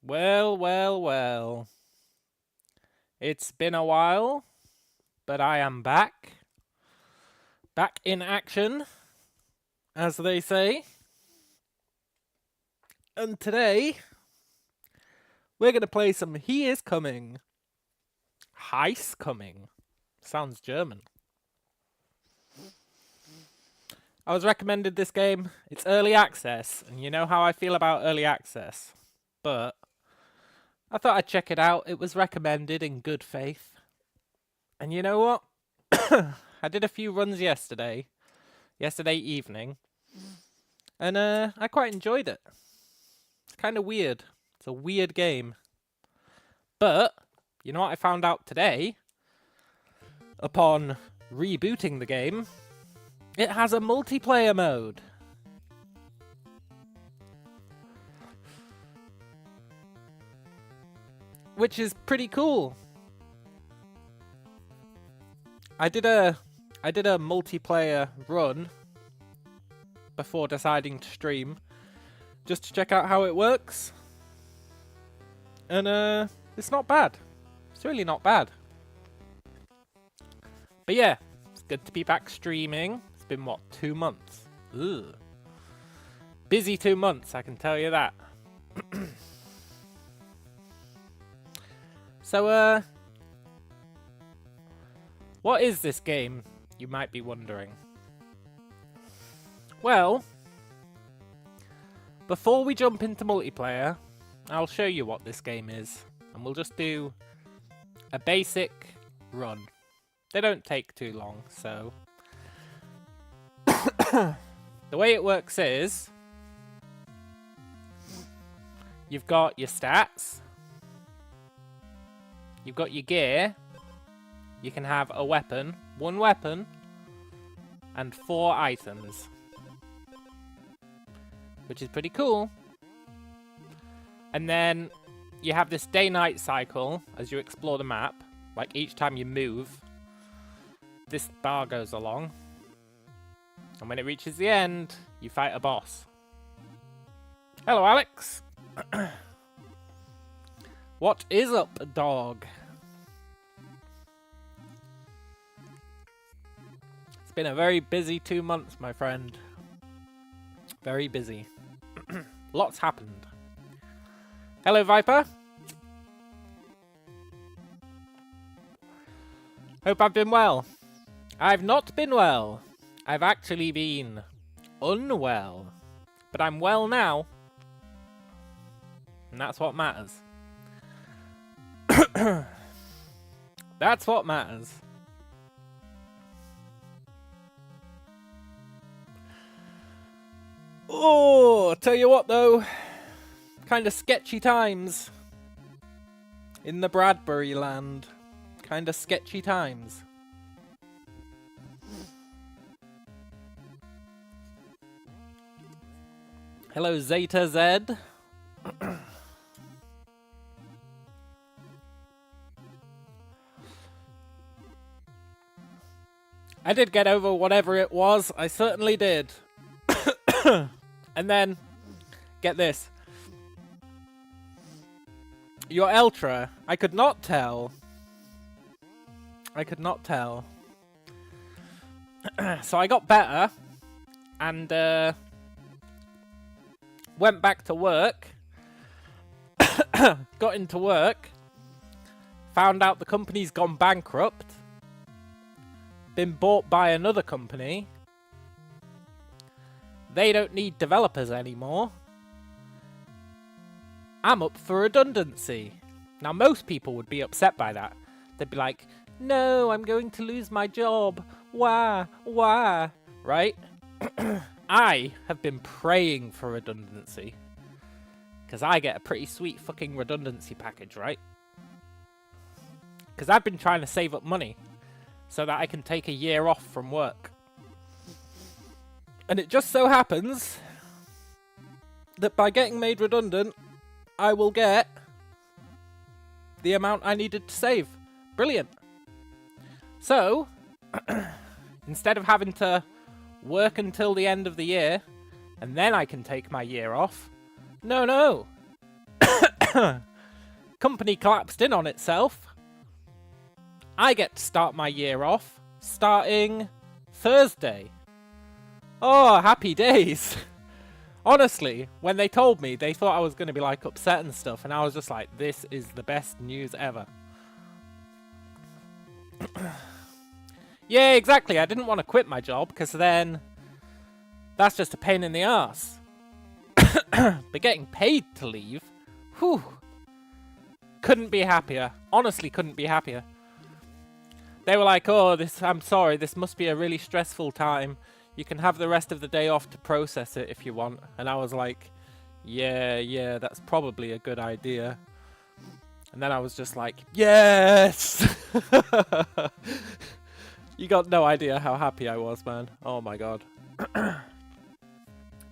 Well, well, well. It's been a while, but I am back. Back in action, as they say. And today, we're going to play some He Is Coming. Heis Coming. Sounds German. I was recommended this game. It's early access, and you know how I feel about early access. But I thought I'd check it out. It was recommended in good faith. And you know what? I did a few runs yesterday evening, and I quite enjoyed it. It's kind of weird. It's a weird game. But, you know what I found out today? Upon rebooting the game, it has a multiplayer mode. Which is pretty cool. I did a multiplayer run before deciding to stream, just to check out how it works. And it's not bad. It's really not bad. But yeah, it's good to be back streaming. It's been what, 2 months? Ugh. Busy 2 months, I can tell you that. So what is this game, you might be wondering? Well, before we jump into multiplayer, I'll show you what this game is. And we'll just do a basic run. They don't take too long, so... The way it works is... You've got your stats. You've got your gear. You can have a weapon, 1 weapon, and 4 items. Which is pretty cool. And then you have this day-night cycle as you explore the map. Like each time you move, this bar goes along. And when it reaches the end, you fight a boss. Hello, Alex. What is up, dog? It's been a very busy 2 months, my friend. Very busy. Lots happened. Hello, Viper. Hope I've been well. I've not been well. I've actually been unwell. But I'm well now. And that's what matters. That's what matters. Oh, tell you what though, kind of sketchy times in the Bradbury land. Kind of sketchy times. Hello, Zeta Z. I did get over whatever it was. I certainly did. And then, get this. Your Eltra, I could not tell. I could not tell. So I got better. And, went back to work. Got into work. Found out the company's gone bankrupt. Been bought by another company. They don't need developers anymore. I'm up for redundancy. Now, most people would be upset by that. They'd be like, no, I'm going to lose my job. Why? Why? Right? I have been praying for redundancy. Because I get a pretty sweet fucking redundancy package, right? Because I've been trying to save up money so that I can take a year off from work. And it just so happens that by getting made redundant, I will get the amount I needed to save. Brilliant. So, instead of having to work until the end of the year, and then I can take my year off, no. Company collapsed in on itself. I get to start my year off starting Thursday. Oh, happy days. Honestly, when they told me, they thought I was going to be like upset and stuff, and I was just like, this is the best news ever. Yeah, exactly. I didn't want to quit my job because then that's just a pain in the ass. But getting paid to leave, whew, couldn't be happier. Honestly, couldn't be happier. They were like, oh, I'm sorry, this must be a really stressful time. You can have the rest of the day off to process it if you want. And I was like, yeah, that's probably a good idea. And then I was just like, yes! You got no idea how happy I was, man. Oh my god.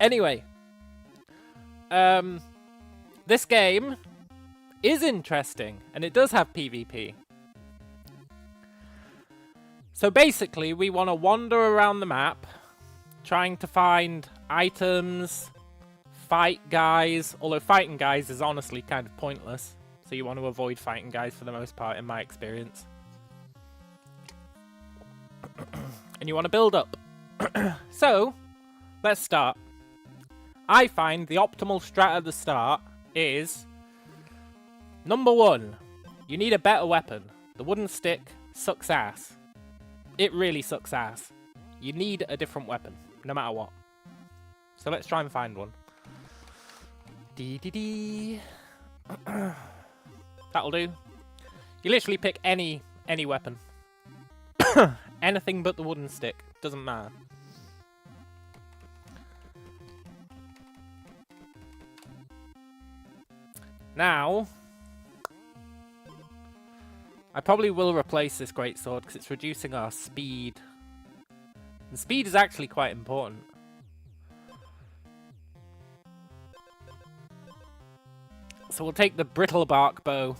Anyway. This game is interesting, and it does have PvP. So basically, we want to wander around the map, trying to find items, fight guys, although fighting guys is honestly kind of pointless. So you want to avoid fighting guys for the most part, in my experience. And you want to build up. So, let's start. I find the optimal strat at the start is... Number 1, you need a better weapon. The wooden stick sucks ass. It really sucks ass. You need a different weapon, no matter what. So let's try and find one. That'll do. You literally pick any weapon. Anything but the wooden stick. Doesn't matter. Now, I probably will replace this greatsword because it's reducing our speed. And speed is actually quite important. So we'll take the brittle bark bow,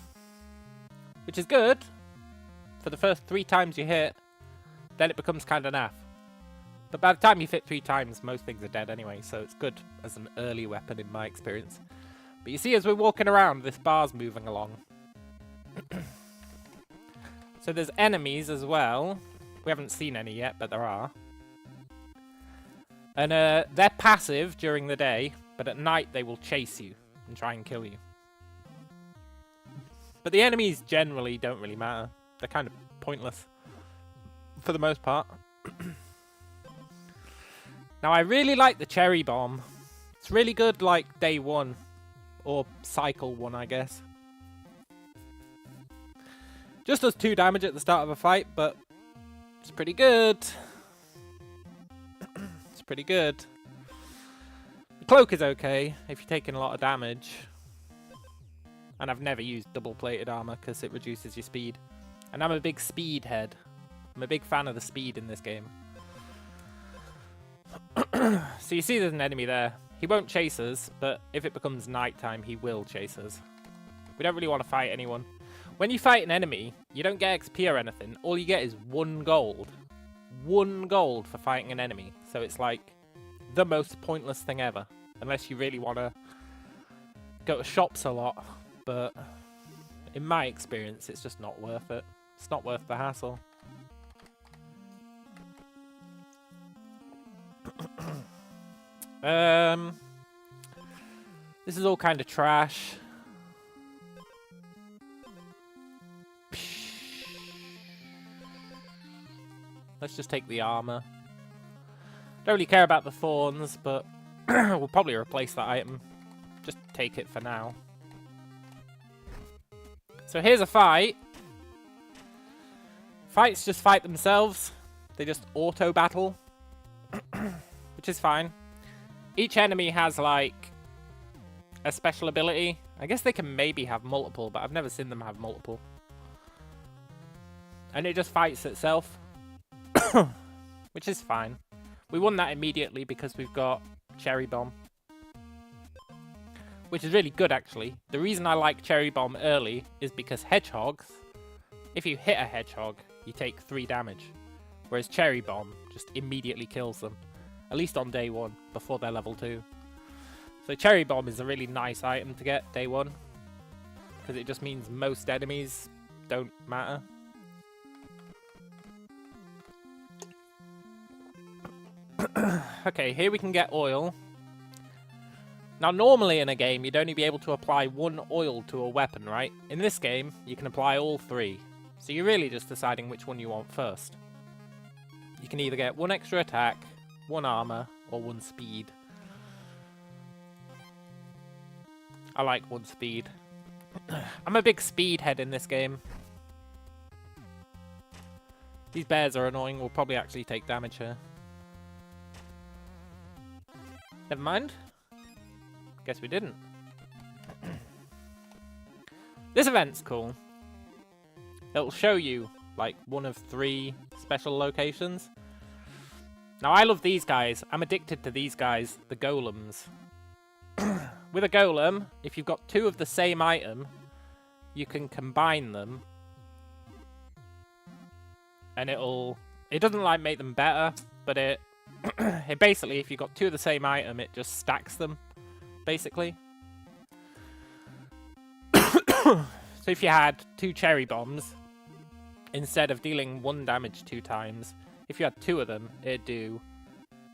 which is good for the first 3 times you hit. Then it becomes kind of naff. But by the time you hit 3 times, most things are dead anyway, so it's good as an early weapon in my experience. But you see, as we're walking around, this bar's moving along. So there's enemies as well. We haven't seen any yet, but there are. And they're passive during the day, but at night they will chase you and try and kill you. But the enemies generally don't really matter. They're kind of pointless for the most part. Now, I really like the cherry bomb. It's really good like day 1. Or cycle 1, I guess. Just does 2 damage at the start of a fight, but it's pretty good. It's pretty good. The cloak is okay if you're taking a lot of damage. And I've never used double-plated armor because it reduces your speed. And I'm a big speed head. I'm a big fan of the speed in this game. So you see there's an enemy there. He won't chase us, but if it becomes nighttime, he will chase us. We don't really want to fight anyone. When you fight an enemy, you don't get XP or anything. All you get is 1 gold. 1 gold for fighting an enemy. So it's like the most pointless thing ever. Unless you really want to go to shops a lot. But in my experience, it's just not worth it. It's not worth the hassle. This is all kind of trash. Let's just take the armor. Don't really care about the thorns, but we'll probably replace that item. Just take it for now. So here's a fight. Fights just fight themselves. They just auto battle. Which is fine. Each enemy has, like, a special ability. I guess they can maybe have multiple, but I've never seen them have multiple. And it just fights itself. Which is fine. We won that immediately because we've got Cherry Bomb. Which is really good, actually. The reason I like Cherry Bomb early is because hedgehogs, if you hit a hedgehog, you take 3 damage. Whereas Cherry Bomb just immediately kills them. At least on day 1, before they're level 2. So Cherry Bomb is a really nice item to get day 1. because it just means most enemies don't matter. Okay, here we can get oil. Now, normally in a game, you'd only be able to apply one oil to a weapon, right? In this game, you can apply all three. So you're really just deciding which one you want first. You can either get one extra attack, one armor, or one speed. I like one speed. I'm a big speed head in this game. These bears are annoying. We'll probably actually take damage here. Never mind. Guess we didn't. This event's cool. It'll show you, like, one of 3 special locations. Now, I love these guys. I'm addicted to these guys, the golems. With a golem, if you've got 2 of the same item, you can combine them. And it doesn't, like, make them better, but it basically, if you've got 2 of the same item, it just stacks them, basically. So if you had 2 cherry bombs, instead of dealing 1 damage 2 times, if you had 2 of them, it'd do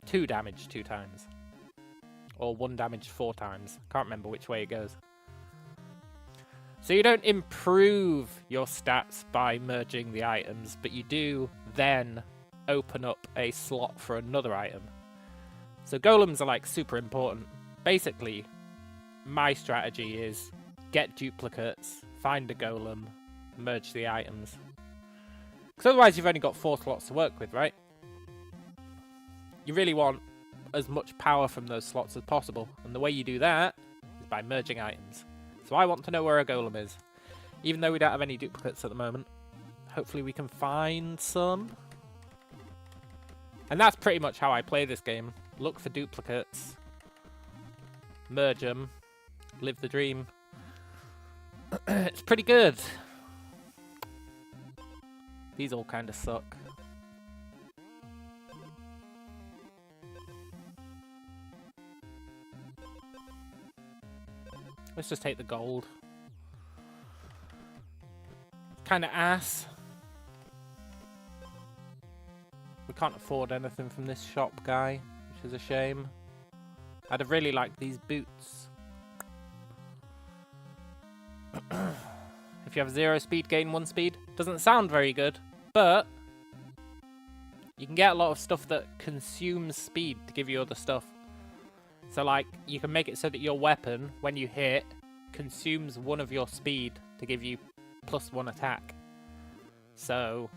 2 damage 2 times. Or 1 damage 4 times. Can't remember which way it goes. So you don't improve your stats by merging the items, but you do then open up a slot for another item. So golems are, like, super important. Basically, my strategy is get duplicates, find a golem, merge the items. Because otherwise you've only got 4 slots to work with, right? You really want as much power from those slots as possible. And the way you do that is by merging items. So I want to know where a golem is. Even though we don't have any duplicates at the moment. Hopefully we can find some. And that's pretty much how I play this game. Look for duplicates. Merge them. Live the dream. It's pretty good. These all kind of suck. Let's just take the gold. Kind of ass. We can't afford anything from this shop guy, which is a shame. I'd have really liked these boots. If you have 0 speed, gain 1 speed. Doesn't sound very good, but you can get a lot of stuff that consumes speed to give you other stuff. So, like, you can make it so that your weapon, when you hit, consumes 1 of your speed to give you +1 attack. So,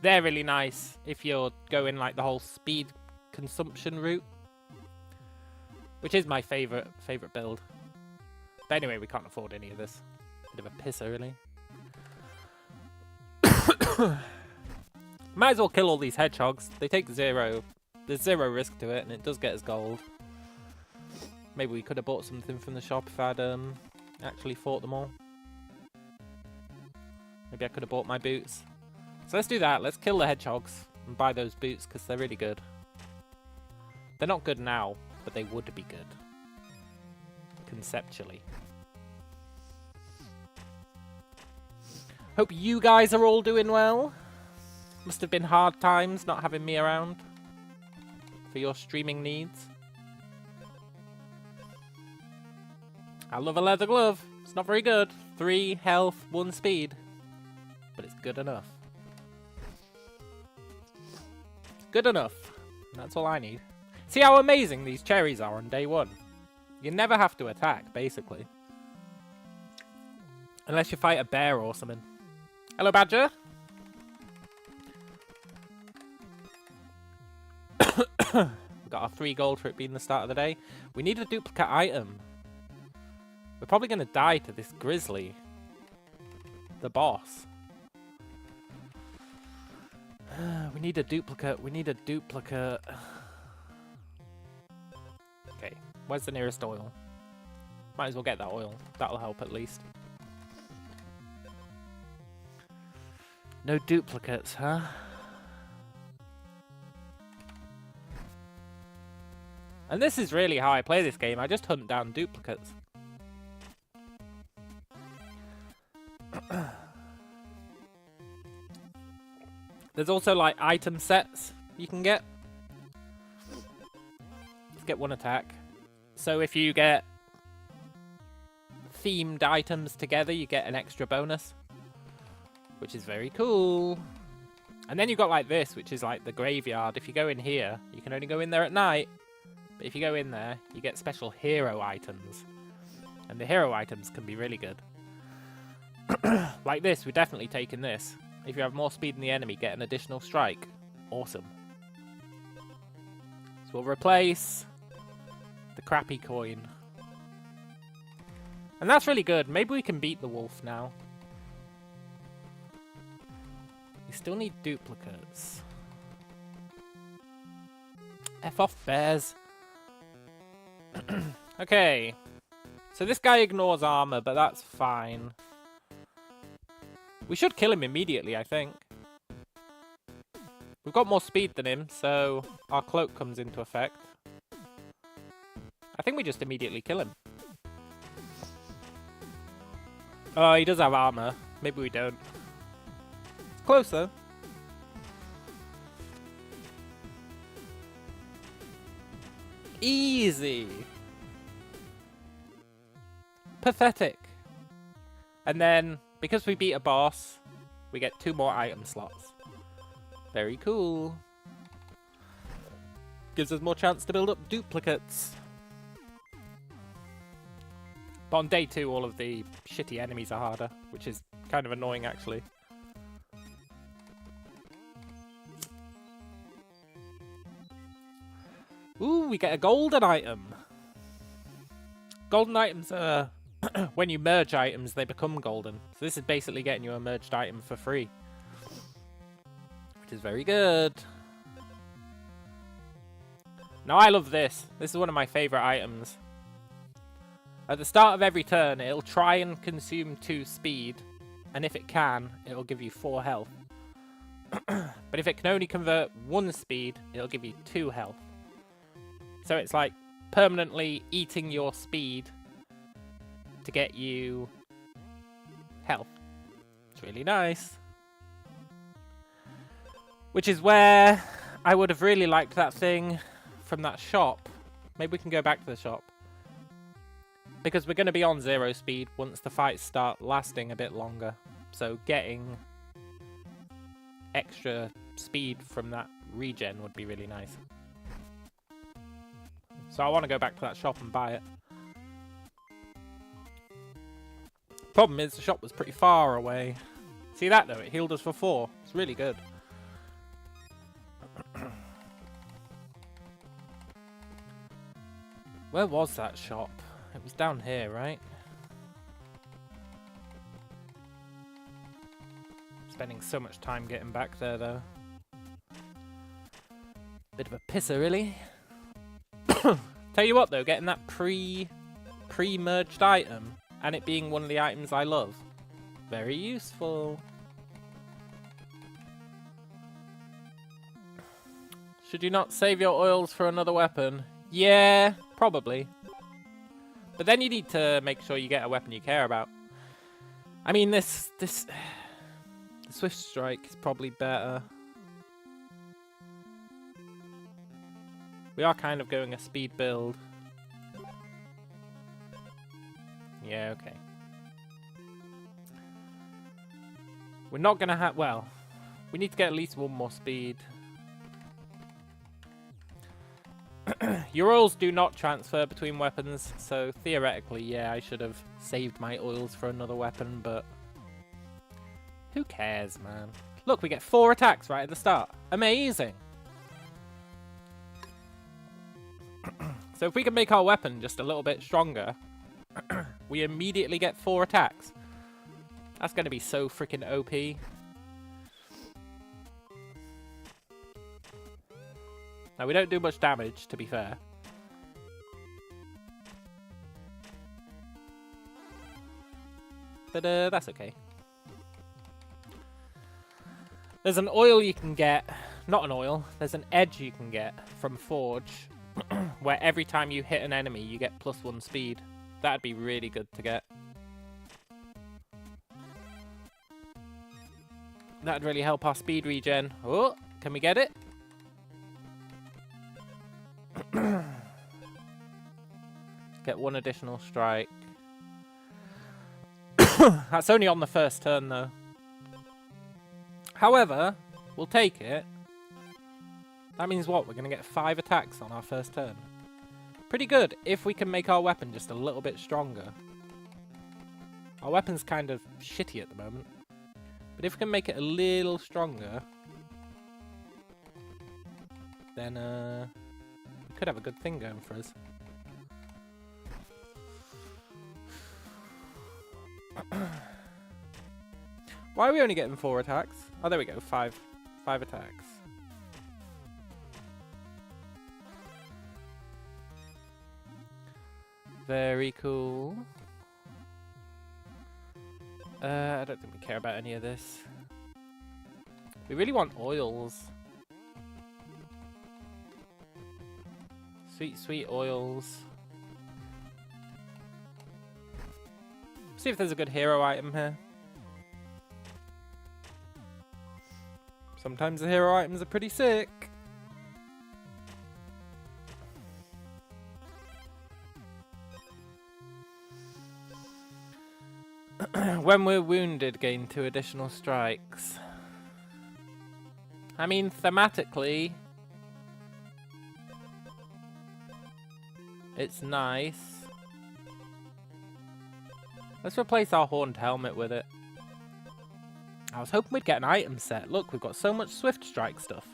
they're really nice if you're going, like, the whole speed consumption route. Which is my favourite build. But anyway, we can't afford any of this. Bit of a pisser, really. Might as well kill all these hedgehogs. They take 0. There's 0 risk to it, and it does get us gold. Maybe we could have bought something from the shop if I'd actually fought them all. Maybe I could have bought my boots. So let's do that. Let's kill the hedgehogs and buy those boots because they're really good. They're not good now, but they would be good. Conceptually. Hope you guys are all doing well. Must have been hard times not having me around for your streaming needs. I love a leather glove. It's not very good. 3 health, 1 speed. But it's good enough. Good enough. That's all I need. See how amazing these cherries are on day 1. You never have to attack, basically. Unless you fight a bear or something. Hello, Badger. We've got our 3 gold for it being the start of the day. We need a duplicate item. We're probably going to die to this grizzly. The boss. We need a duplicate. We need a duplicate. Okay. Where's the nearest oil? Might as well get that oil. That'll help at least. No duplicates, huh? And this is really how I play this game. I just hunt down duplicates. There's also like item sets you can get. Let's get one attack. So if you get themed items together, you get an extra bonus, which is very cool. And then you've got like this, which is like the graveyard. If you go in here, you can only go in there at night. But if you go in there, you get special hero items. And the hero items can be really good. Like this, we're definitely taking this. If you have more speed than the enemy, get an additional strike. Awesome. So we'll replace the crappy coin. And that's really good. Maybe we can beat the wolf now. We still need duplicates. F off, bears. Okay. So this guy ignores armor, but that's fine. We should kill him immediately, I think. We've got more speed than him, so our cloak comes into effect. I think we just immediately kill him. Oh, he does have armor. Maybe we don't. It's close, though. Easy. Pathetic. And then, because we beat a boss, we get 2 more item slots. Very cool. Gives us more chance to build up duplicates. But on day 2, all of the shitty enemies are harder, which is kind of annoying, actually. Ooh, we get a golden item. Golden items are... when you merge items, they become golden. So this is basically getting you a merged item for free. Which is very good. Now I love this. This is one of my favourite items. At the start of every turn, it'll try and consume 2 speed. And if it can, it'll give you 4 health. But if it can only convert 1 speed, it'll give you 2 health. So it's like permanently eating your speed to get you health. It's really nice. Which is where I would have really liked that thing from that shop. Maybe we can go back to the shop. Because we're going to be on 0 speed once the fights start lasting a bit longer. So getting extra speed from that regen would be really nice. So I want to go back to that shop and buy it. Problem is, the shop was pretty far away. See that though? It healed us for 4. It's really good. Where was that shop? It was down here, right? Spending so much time getting back there though. Bit of a pisser, really. Tell you what though, getting that pre-merged item and it being one of the items I love, very useful. Should you not save your oils for another weapon? Yeah, probably. But then you need to make sure you get a weapon you care about. I mean, the Swift Strike is probably better. We are kind of going a speed build. Yeah, okay. We're not going to have... Well, we need to get at least 1 more speed. Your oils do not transfer between weapons, so theoretically, yeah, I should have saved my oils for another weapon, but... Who cares, man? Look, we get 4 attacks right at the start. Amazing! So if we can make our weapon just a little bit stronger, we immediately get 4 attacks. That's going to be so freaking OP. Now, we don't do much damage, to be fair. But that's okay. There's an oil you can get. Not an oil. There's an edge you can get from Forge. Where every time you hit an enemy, you get +1 speed. That'd be really good to get. That'd really help our speed regen. Oh, can we get it? Get one additional strike. That's only on the first turn, though. However, we'll take it. That means what? We're going to get 5 attacks on our first turn. Pretty good if we can make our weapon just a little bit stronger. Our weapon's kind of shitty at the moment. But if we can make it a little stronger, then we could have a good thing going for us. Why are we only getting 4 attacks? Oh, there we go. 5 attacks. Very cool. I don't think we care about any of this. We really want oils. Sweet, sweet oils. See if there's a good hero item here. Sometimes the hero items are pretty sick. When we're wounded, gain 2 additional strikes. I mean, thematically, it's nice. Let's replace our horned helmet with it. I was hoping we'd get an item set. Look, we've got so much Swift Strike stuff.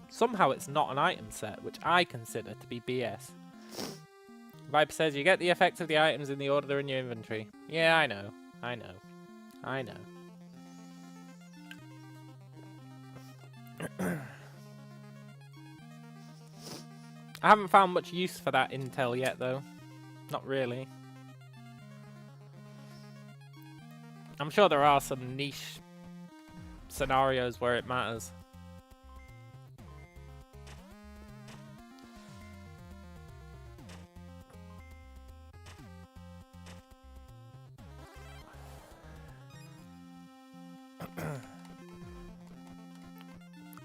Somehow it's not an item set, which I consider to be BS. Vibe says you get the effects of the items in the order they're in your inventory. Yeah, I know. I know. I know. I haven't found much use for that intel yet, though. Not really. I'm sure there are some niche scenarios where it matters.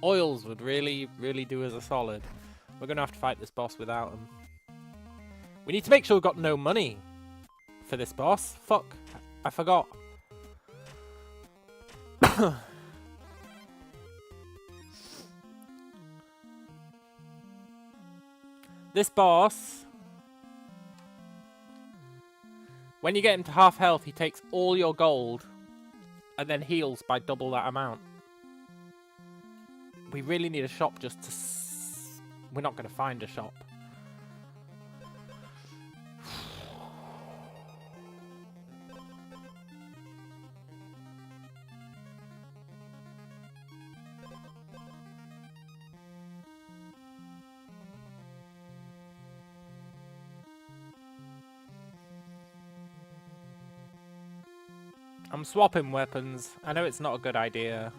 Oils would really, really do us a solid. We're going to have to fight this boss without them. We need to make sure we've got no money for this boss. Fuck, I forgot. This boss, when you get him to half health, he takes all your gold and then heals by double that amount. We really need a shop just to... We're not going to find a shop. I'm swapping weapons. I know it's not a good idea.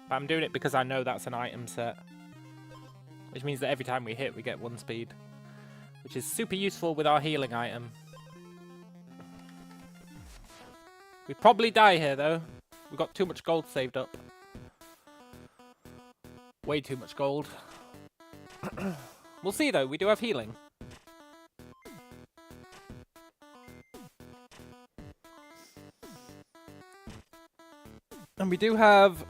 But I'm doing it because I know that's an item set. Which means that every time we hit, we get 1 speed. Which is super useful with our healing item. We'd probably die here, though. We've got too much gold saved up. Way too much gold. We'll see, though. We do have healing. And we do have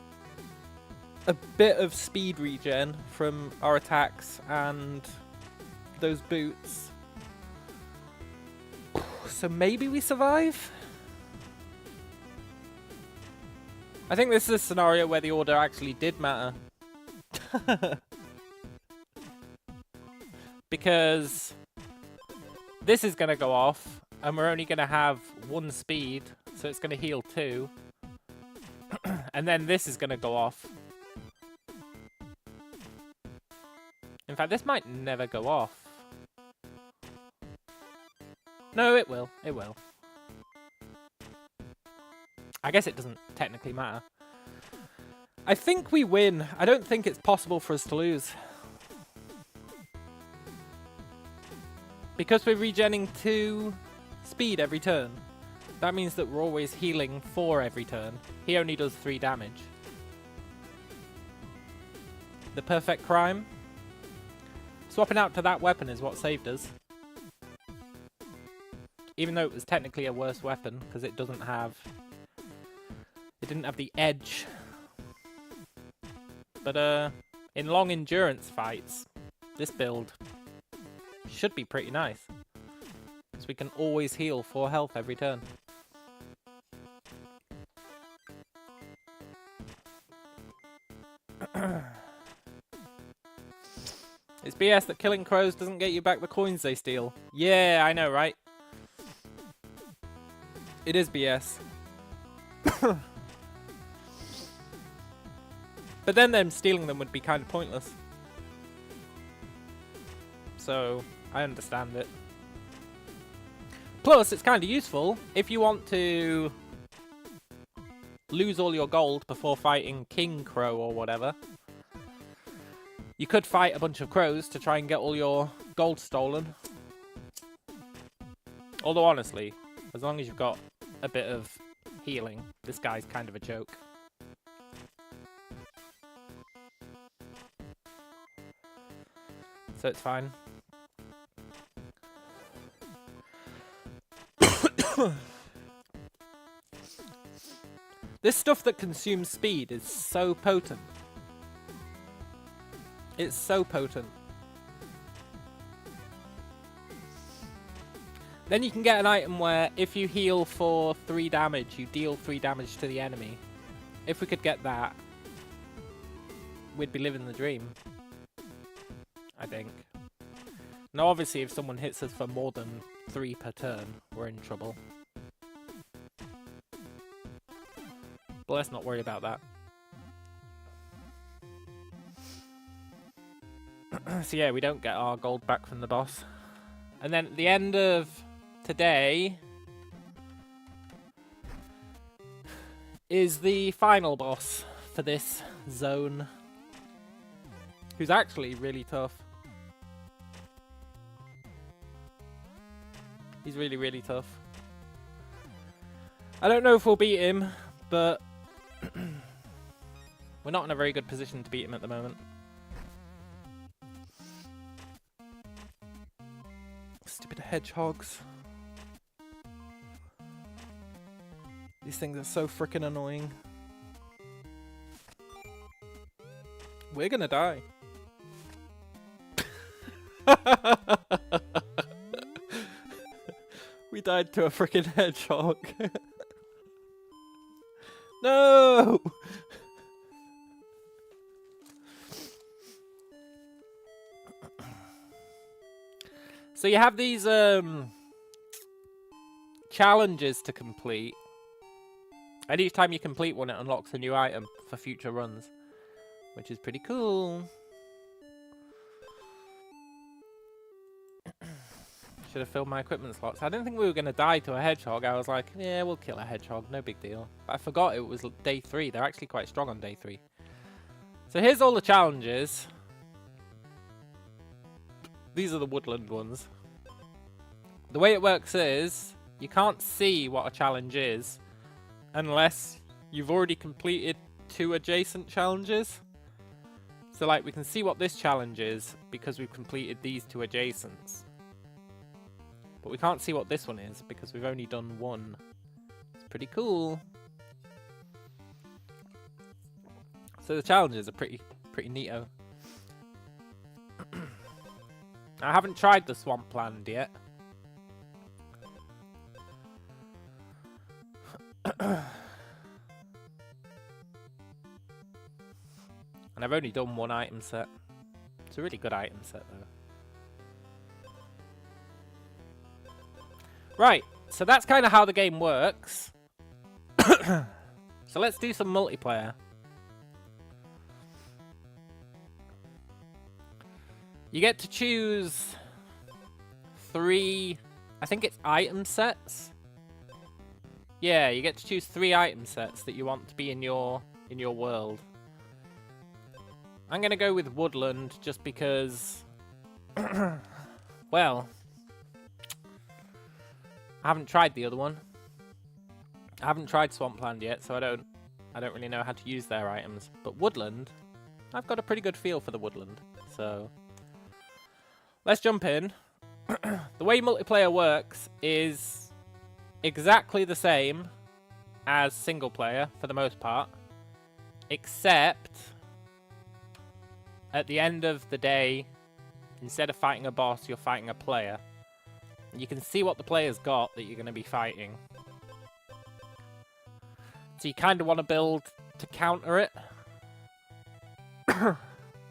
a bit of speed regen from our attacks and those boots. So maybe we survive? I think this is a scenario where the order actually did matter. Because this is going to go off and we're only going to have 1 speed, so it's going to heal 2. And then this is going to go off. In fact, this might never go off. No, it will. It will. I guess it doesn't technically matter. I think we win. I don't think it's possible for us to lose. Because we're regenning 2 speed every turn. That means that we're always healing 4 every turn. He only does 3 damage. The perfect crime. Swapping out to that weapon is what saved us. Even though it was technically a worse weapon, because it didn't have the edge. But in long endurance fights, this build should be pretty nice. Because we can always heal 4 health every turn. It's BS that killing crows doesn't get you back the coins they steal. Yeah, I know, right? It is BS. But then them stealing them would be kind of pointless. So, I understand it. Plus, it's kind of useful if you want to lose all your gold before fighting King Crow or whatever. You could fight a bunch of crows to try and get all your gold stolen. Although, honestly, as long as you've got a bit of healing, this guy's kind of a joke. So it's fine. This stuff that consumes speed is so potent. It's so potent. Then you can get an item where if you heal for 3 damage, you deal 3 damage to the enemy. If we could get that, we'd be living the dream. I think. Now obviously if someone hits us for more than 3 per turn, we're in trouble. But let's not worry about that. So yeah, we don't get our gold back from the boss. And then at the end of today is the final boss for this zone, who's actually really tough. He's really, really tough. I don't know if we'll beat him, but we're not in a very good position to beat him at the moment. Stupid hedgehogs. These things are so freaking annoying. We're gonna die. We died to a freaking hedgehog. No! So you have these challenges to complete. And each time you complete one, it unlocks a new item for future runs, which is pretty cool. Should have filled my equipment slots. I didn't think we were going to die to a hedgehog. I was like, yeah, we'll kill a hedgehog. No big deal. But I forgot it was day 3. They're actually quite strong on day 3. So here's all the challenges. These are the woodland ones. The way it works is you can't see what a challenge is unless you've already completed 2 adjacent challenges. So like we can see what this challenge is because we've completed these 2 adjacents. But we can't see what this one is because we've only done 1. It's pretty cool. So the challenges are pretty neato. I haven't tried the swampland yet. And I've only done 1 item set. It's a really good item set though. Right, so that's kind of how the game works. So let's do some multiplayer. You get to choose 3, I think it's item sets. Yeah, you get to choose 3 item sets that you want to be in your world. I'm gonna go with woodland just because, well, I haven't tried the other one. I haven't tried Swampland yet, so I don't really know how to use their items. But Woodland, I've got a pretty good feel for the Woodland. So let's jump in. The way multiplayer works is exactly the same as single player for the most part, except at the end of the day, instead of fighting a boss, you're fighting a player. You can see what the player's got that you're going to be fighting. So you kind of want to build to counter it.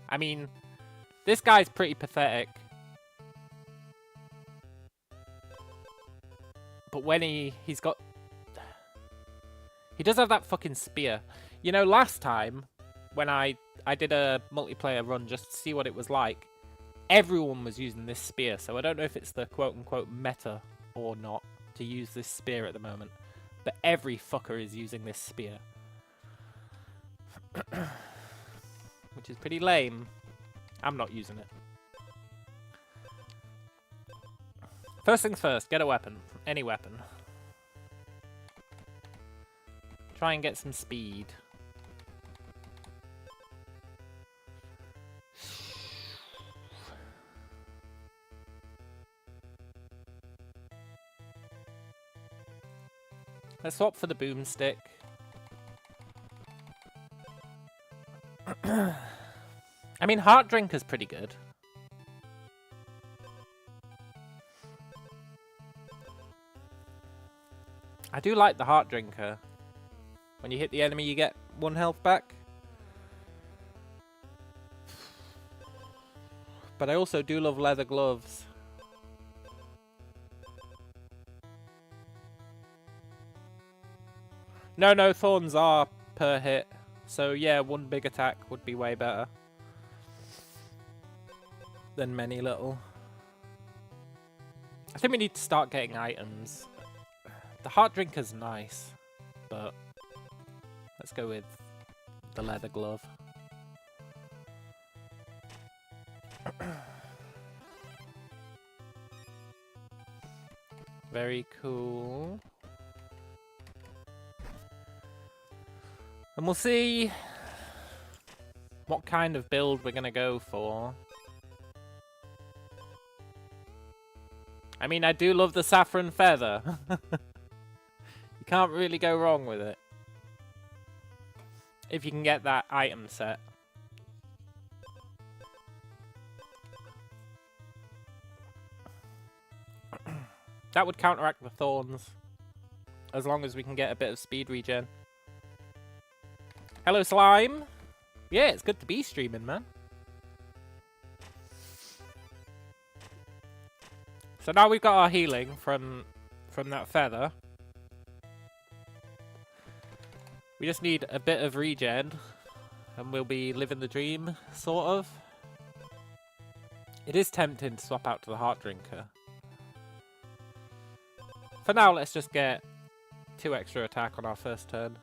I mean, this guy's pretty pathetic. But when he's got... He does have that fucking spear. You know, last time, when I did a multiplayer run just to see what it was like, everyone was using this spear. So I don't know if it's the quote-unquote meta or not to use this spear at the moment. But every fucker is using this spear. Which is pretty lame. I'm not using it. First things first, get a weapon. Any weapon. Try and get some speed. Let's swap for the boomstick. I mean, Heart Drinker's pretty good. I do like the Heart Drinker. When you hit the enemy, you get 1 health back. But I also do love leather gloves. No, thorns are per hit. So yeah, 1 big attack would be way better than many little. I think we need to start getting items. The Heart Drinker's nice, but let's go with the leather glove. Very cool. And we'll see what kind of build we're going to go for. I mean, I do love the saffron feather. You can't really go wrong with it. If you can get that item set. That would counteract the thorns. As long as we can get a bit of speed regen. Hello, Slime. Yeah, it's good to be streaming, man. So now we've got our healing from that feather. We just need a bit of regen, and we'll be living the dream, sort of. It is tempting to swap out to the Heart Drinker. For now, let's just get 2 extra attack on our first turn.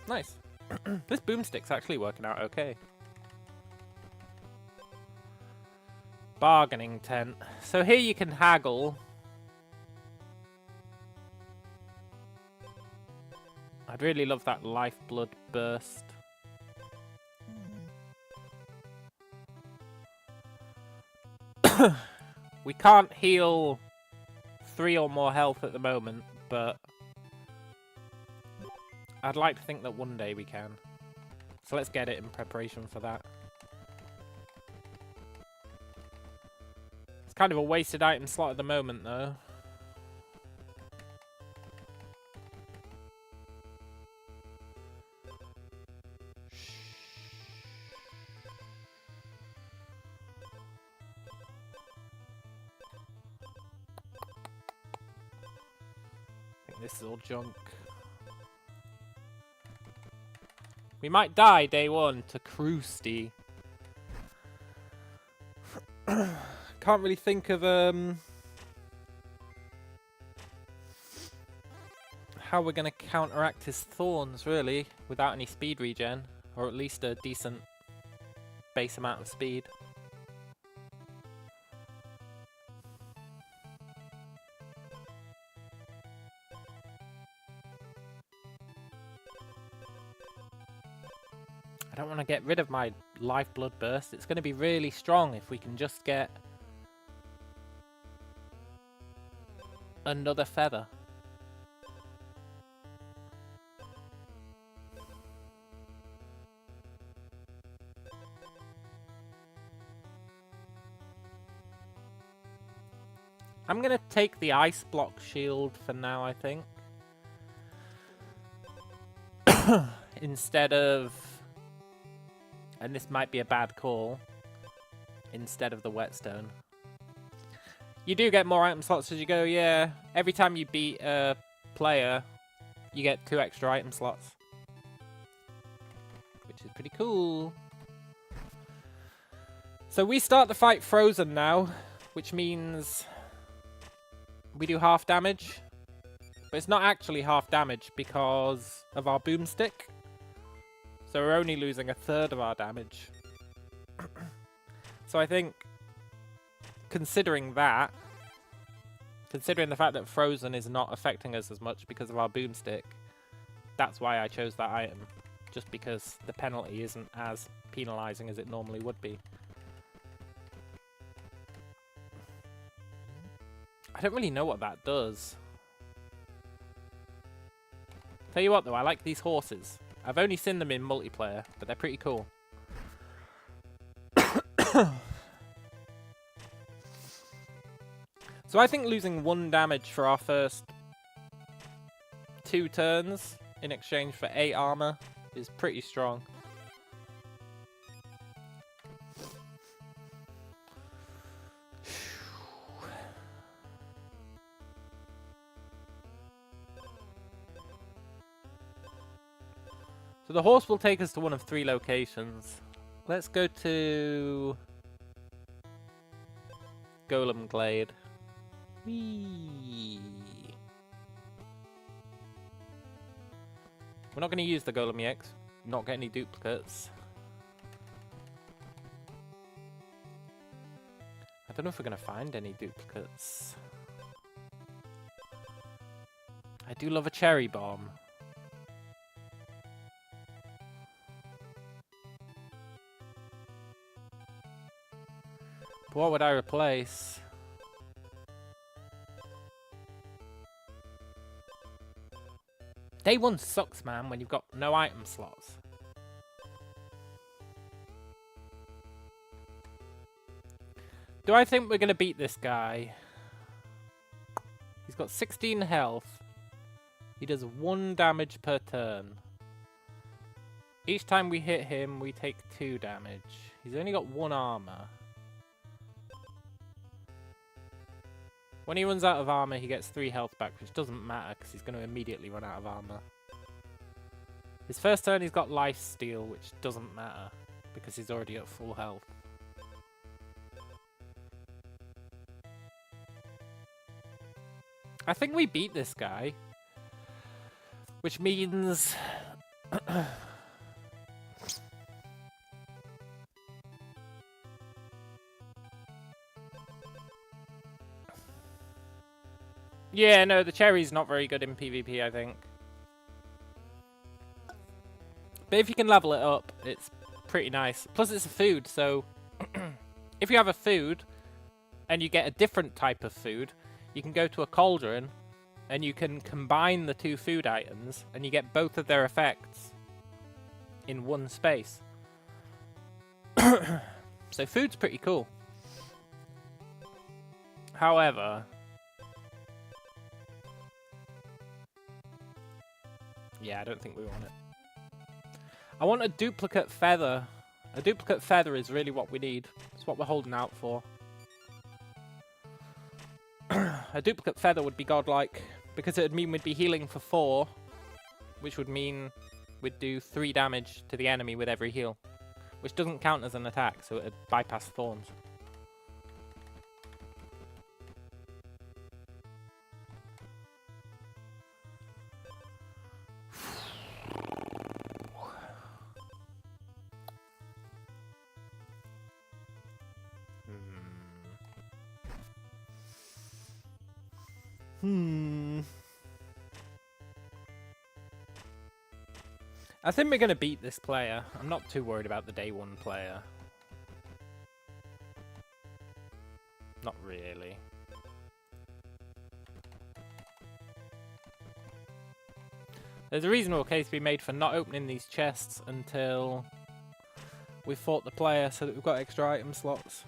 Nice. This boomstick's actually working out okay. Bargaining tent. So here you can haggle. I'd really love that lifeblood burst. We can't heal 3 or more health at the moment, but I'd like to think that one day we can. So let's get it in preparation for that. It's kind of a wasted item slot at the moment, though. I think this is all junk. We might die day 1 to Krusty. Can't really think of how we're going to counteract his thorns, really, without any speed regen, or at least a decent base amount of speed. I don't want to get rid of my lifeblood burst. It's going to be really strong if we can just get another feather. I'm going to take the ice block shield for now, I think. Instead of... And this might be a bad call. Instead of the whetstone. You do get more item slots as you go, yeah. Every time you beat a player, you get 2 extra item slots. Which is pretty cool. So we start the fight frozen now, which means we do half damage. But it's not actually half damage because of our boomstick. So we're only losing 1/3 of our damage. So I think, considering the fact that frozen is not affecting us as much because of our boomstick, that's why I chose that item. Just because the penalty isn't as penalizing as it normally would be. I don't really know what that does. Tell you what though, I like these horses. I've only seen them in multiplayer, but they're pretty cool. So I think losing 1 damage for our first 2 turns in exchange for 8 armor is pretty strong. So the horse will take us to one of 3 locations. Let's go to Golem Glade. Whee! We're not going to use the Golem EX. Not get any duplicates. I don't know if we're going to find any duplicates. I do love a cherry bomb. What would I replace? Day 1 sucks, man, when you've got no item slots. Do I think we're going to beat this guy? He's got 16 health. He does 1 damage per turn. Each time we hit him, we take 2 damage. He's only got 1 armor. When he runs out of armor, he gets 3 health back, which doesn't matter because he's going to immediately run out of armor. His first turn, he's got lifesteal, which doesn't matter because he's already at full health. I think we beat this guy, which means... Yeah, no, the cherry's not very good in PvP, I think. But if you can level it up, it's pretty nice. Plus, it's a food, so... if you have a food, and you get a different type of food, you can go to a cauldron, and you can combine the 2 food items, and you get both of their effects in one space. So food's pretty cool. However... yeah, I don't think we want it. I want a duplicate feather. A duplicate feather is really what we need. It's what we're holding out for. A duplicate feather would be godlike, because it would mean we'd be healing for 4, which would mean we'd do 3 damage to the enemy with every heal, which doesn't count as an attack, so it'd bypass thorns. I think we're going to beat this player. I'm not too worried about the day one player. Not really. There's a reasonable case to be made for not opening these chests until we've fought the player so that we've got extra item slots.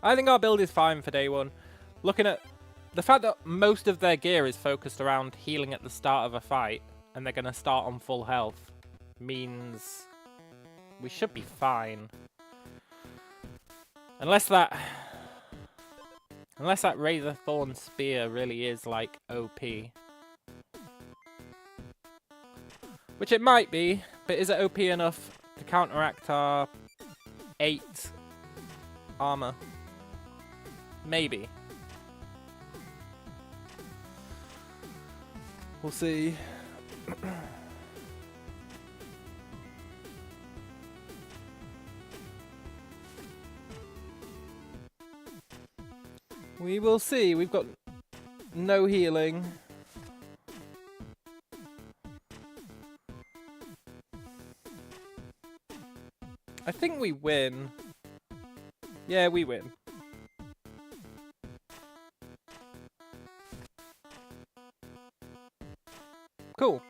I think our build is fine for day one. Looking at the fact that most of their gear is focused around healing at the start of a fight, and they're going to start on full health, means we should be fine. Unless that Razor Thorn Spear really is like OP. Which it might be, but is it OP enough to counteract our 8 armor? Maybe. We'll see. We will see. We've got no healing. I think we win. Yeah, we win. Cool.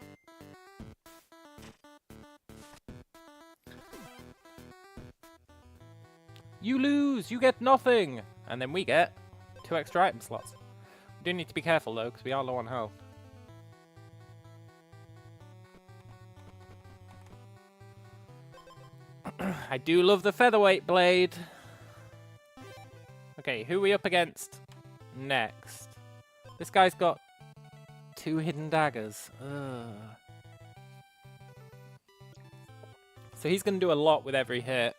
You lose! You get nothing! And then we get 2 extra item slots. We do need to be careful though, because we are low on health. I do love the featherweight blade. Okay, who are we up against next? This guy's got 2 hidden daggers. Ugh. So he's going to do a lot with every hit.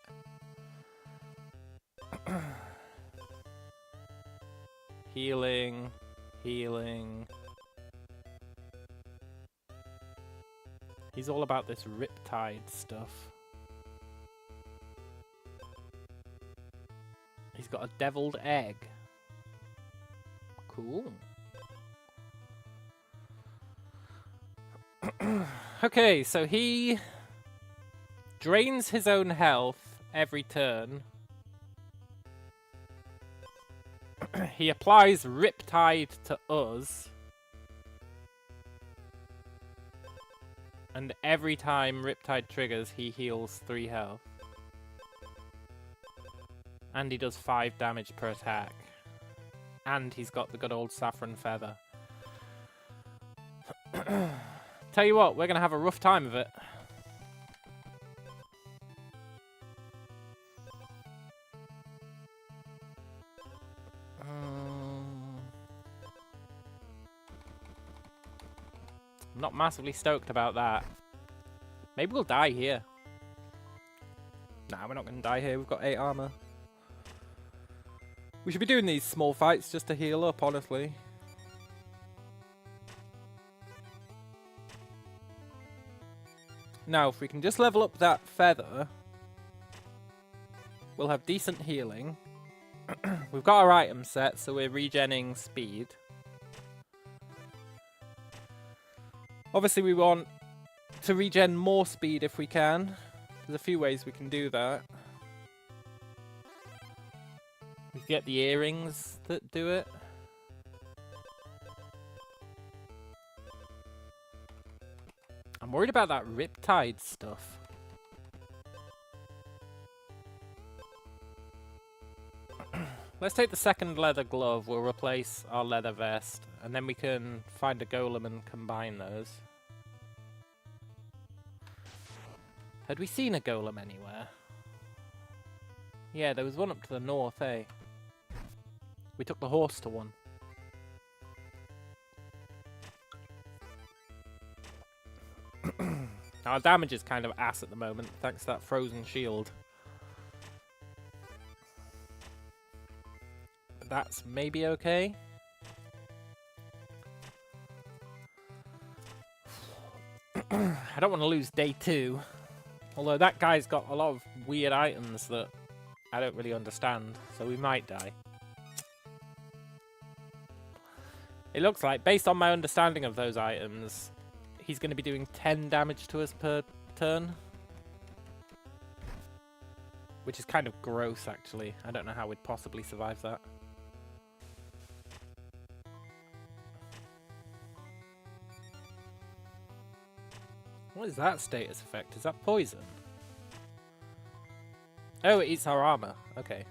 Healing. Healing. He's all about this riptide stuff. He's got a deviled egg. Cool. Okay, so he drains his own health every turn. He applies Riptide to us. And every time Riptide triggers, he heals 3 health. And he does 5 damage per attack. And he's got the good old Saffron Feather. Tell you what, we're going to have a rough time of it. I'm not massively stoked about that. Maybe we'll die here. Nah, we're not going to die here. We've got 8 armor. We should be doing these small fights just to heal up, honestly. Now, if we can just level up that feather, we'll have decent healing. We've got our item set, so we're regenning speed. Obviously, we want to regen more speed if we can. There's a few ways we can do that. We can get the earrings that do it. I'm worried about that Riptide stuff. Let's take the second leather glove. We'll replace our leather vest. And then we can find a golem and combine those. Had we seen a golem anywhere? Yeah, there was one up to the north, eh? We took the horse to one. Our damage is kind of ass at the moment, thanks to that frozen shield. But that's maybe okay. I don't want to lose day 2. Although that guy's got a lot of weird items that I don't really understand, so we might die. It looks like, based on my understanding of those items, he's going to be doing 10 damage to us per turn. Which is kind of gross, actually. I don't know how we'd possibly survive that. What is that status effect? Is that poison? Oh, it eats our armor. Okay.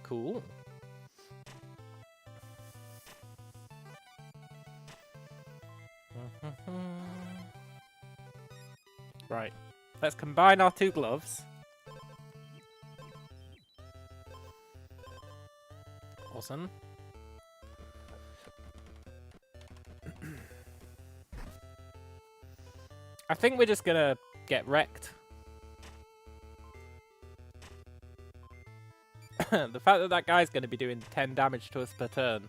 Cool. Right. Let's combine our 2 gloves. Awesome. I think we're just gonna get wrecked. The fact that that guy's gonna be doing 10 damage to us per turn.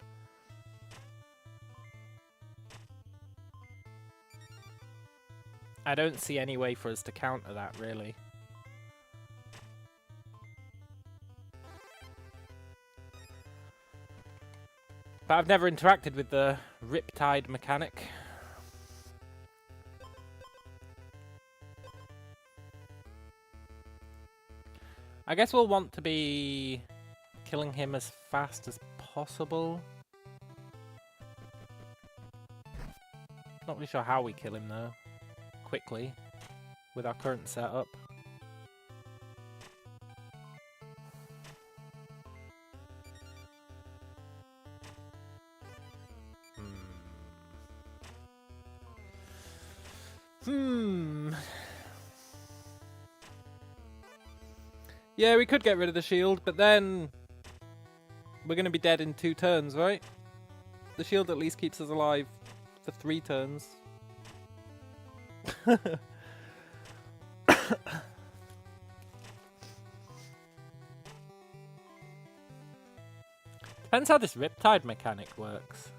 I don't see any way for us to counter that, really. But I've never interacted with the Riptide mechanic. I guess we'll want to be killing him as fast as possible. Not really sure how we kill him though. Quickly, with our current setup. Yeah, we could get rid of the shield, but then we're going to be dead in 2 turns, right? The shield at least keeps us alive for 3 turns. Depends how this Riptide mechanic works.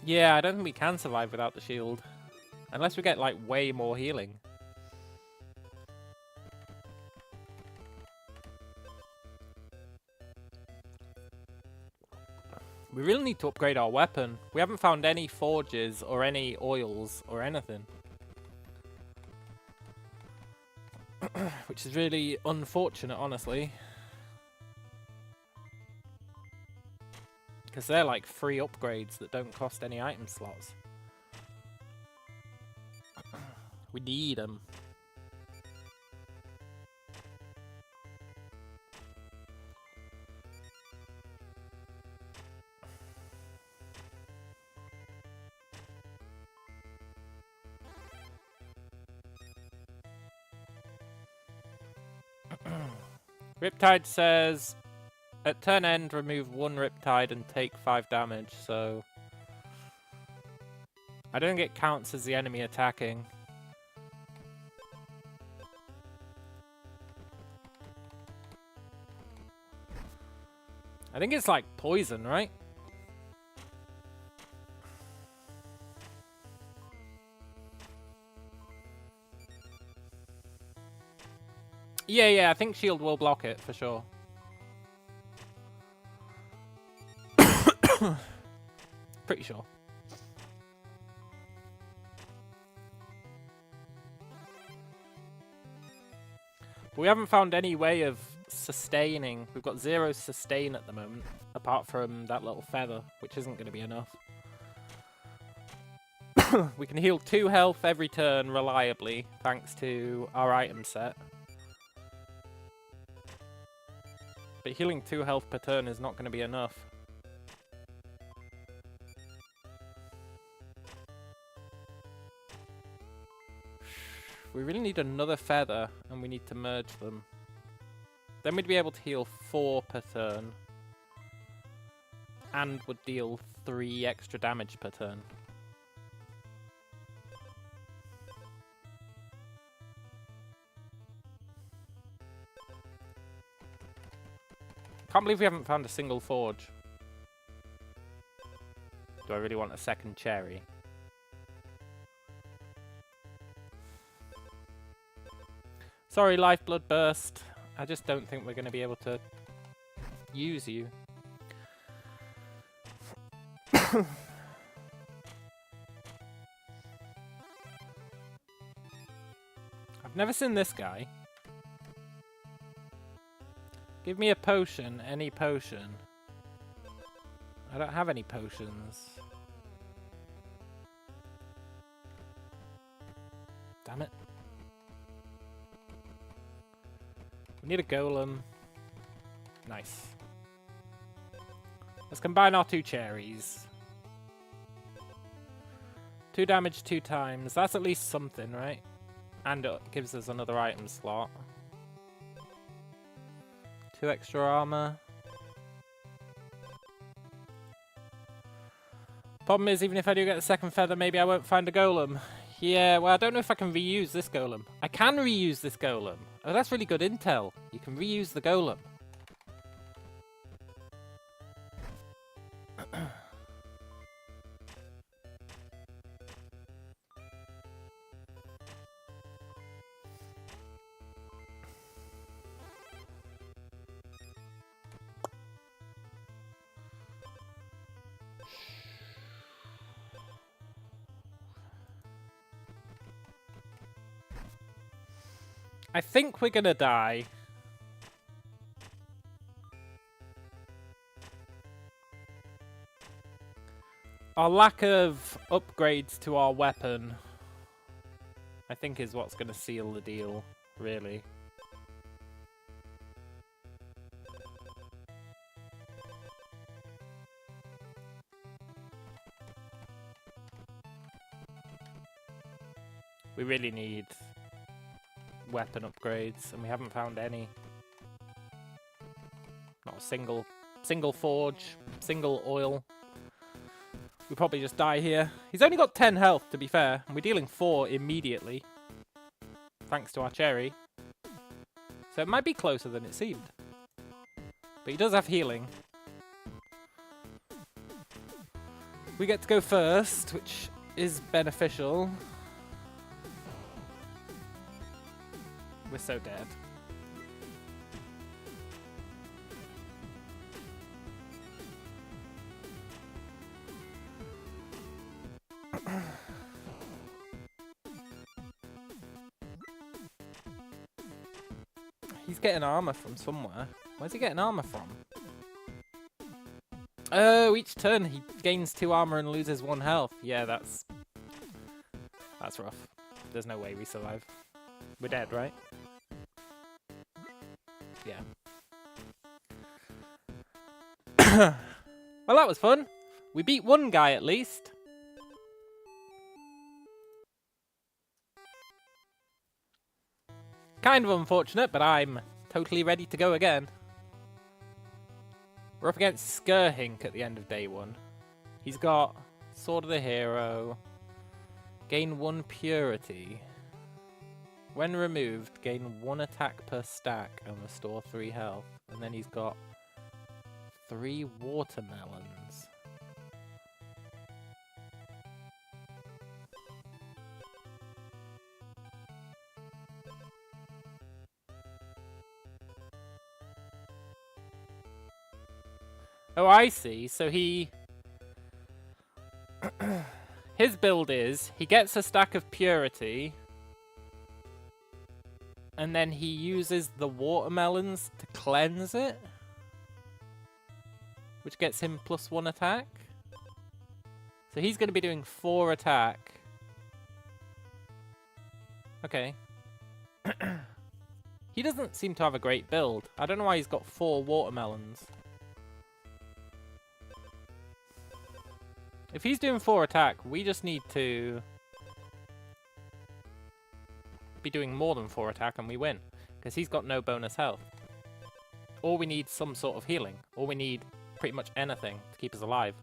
Yeah, I don't think we can survive without the shield. Unless we get, like, way more healing. We really need to upgrade our weapon. We haven't found any forges or any oils or anything. Which is really unfortunate, honestly. Because they're like free upgrades that don't cost any item slots. We need them. Riptide says, at turn end, remove 1 Riptide and take 5 damage, so I don't think it counts as the enemy attacking. I think it's like poison, right? Yeah, I think shield will block it for sure. Pretty sure. But we haven't found any way of sustaining. We've got 0 sustain at the moment, apart from that little feather, which isn't going to be enough. We can heal 2 health every turn reliably, thanks to our item set. But healing 2 health per turn is not going to be enough. We really need another feather, and we need to merge them. Then we'd be able to heal 4 per turn. And would deal 3 extra damage per turn. Can't believe we haven't found a single forge. Do I really want a second cherry? Sorry, Lifeblood Burst. I just don't think we're going to be able to use you. I've never seen this guy. Give me a potion, any potion. I don't have any potions. Damn it. We need a golem. Nice. Let's combine our 2 cherries. 2 damage 2 times. That's at least something, right? And it gives us another item slot. 2 extra armor. Problem is, even if I do get the second feather, maybe I won't find a golem. Yeah, well, I don't know if I can reuse this golem. I can reuse this golem. Oh, that's really good intel. You can reuse the golem. I think we're gonna die. Our lack of upgrades to our weapon, I think, is what's gonna seal the deal, really. We really need weapon upgrades, and we haven't found any. Not a single forge, single oil. We probably just die here. He's only got 10 health, to be fair, and we're dealing 4 immediately, thanks to our cherry. So it might be closer than it seemed. But he does have healing. We get to go first, which is beneficial. We're so dead. He's getting armor from somewhere. Where's he getting armor from? Oh, each turn he gains 2 armor and loses 1 health. Yeah, that's rough. There's no way we survive. We're dead, right? Yeah. Well, that was fun. We beat 1 guy at least. Kind of unfortunate, but I'm totally ready to go again. We're up against Skirhink at the end of day 1. He's got Sword of the Hero. Gain 1 purity. When removed, gain 1 attack per stack and restore 3 health. And then he's got 3 watermelons. Oh, I see. So he... His build is, he gets a stack of purity, and then he uses the watermelons to cleanse it, which gets him +1 attack. So he's going to be doing 4 attack. Okay. He doesn't seem to have a great build. I don't know why he's got 4 watermelons. If he's doing 4 attack, we just need to be doing more than 4 attack and we win. Because he's got no bonus health. Or we need some sort of healing. Or we need pretty much anything to keep us alive.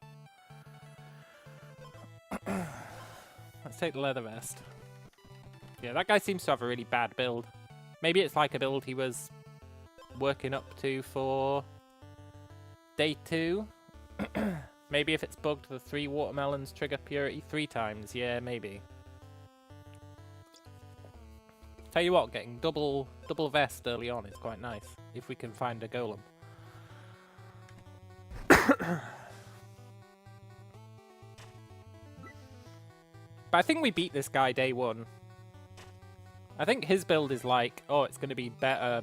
Let's take the leather vest. Yeah, that guy seems to have a really bad build. Maybe it's like a build he was working up to for Day 2. Maybe if it's bugged, the 3 watermelons trigger purity 3 times. Yeah, maybe. Tell you what, getting double vest early on is quite nice, if we can find a golem. But I think we beat this guy day 1. I think his build is like, oh, it's going to be better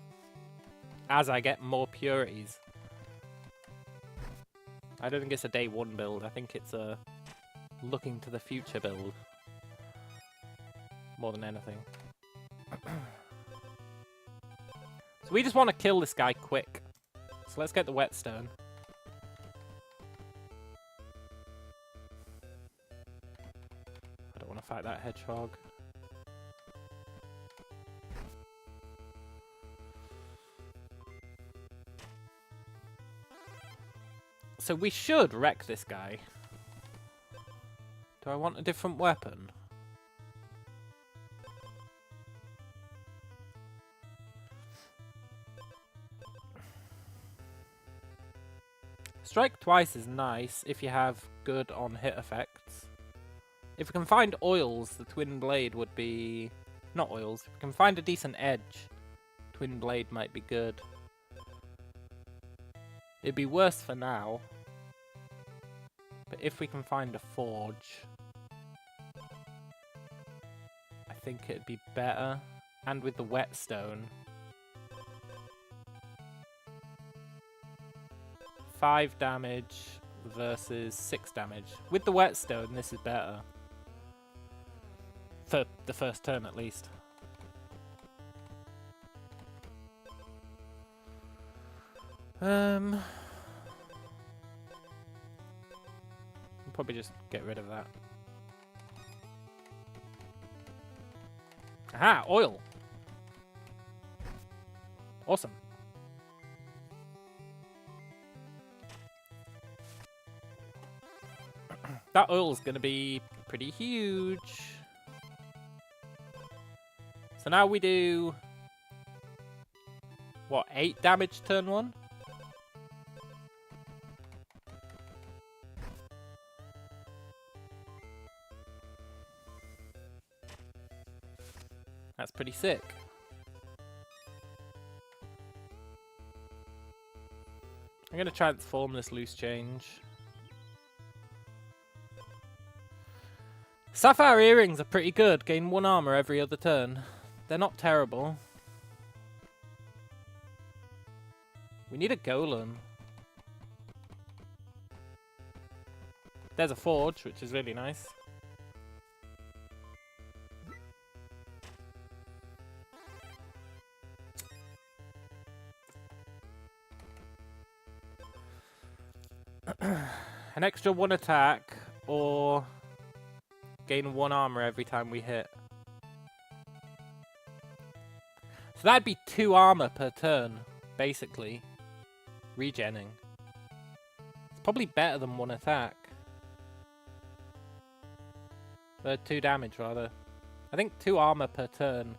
as I get more purities. I don't think it's a day 1 build. I think it's a looking to the future build. More than anything. So we just want to kill this guy quick. So let's get the whetstone. I don't want to fight that hedgehog. So we should wreck this guy. Do I want a different weapon? Strike twice is nice if you have good on hit effects. If we can find oils, the twin blade would be... Not oils. If we can find a decent edge, twin blade might be good. It'd be worse for now. But if we can find a forge, I think it'd be better. And with the whetstone, 5 damage versus 6 damage. With the whetstone, this is better. For the first turn, at least. I'll probably just get rid of that. Aha! Oil! Awesome. That oil's gonna be pretty huge. So now we do... What, 8 damage turn 1? That's pretty sick. I'm gonna transform this loose change. Sapphire earrings are pretty good. Gain 1 armor every other turn. They're not terrible. We need a golem. There's a forge, which is really nice. An extra 1 attack, or gain 1 armor every time we hit. So that'd be 2 armor per turn, basically. Regenning. It's probably better than 1 attack. 2 damage, rather. I think 2 armor per turn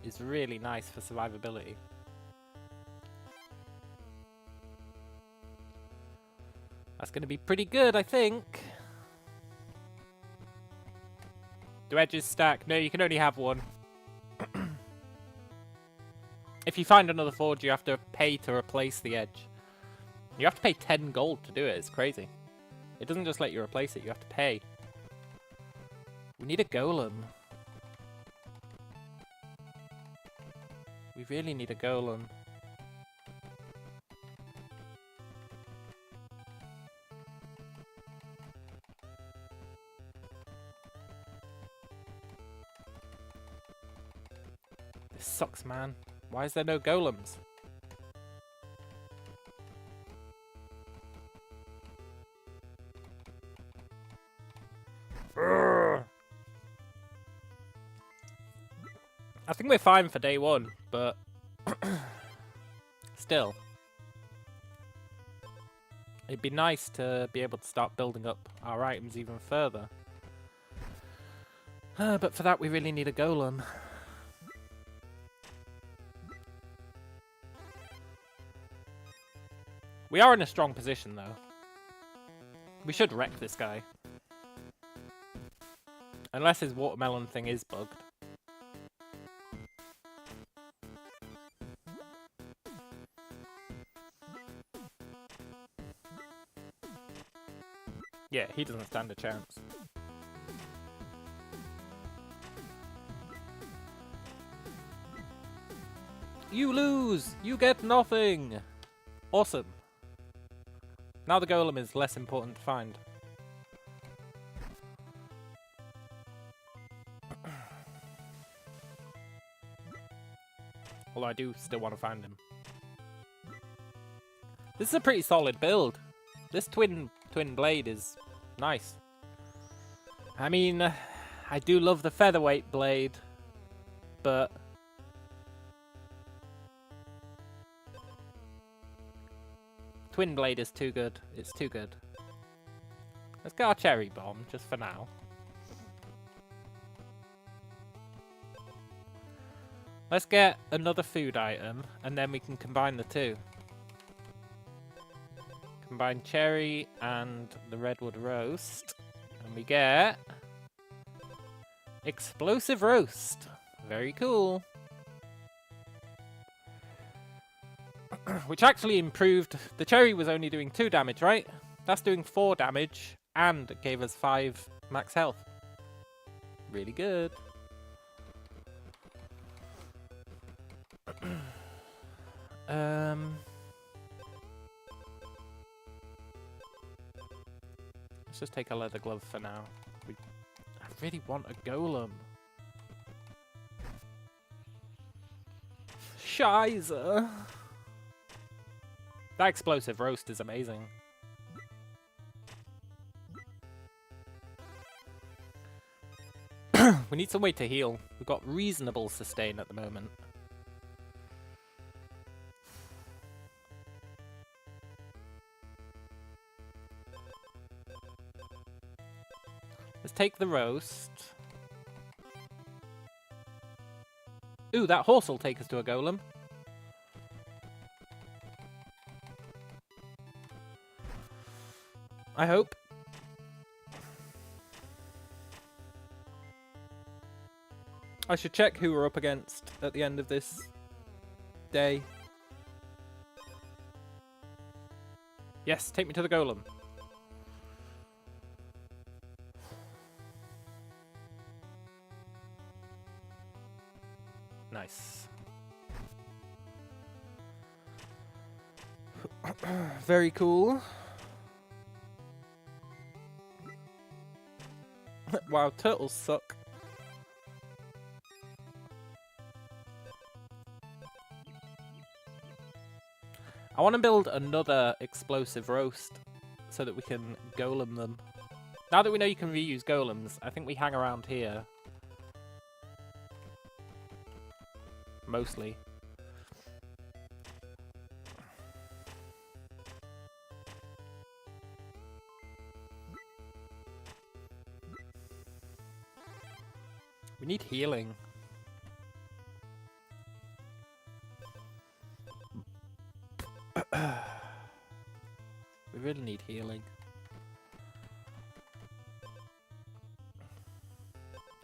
is really nice for survivability. That's going to be pretty good, I think. Do edges stack? No, you can only have 1. If you find another forge, you have to pay to replace the edge. You have to pay 10 gold to do it. It's crazy. It doesn't just let you replace it. You have to pay. We need a golem. We really need a golem. This sucks, man. Why is there no golems? I think we're fine for day 1, but still. It'd be nice to be able to start building up our items even further. But for that we really need a golem. We are in a strong position, though. We should wreck this guy. Unless his watermelon thing is bugged. Yeah, he doesn't stand a chance. You lose! You get nothing! Awesome. Now the golem is less important to find. Although I do still want to find him. This is a pretty solid build. This twin blade is nice. I mean, I do love the featherweight blade, but twin blade is too good. It's too good. Let's get our cherry bomb just for now. Let's get another food item, and then we can combine the two. Combine cherry and the redwood roast, and we get explosive roast. Very cool. Which actually improved. The cherry was only doing 2 damage, right? That's doing 4 damage, and it gave us 5 max health. Really good. Let's just take a leather glove for now. I really want a golem. Shiza. That explosive roast is amazing. We need some way to heal. We've got reasonable sustain at the moment. Let's take the roast. Ooh, that horse will take us to a golem. I hope. I should check who we're up against at the end of this day. Yes, take me to the golem. Nice. Very cool. Wow, turtles suck. I want to build another explosive roast so that we can golem them. Now that we know you can reuse golems, I think we hang around here. Mostly. We need healing. We really need healing.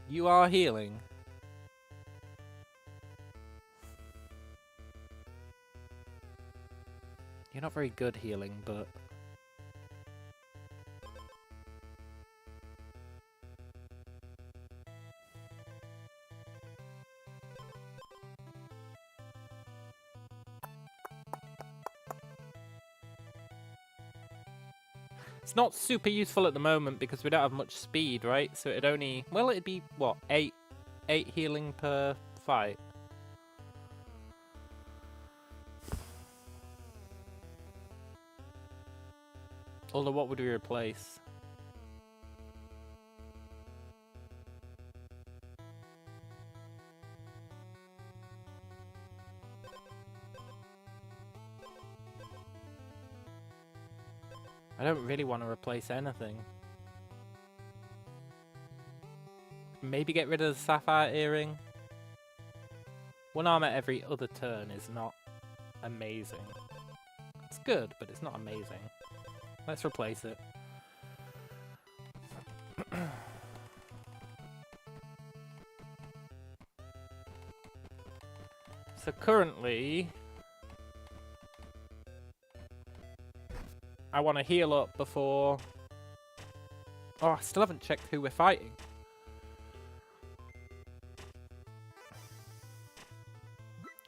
You are healing. You're not very good healing, but... It's not super useful at the moment because we don't have much speed, right? So it'd only... Well, it'd be, what, 8 healing per fight. Although, what would we replace? I don't really want to replace anything. Maybe get rid of the sapphire earring. 1 armor every other turn is not amazing. Let's good, but it's not amazing. Let's replace it. So currently, I want to heal up before... Oh, I still haven't checked who we're fighting.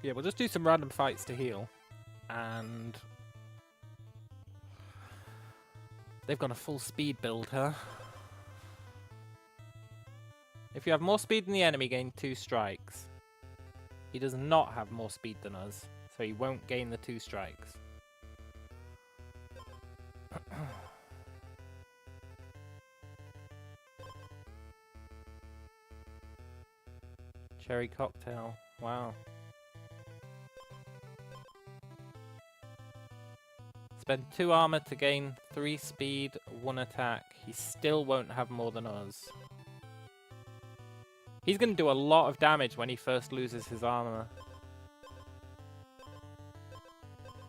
Yeah, we'll just do some random fights to heal. And... they've got a full speed build, huh? If you have more speed than the enemy, gain 2 strikes. He does not have more speed than us, so he won't gain the 2 strikes. Cherry cocktail. Wow. Spend 2 armor to gain 3 speed, 1 attack. He still won't have more than us. He's going to do a lot of damage when he first loses his armor.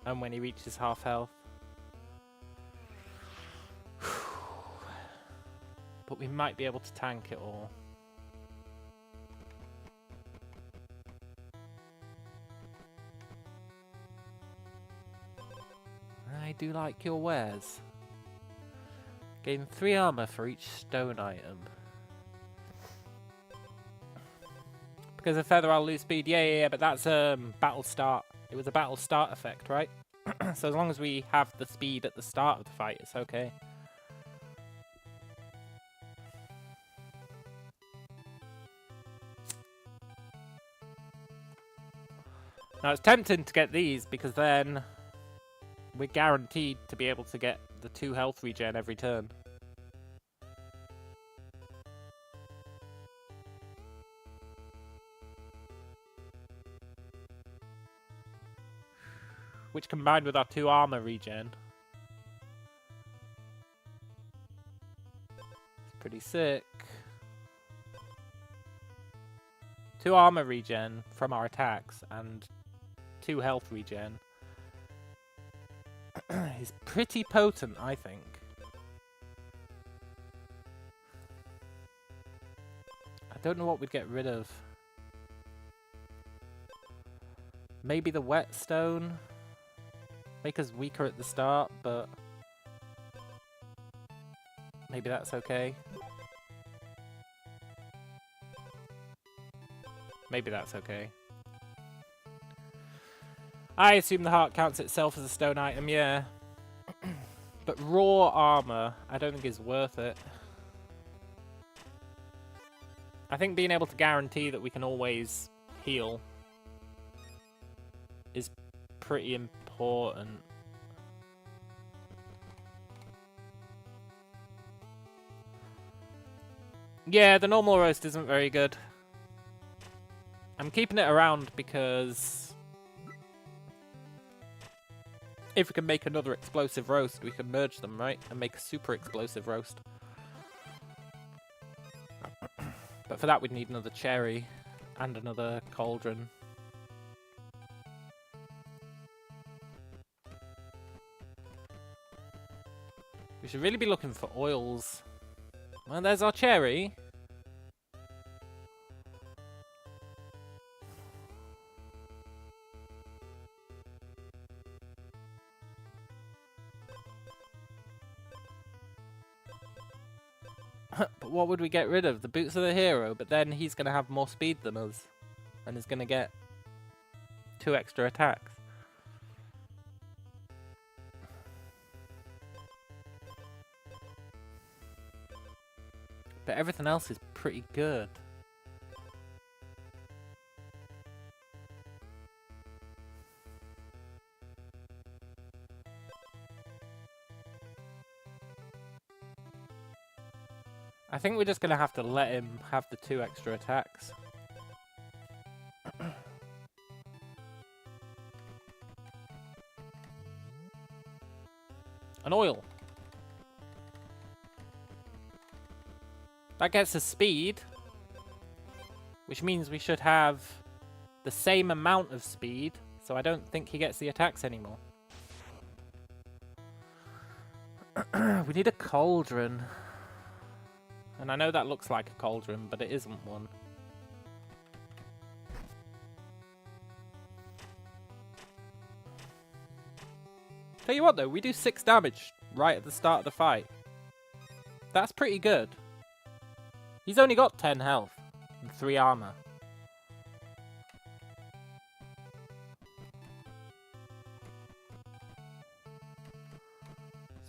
And when he reaches half health. But we might be able to tank it all. I do like your wares. Gain 3 armor for each stone item. Because of feather, I'll lose speed. Yeah, but that's battle start. It was a battle start effect, right? So as long as we have the speed at the start of the fight, it's okay. Now it's tempting to get these because then we're guaranteed to be able to get the 2 health regen every turn. Which combined with our 2 armor regen. It's pretty sick. 2 armor regen from our attacks and 2 health regen. Is pretty potent, I think. I don't know what we'd get rid of. Maybe the whetstone. Make us weaker at the start, but maybe that's okay. Maybe that's okay. I assume the heart counts itself as a stone item, yeah. But raw armor, I don't think is worth it. I think being able to guarantee that we can always heal is pretty important. Yeah, the normal roast isn't very good. I'm keeping it around because if we can make another explosive roast, we can merge them, right? And make a super explosive roast. But for that, we'd need another cherry and another cauldron. We should really be looking for oils. Well, there's our cherry. But what would we get rid of? The boots of the hero, but then he's going to have more speed than us. And is going to get 2 extra attacks. But everything else is pretty good. I think we're just going to have to let him have the 2 extra attacks. An oil. That gets us speed, which means we should have the same amount of speed, so I don't think he gets the attacks anymore. We need a cauldron. And I know that looks like a cauldron, but it isn't one. Tell you what though, we do 6 damage right at the start of the fight. That's pretty good. He's only got 10 health and 3 armor.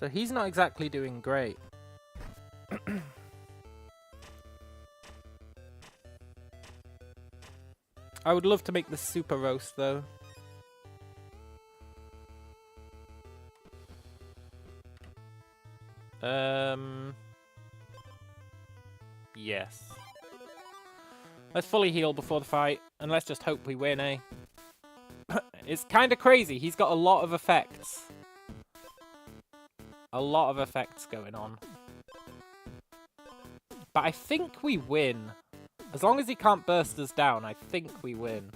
So he's not exactly doing great. I would love to make the super roast though. Yes. Let's fully heal before the fight, and let's just hope we win, eh? It's kind of crazy. He's got a lot of effects. A lot of effects going on. But I think we win. As long as he can't burst us down, I think we win.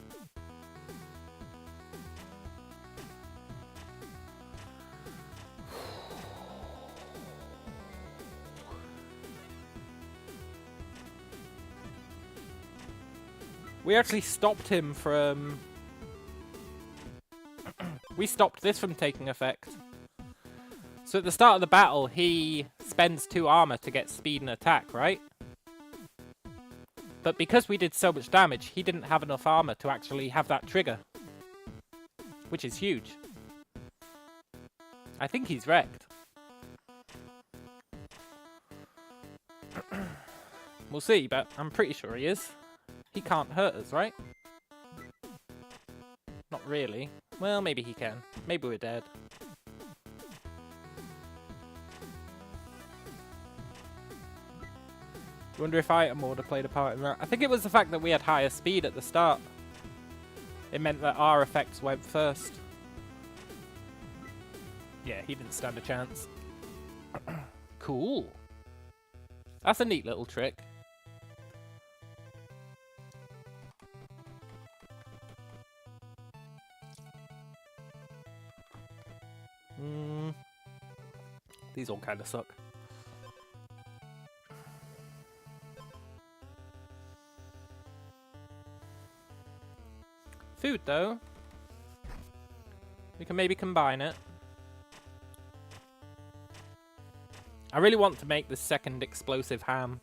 We actually stopped him from... we stopped this from taking effect. So at the start of the battle, he spends 2 armor to get speed and attack, right? But because we did so much damage, he didn't have enough armor to actually have that trigger. Which is huge. I think he's wrecked. We'll see, but I'm pretty sure he is. He can't hurt us, right? Not really. Well, maybe he can. Maybe we're dead. Wonder if item order played a part in that. I think it was the fact that we had higher speed at the start. It meant that our effects went first. Yeah, he didn't stand a chance. Cool. That's a neat little trick. These all kind of suck. Food, though. We can maybe combine it. I really want to make the second explosive ham.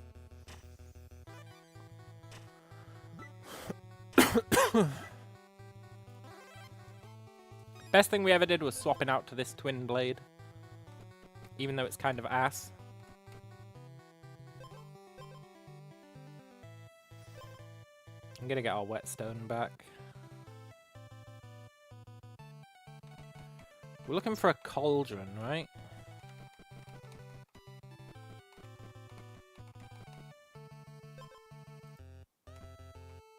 Best thing we ever did was swapping out to this twin blade. Even though it's kind of ass. I'm gonna get our whetstone back. We're looking for a cauldron, right?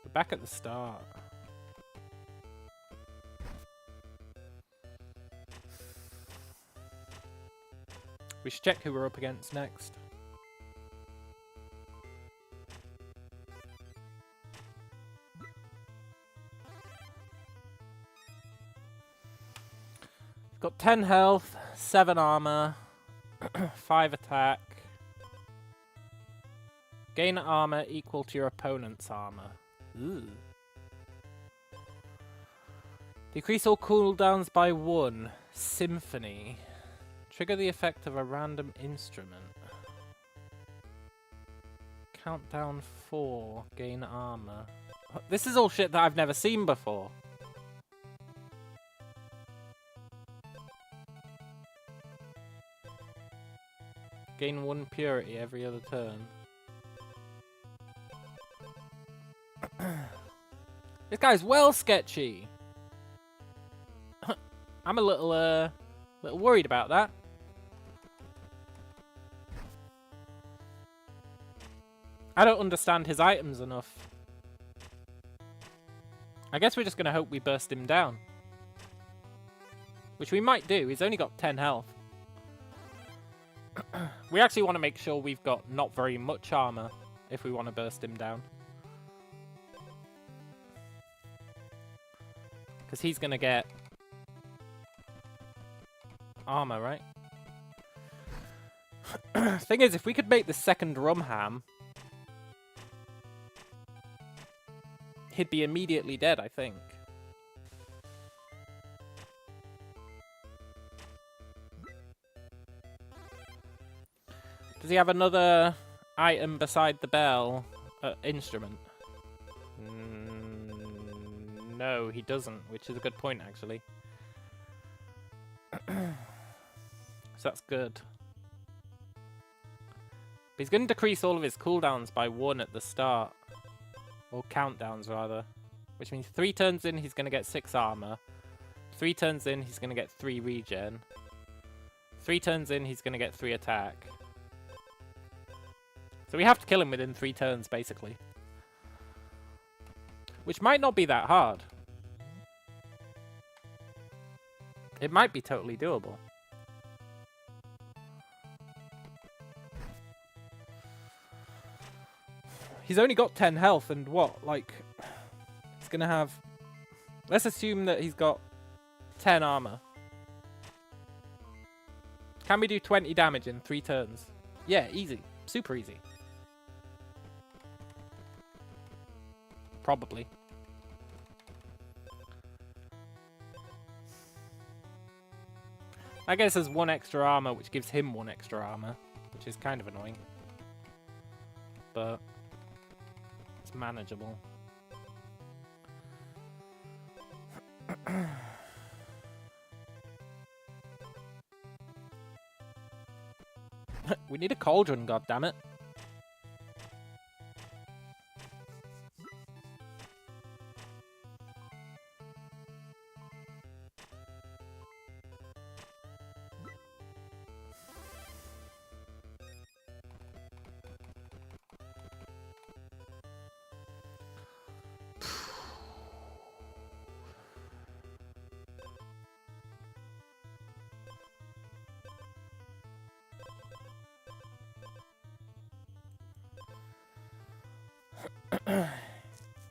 We're back at the start. We should check who we're up against next. We've got 10 health, 7 armor, 5 attack. Gain armor equal to your opponent's armor. Ooh. Decrease all cooldowns by 1. Symphony. Trigger the effect of a random instrument. Countdown 4. Gain armor. This is all shit that I've never seen before. Gain 1 purity every other turn. This guy's well sketchy. I'm a little worried about that. I don't understand his items enough. I guess we're just going to hope we burst him down. Which we might do. He's only got 10 health. We actually want to make sure we've got not very much armor if we want to burst him down. Because he's going to get armor, right? Thing is, if we could make the second rum ham, he'd be immediately dead, I think. Does he have another item beside the bell? Instrument? No, he doesn't, which is a good point, actually. So that's good. But he's going to decrease all of his cooldowns by 1 at the start. Or countdowns, rather. Which means 3 turns in, he's going to get 6 armor. 3 turns in, he's going to get 3 regen. 3 turns in, he's going to get 3 attack. So we have to kill him within 3 turns, basically. Which might not be that hard. It might be totally doable. He's only got 10 health and what? Like, he's gonna have... Let's assume that he's got 10 armor. Can we do 20 damage in 3 turns? Yeah, easy. Super easy. Probably. I guess there's 1 extra armor, which gives him 1 extra armor, which is kind of annoying. But it's manageable. We need a cauldron, goddammit.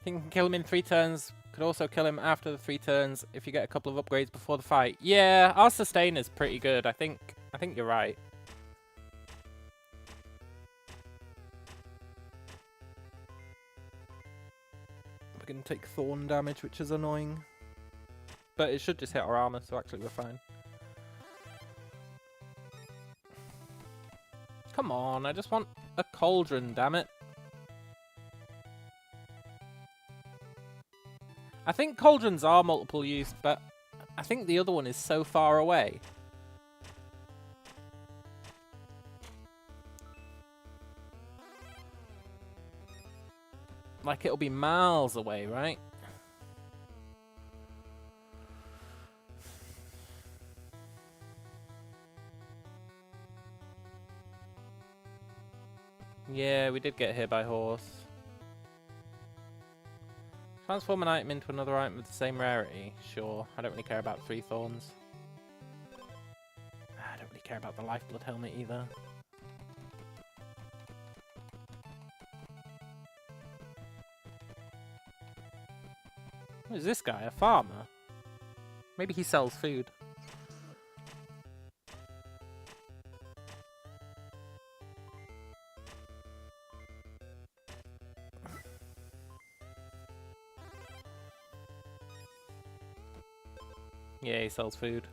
You can kill him in 3 turns. Could also kill him after the 3 turns if you get a couple of upgrades before the fight. Yeah, our sustain is pretty good. I think you're right. We're gonna take thorn damage, which is annoying. But it should just hit our armor, so actually we're fine. Come on, I just want a cauldron, damn it. I think cauldrons are multiple use, but I think the other one is so far away. Like it'll be miles away, right? Yeah, we did get hit by horse. Transform an item into another item with the same rarity. Sure, I don't really care about 3 thorns. I don't really care about the lifeblood helmet either. What is this guy? A farmer? Maybe he sells food. Yeah, he sells food.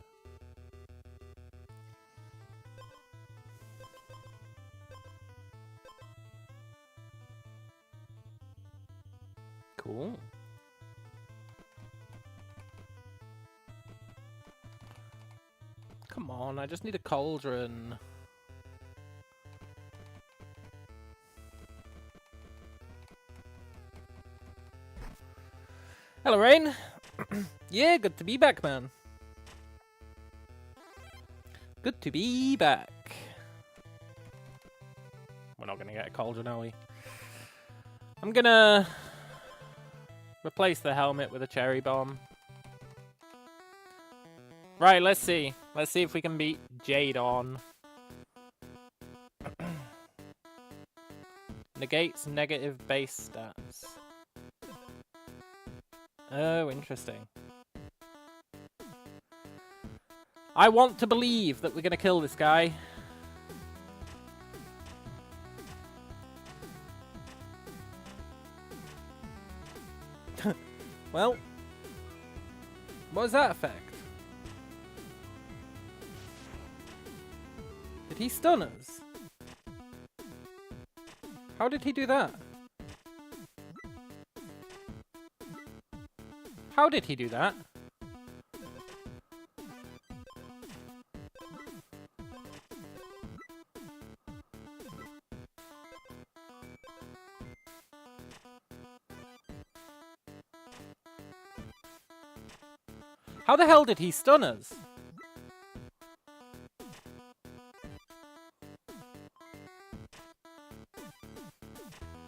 Cool. Come on, I just need a cauldron. Hello, Rain. Yeah, good to be back, man. Good to be back. We're not gonna get a cauldron, are we? I'm gonna replace the helmet with a cherry bomb. Right, let's see. Let's see if we can beat Jade on. Negates negative base stats. Oh, interesting. I want to believe that we're going to kill this guy. Well, what was that effect? Did he stun us? How did he do that? How did he do that? How the hell did he stun us?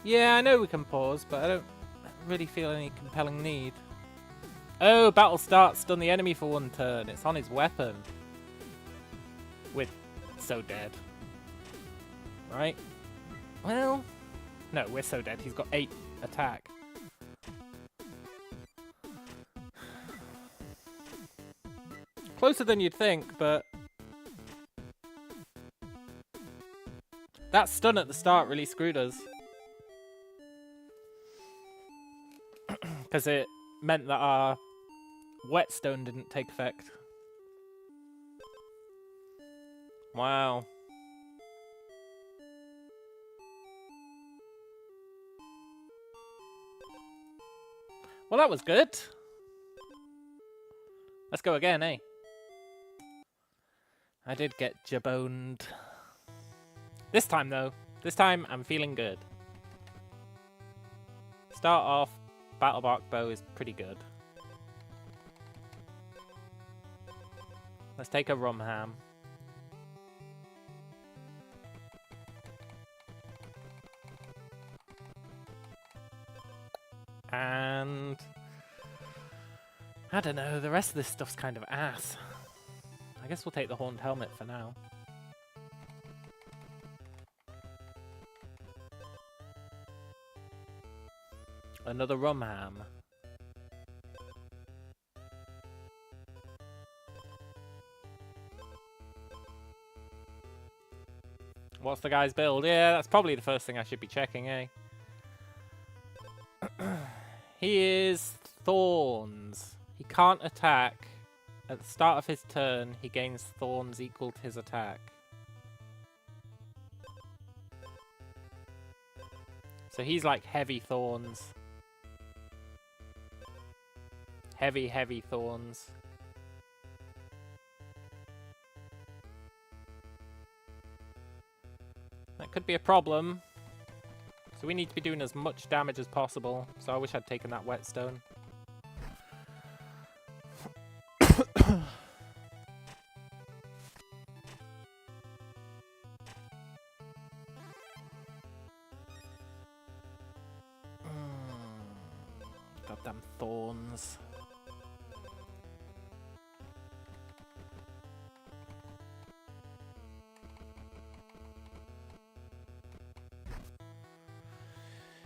Yeah, I know we can pause, but I don't really feel any compelling need. Oh, battle start, stun the enemy for 1 turn. It's on his weapon. We're so dead. Right? Well, no, we're so dead. He's got 8 attack. Closer than you'd think, but that stun at the start really screwed us. Because it meant that our whetstone didn't take effect. Wow. Well, that was good. Let's go again, eh? I did get jaboned. This time, though. This time, I'm feeling good. Start off, Battlebark Bow is pretty good. Let's take a rum ham. And I don't know, the rest of this stuff's kind of ass. I guess we'll take the horned helmet for now. Another rum ham. What's the guy's build? Yeah, that's probably the first thing I should be checking, eh? He is Thorns. He can't attack. At the start of his turn, he gains Thorns equal to his attack. So he's like heavy Thorns. Heavy, heavy Thorns. That could be a problem. So we need to be doing as much damage as possible. So I wish I'd taken that whetstone. Goddamn thorns.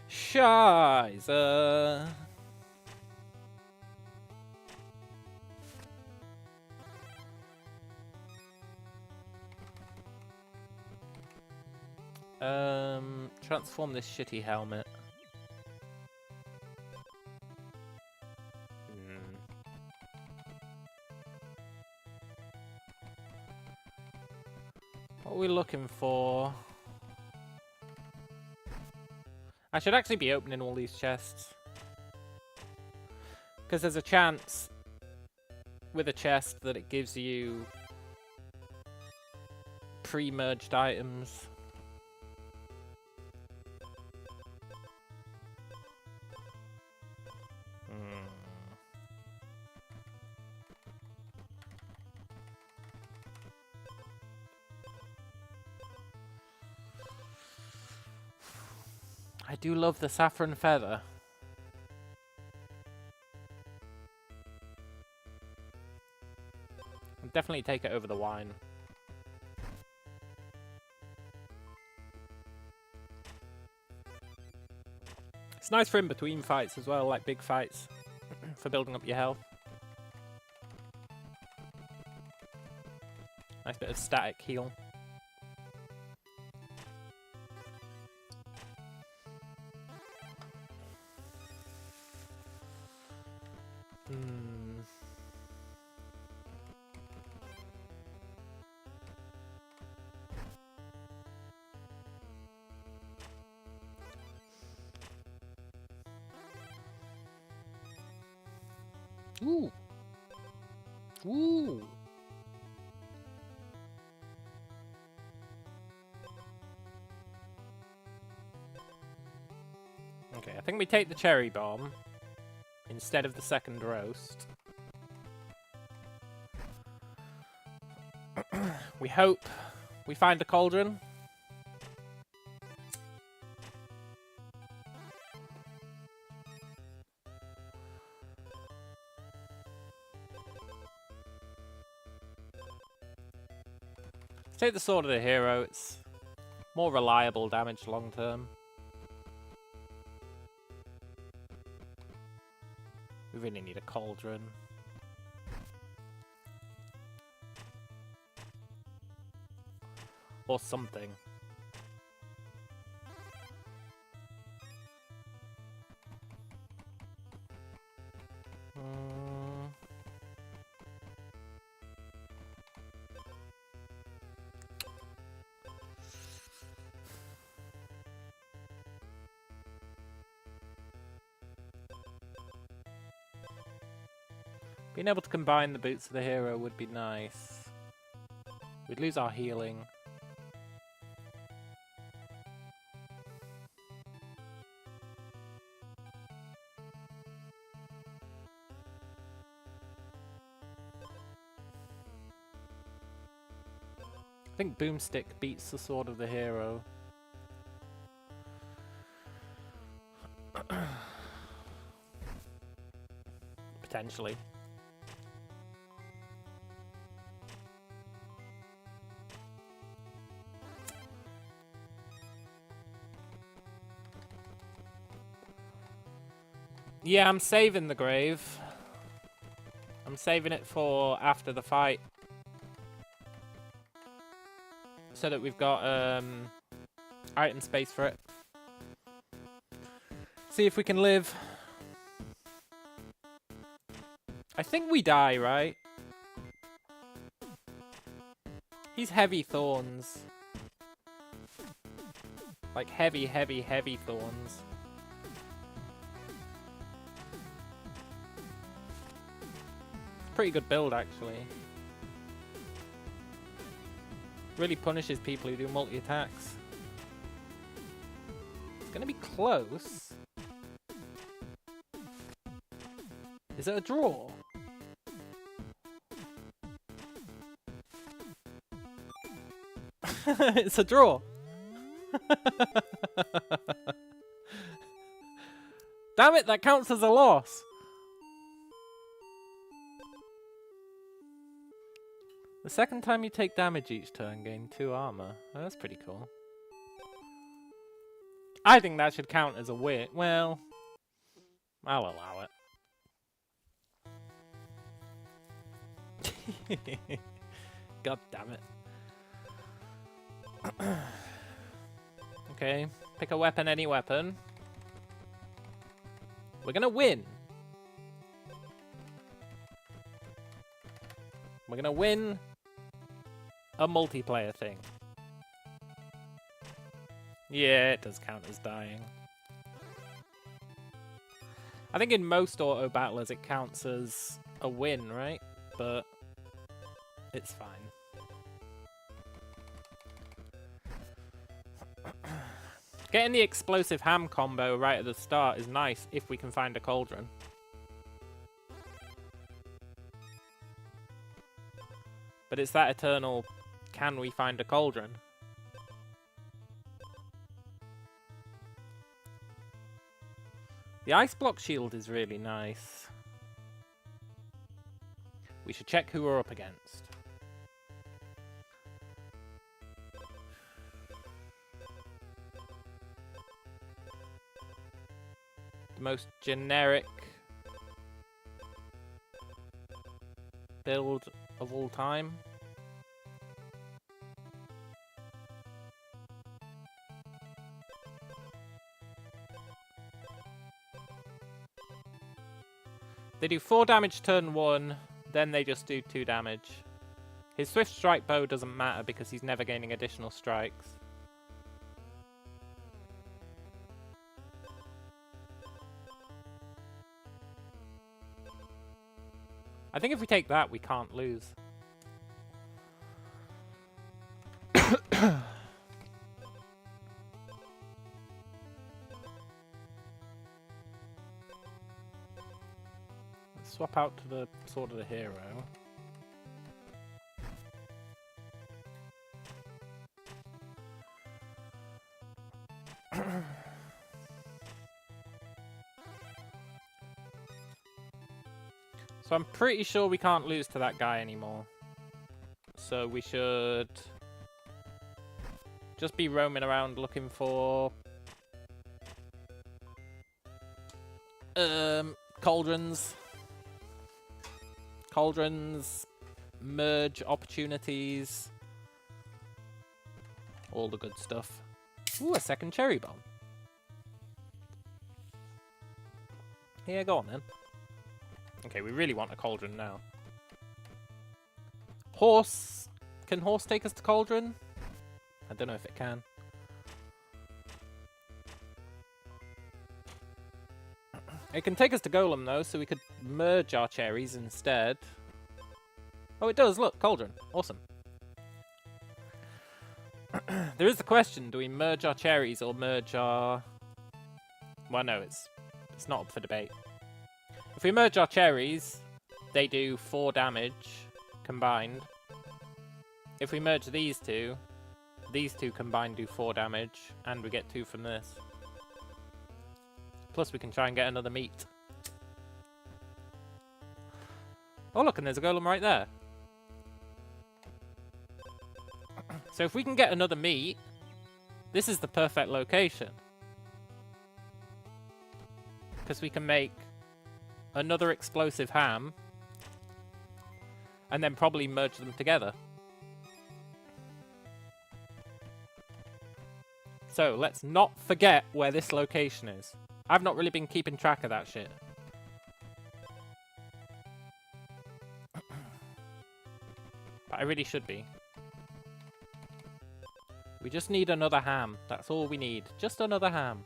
Scheiße. Transform this shitty helmet. What are we looking for? I should actually be opening all these chests. Because there's a chance with a chest that it gives you pre-merged items. I do love the saffron feather. I'll definitely take it over the wine. It's nice for in between fights as well, like big fights, for building up your health. Nice bit of static heal. Hmm. Ooh. Ooh. Okay, I think we take the cherry bomb instead of the second roast. We hope we find a cauldron. Take the sword of the hero, it's more reliable damage long term. We really need a cauldron. Or something. Being able to combine the boots of the hero would be nice. We'd lose our healing. I think Boomstick beats the sword of the hero. Potentially. Yeah, I'm saving the grave. I'm saving it for after the fight. So that we've got item space for it. See if we can live. I think we die, right? He's heavy thorns. Like heavy, heavy, heavy thorns. Pretty good build, actually. Really punishes people who do multi-attacks. It's gonna be close. Is it a draw? It's a draw. Damn it, that counts as a loss. The second time you take damage each turn, gain 2 armor. Oh, that's pretty cool. I think that should count as a win. Well, I'll allow it. God damn it. Okay, pick a weapon, any weapon. We're gonna win. We're gonna win a multiplayer thing. Yeah, it does count as dying. I think in most auto battlers it counts as a win, right? But it's fine. Getting the explosive ham combo right at the start is nice if we can find a cauldron. But it's that eternal, can we find a cauldron? The ice block shield is really nice. We should check who we're up against. The most generic build of all time. They do 4 damage turn 1, then they just do 2 damage. His Swift Strike bow doesn't matter because he's never gaining additional strikes. I think if we take that, we can't lose. Let's swap out to the Sword of the Hero. So I'm pretty sure we can't lose to that guy anymore. So we should just be roaming around looking for cauldrons. Cauldrons, merge opportunities, all the good stuff. Ooh, a second cherry bomb. Yeah, go on then. Okay, we really want a cauldron now. Horse. Can horse take us to cauldron? I don't know if it can. It can take us to golem though, so we could merge our cherries instead. Oh, it does. Look, cauldron. Awesome. There is the question, do we merge our cherries or merge our... Well, no, it's not up for debate. If we merge our cherries, they do 4 damage combined. If we merge these two combined do 4 damage, and we get 2 from this. Plus we can try and get another meat. Oh look, and there's a golem right there. So if we can get another meat, this is the perfect location. Because we can make another explosive ham, and then probably merge them together. So let's not forget where this location is. I've not really been keeping track of that shit. But I really should be. We just need another ham. That's all we need. Just another ham.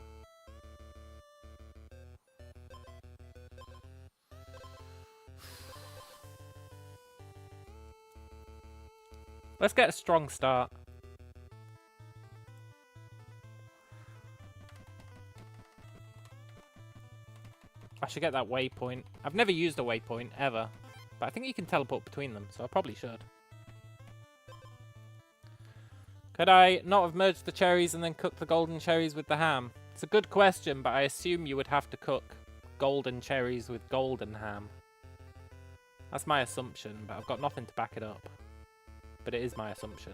Let's get a strong start. I should get that waypoint. I've never used a waypoint, ever. But I think you can teleport between them, so I probably should. Could I not have merged the cherries and then cooked the golden cherries with the ham? It's a good question, but I assume you would have to cook golden cherries with golden ham. That's my assumption, but I've got nothing to back it up. But it is my assumption.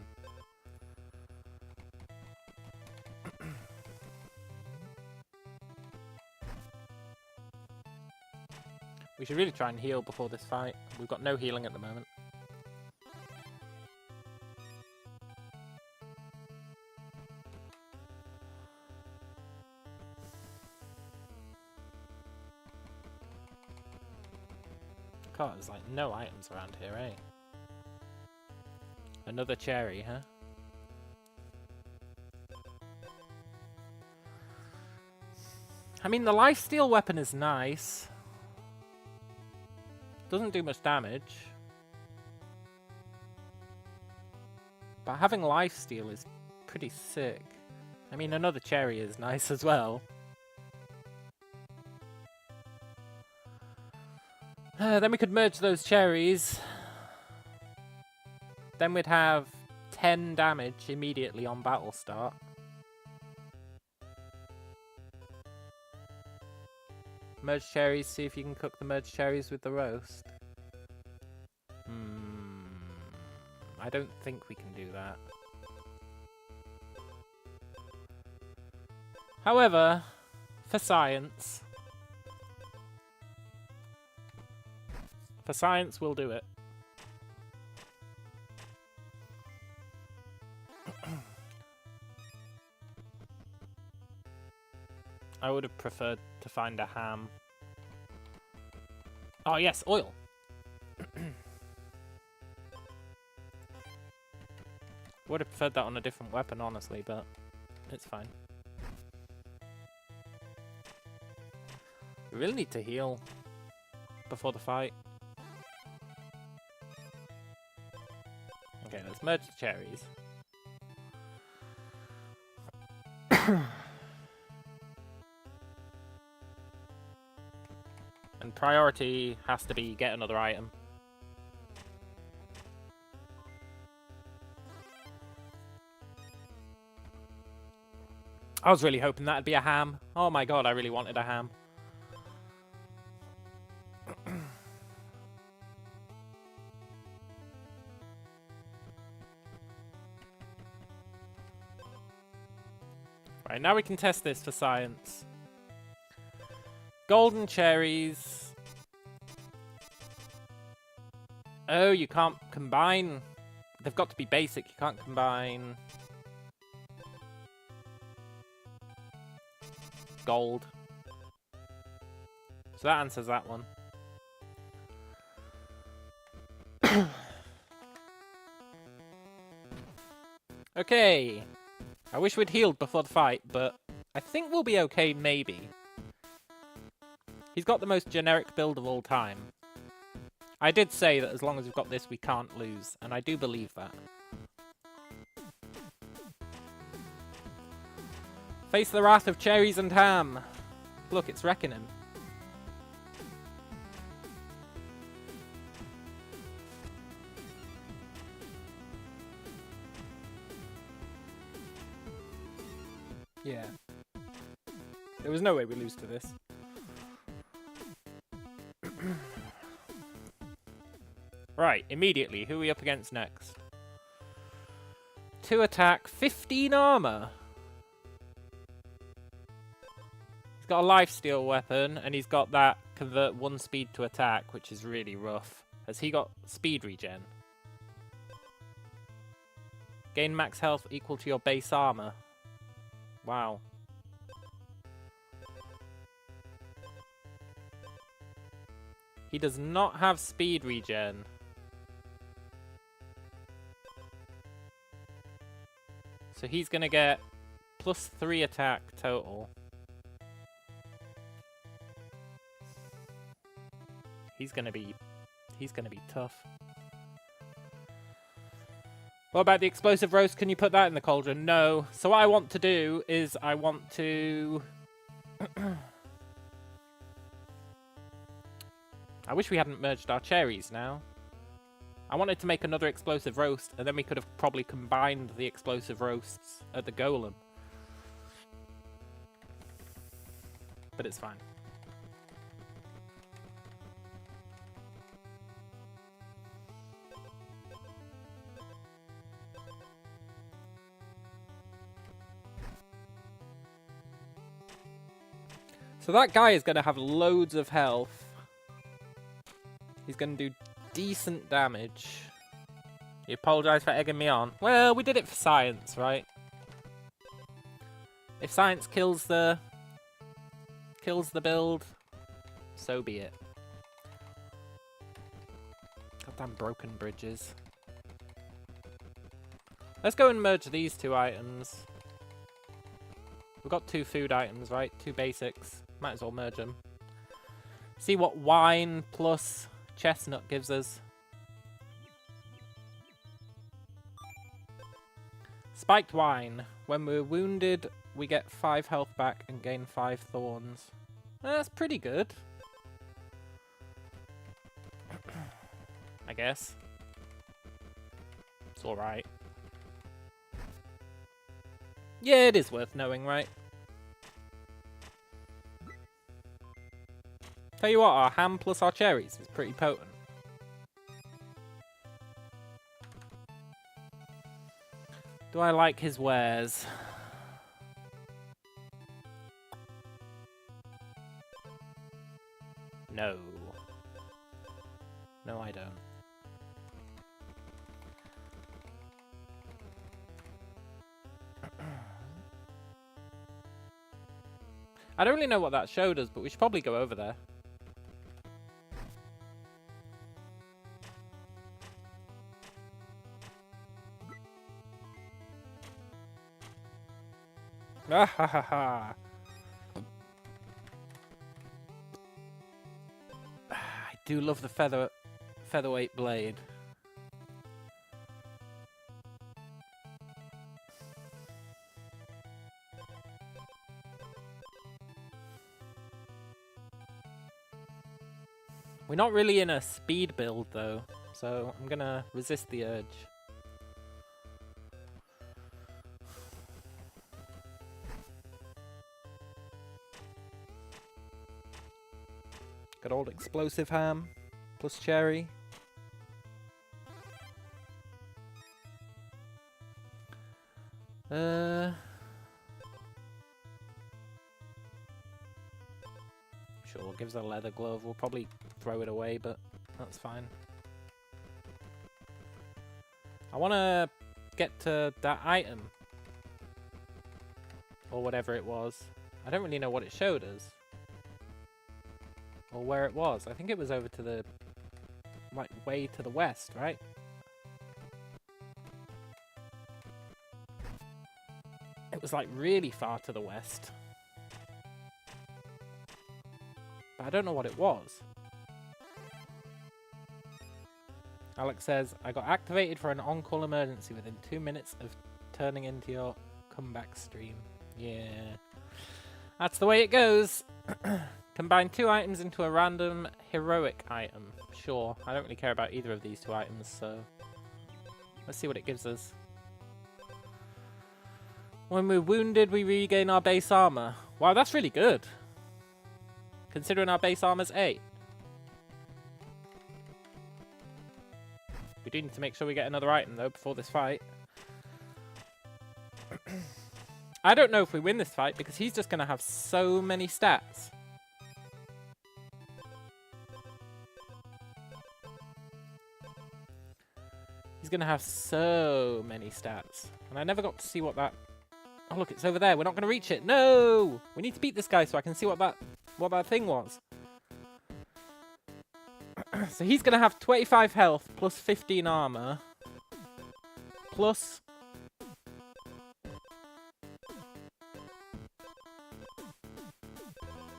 We should really try and heal before this fight. We've got no healing at the moment. God, there's like no items around here, eh? Another cherry, huh? I mean, the lifesteal weapon is nice. Doesn't do much damage. But having lifesteal is pretty sick. I mean, another cherry is nice as well. Then we could merge those cherries. Then we'd have 10 damage immediately on battle start. Merge cherries, see if you can cook the merged cherries with the roast. I don't think we can do that. However, for science... For science, we'll do it. I would have preferred to find a ham. Oh yes, oil. Would have preferred that on a different weapon, honestly, but it's fine. We really need to heal before the fight. Okay, let's merge the cherries. And priority has to be get another item. I was really hoping that'd be a ham. Oh my god, I really wanted a ham. Right, now we can test this for science. Golden cherries. Oh, you can't combine. They've got to be basic. You can't combine gold. So that answers that one. Okay. I wish we'd healed before the fight, but I think we'll be okay, maybe. He's got the most generic build of all time. I did say that as long as we've got this, we can't lose, and I do believe that. Face the wrath of cherries and ham. Look, it's wrecking him. Yeah. There was no way we lose to this. Right, immediately, who are we up against next? 2 attack, 15 armor. He's got a lifesteal weapon, and he's got that convert 1 speed to attack, which is really rough. Has he got speed regen? Gain max health equal to your base armor. Wow. He does not have speed regen. So he's gonna get +3 attack total. He's gonna be tough. What about the explosive roast? Can you put that in the cauldron? No. So what I want to do is I want to... I wish we hadn't merged our cherries now. I wanted to make another explosive roast, and then we could have probably combined the explosive roasts at the golem. But it's fine. So that guy is going to have loads of health. He's going to do decent damage. You apologise for egging me on. Well, we did it for science, right? If science kills the build, so be it. Goddamn broken bridges. Let's go and merge these 2 items. We've got 2 food items, right? 2 basics. Might as well merge them. See what wine plus chestnut gives us. Spiked wine. When we're wounded, we get 5 health back and gain 5 thorns. That's pretty good. I guess. It's alright. Yeah, it is worth knowing, right? Tell you what, our ham plus our cherries is pretty potent. Do I like his wares? No. No, I don't. I don't really know what that showed us, but we should probably go over there. Ah ha ha ha. I do love the featherweight blade. We're not really in a speed build though, so I'm gonna resist the urge. Good old explosive ham plus cherry. Sure, gives a leather glove. We'll probably throw it away, but that's fine. I want to get to that item. Or whatever it was. I don't really know what it showed us. Or where it was. I think it was over to the... like, way to the west, right? It was like really far to the west. But I don't know what it was. Alex says, I got activated for an on-call emergency within 2 minutes of turning into your comeback stream. Yeah. That's the way it goes. Combine 2 items into a random heroic item. Sure, I don't really care about either of these 2 items, so... let's see what it gives us. When we're wounded, we regain our base armor. Wow, that's really good. Considering our base armor's 8. We do need to make sure we get another item, though, before this fight. I don't know if we win this fight, because he's just going to have so many stats. He's going to have so many stats. And I never got to see what that... oh, look, it's over there. We're not going to reach it. No! We need to beat this guy so I can see what that thing was. So he's going to have 25 health plus 15 armor. Plus...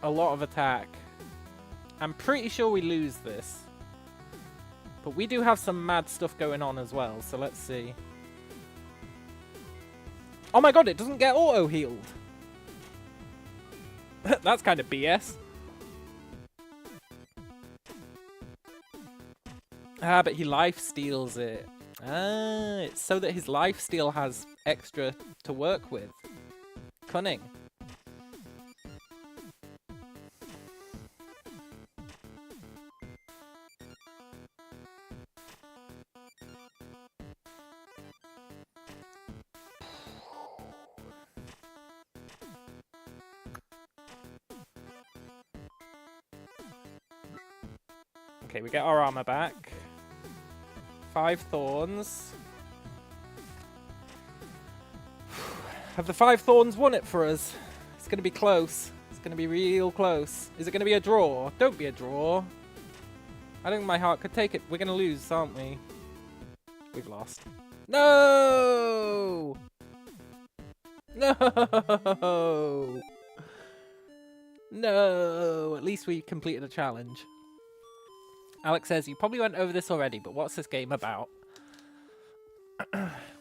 a lot of attack. I'm pretty sure we lose this. But we do have some mad stuff going on as well, so let's see. Oh my god, it doesn't get auto-healed. That's kind of BS. Ah, but he life-steals it. Ah, it's so that his life-steal has extra to work with. Cunning. Okay, we get our armor back. 5 thorns. Have the 5 thorns won it for us? It's going to be close. It's going to be real close. Is it going to be a draw? Don't be a draw. I don't think my heart could take it. We're going to lose, aren't we? We've lost. No! No! No! At least we completed a challenge. Alex says, you probably went over this already, but what's this game about?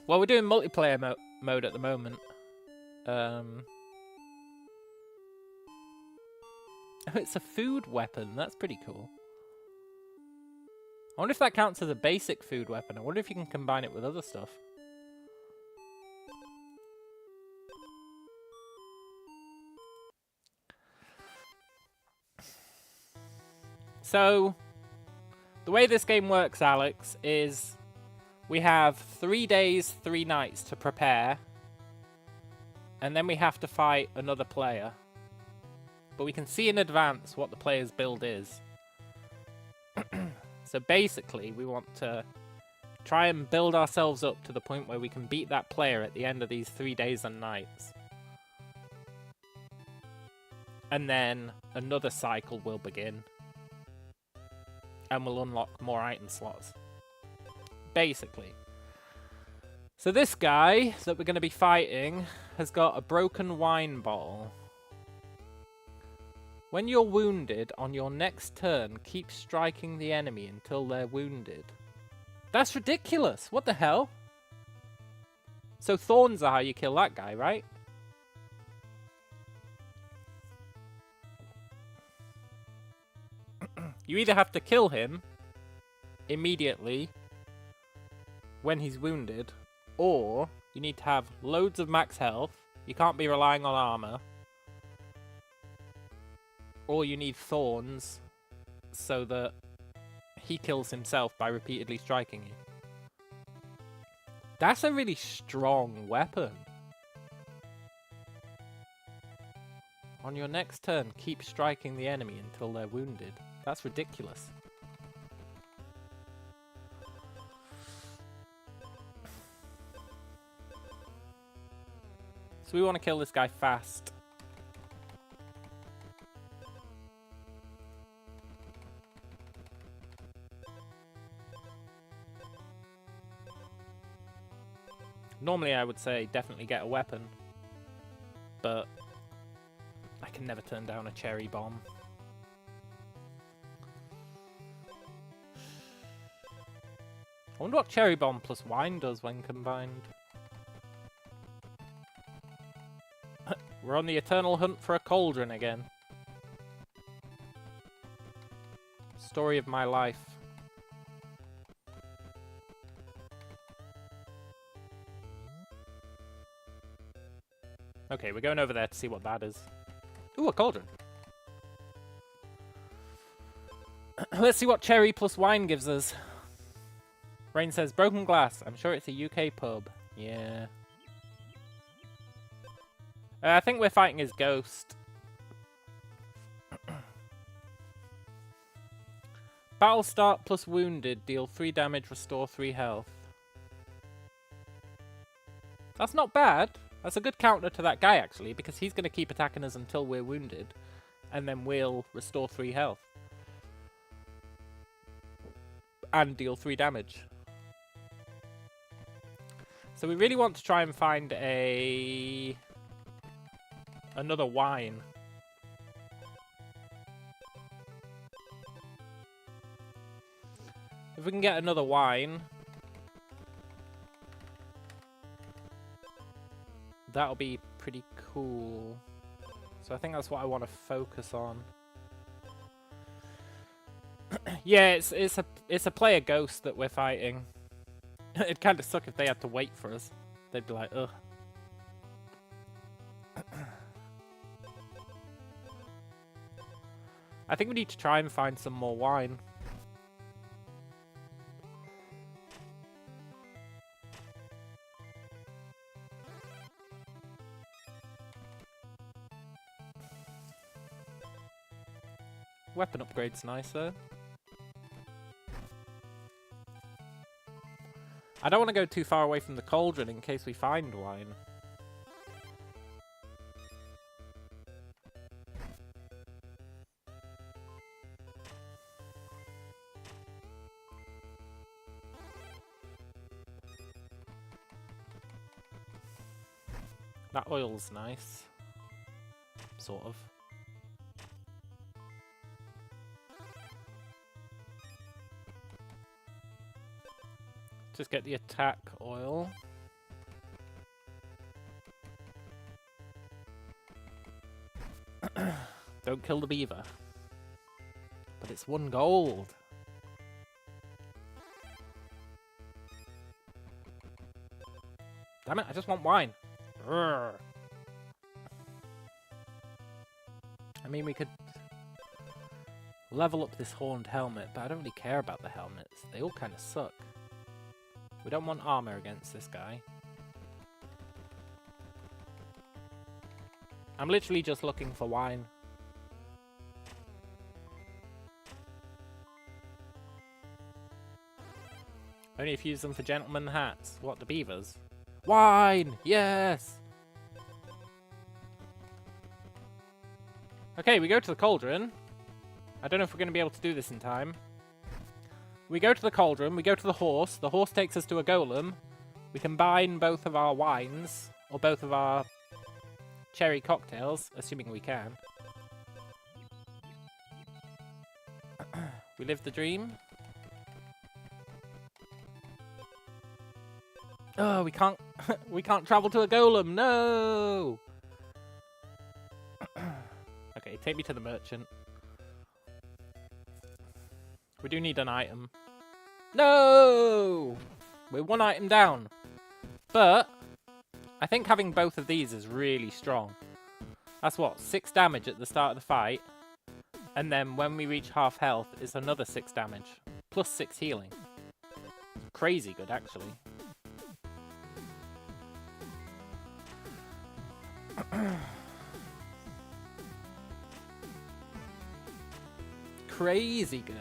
Well, we're doing multiplayer mode at the moment. Oh, it's a food weapon. That's pretty cool. I wonder if that counts as a basic food weapon. I wonder if you can combine it with other stuff. So... the way this game works, Alex, is we have 3 days, 3 nights to prepare. And then we have to fight another player. But we can see in advance what the player's build is. So basically, we want to try and build ourselves up to the point where we can beat that player at the end of these 3 days and nights. And then another cycle will begin. And we'll unlock more item slots. Basically. So this guy that we're going to be fighting has got a broken wine bottle. When you're wounded, on your next turn, keep striking the enemy until they're wounded. That's ridiculous! What the hell? So thorns are how you kill that guy, right? You either have to kill him immediately when he's wounded, or you need to have loads of max health. You can't be relying on armor. Or you need thorns so that he kills himself by repeatedly striking you. That's a really strong weapon. On your next turn, keep striking the enemy until they're wounded. That's ridiculous. So we want to kill this guy fast. Normally I would say definitely get a weapon, but I can never turn down a cherry bomb. I wonder what cherry bomb plus wine does when combined. We're on the eternal hunt for a cauldron again. Story of my life. Okay, we're going over there to see what that is. Ooh, a cauldron. Let's see what cherry plus wine gives us. Rain says, broken glass. I'm sure it's a UK pub. Yeah. I think we're fighting his ghost. Battle start plus wounded. Deal 3 damage, restore 3 health. That's not bad. That's a good counter to that guy, actually, because he's going to keep attacking us until we're wounded. And then we'll restore 3 health. And deal 3 damage. So we really want to try and find another wine. If we can get another wine, that'll be pretty cool. So I think that's what I want to focus on. Yeah, it's a player ghost that we're fighting. It'd kind of suck if they had to wait for us. They'd be like, ugh. I think we need to try and find some more wine. Weapon upgrade's nice though. I don't want to go too far away from the cauldron in case we find wine. That oil's nice. Sort of. Just get the attack oil. Don't kill the beaver. But it's 1 gold. Damn it, I just want wine. Urgh. I mean, we could level up this horned helmet, but I don't really care about the helmets. They all kind of suck. We don't want armor against this guy. I'm literally just looking for wine. Only if you use them for gentlemen hats. What, the beavers? Wine! Yes! Okay, we go to the cauldron. I don't know if we're going to be able to do this in time. We go to the cauldron, we go to the horse takes us to a golem, We combine both of our wines, or both of our cherry cocktails, assuming we can. We live the dream. Oh, we can't we can't travel to a golem, no! Okay, take me to the merchant. We do need an item. No! We're one item down. But I think having both of these is really strong. That's what, 6 damage at the start of the fight. And then when we reach half health, it's another 6 damage. Plus 6 healing. Crazy good, actually. Crazy good.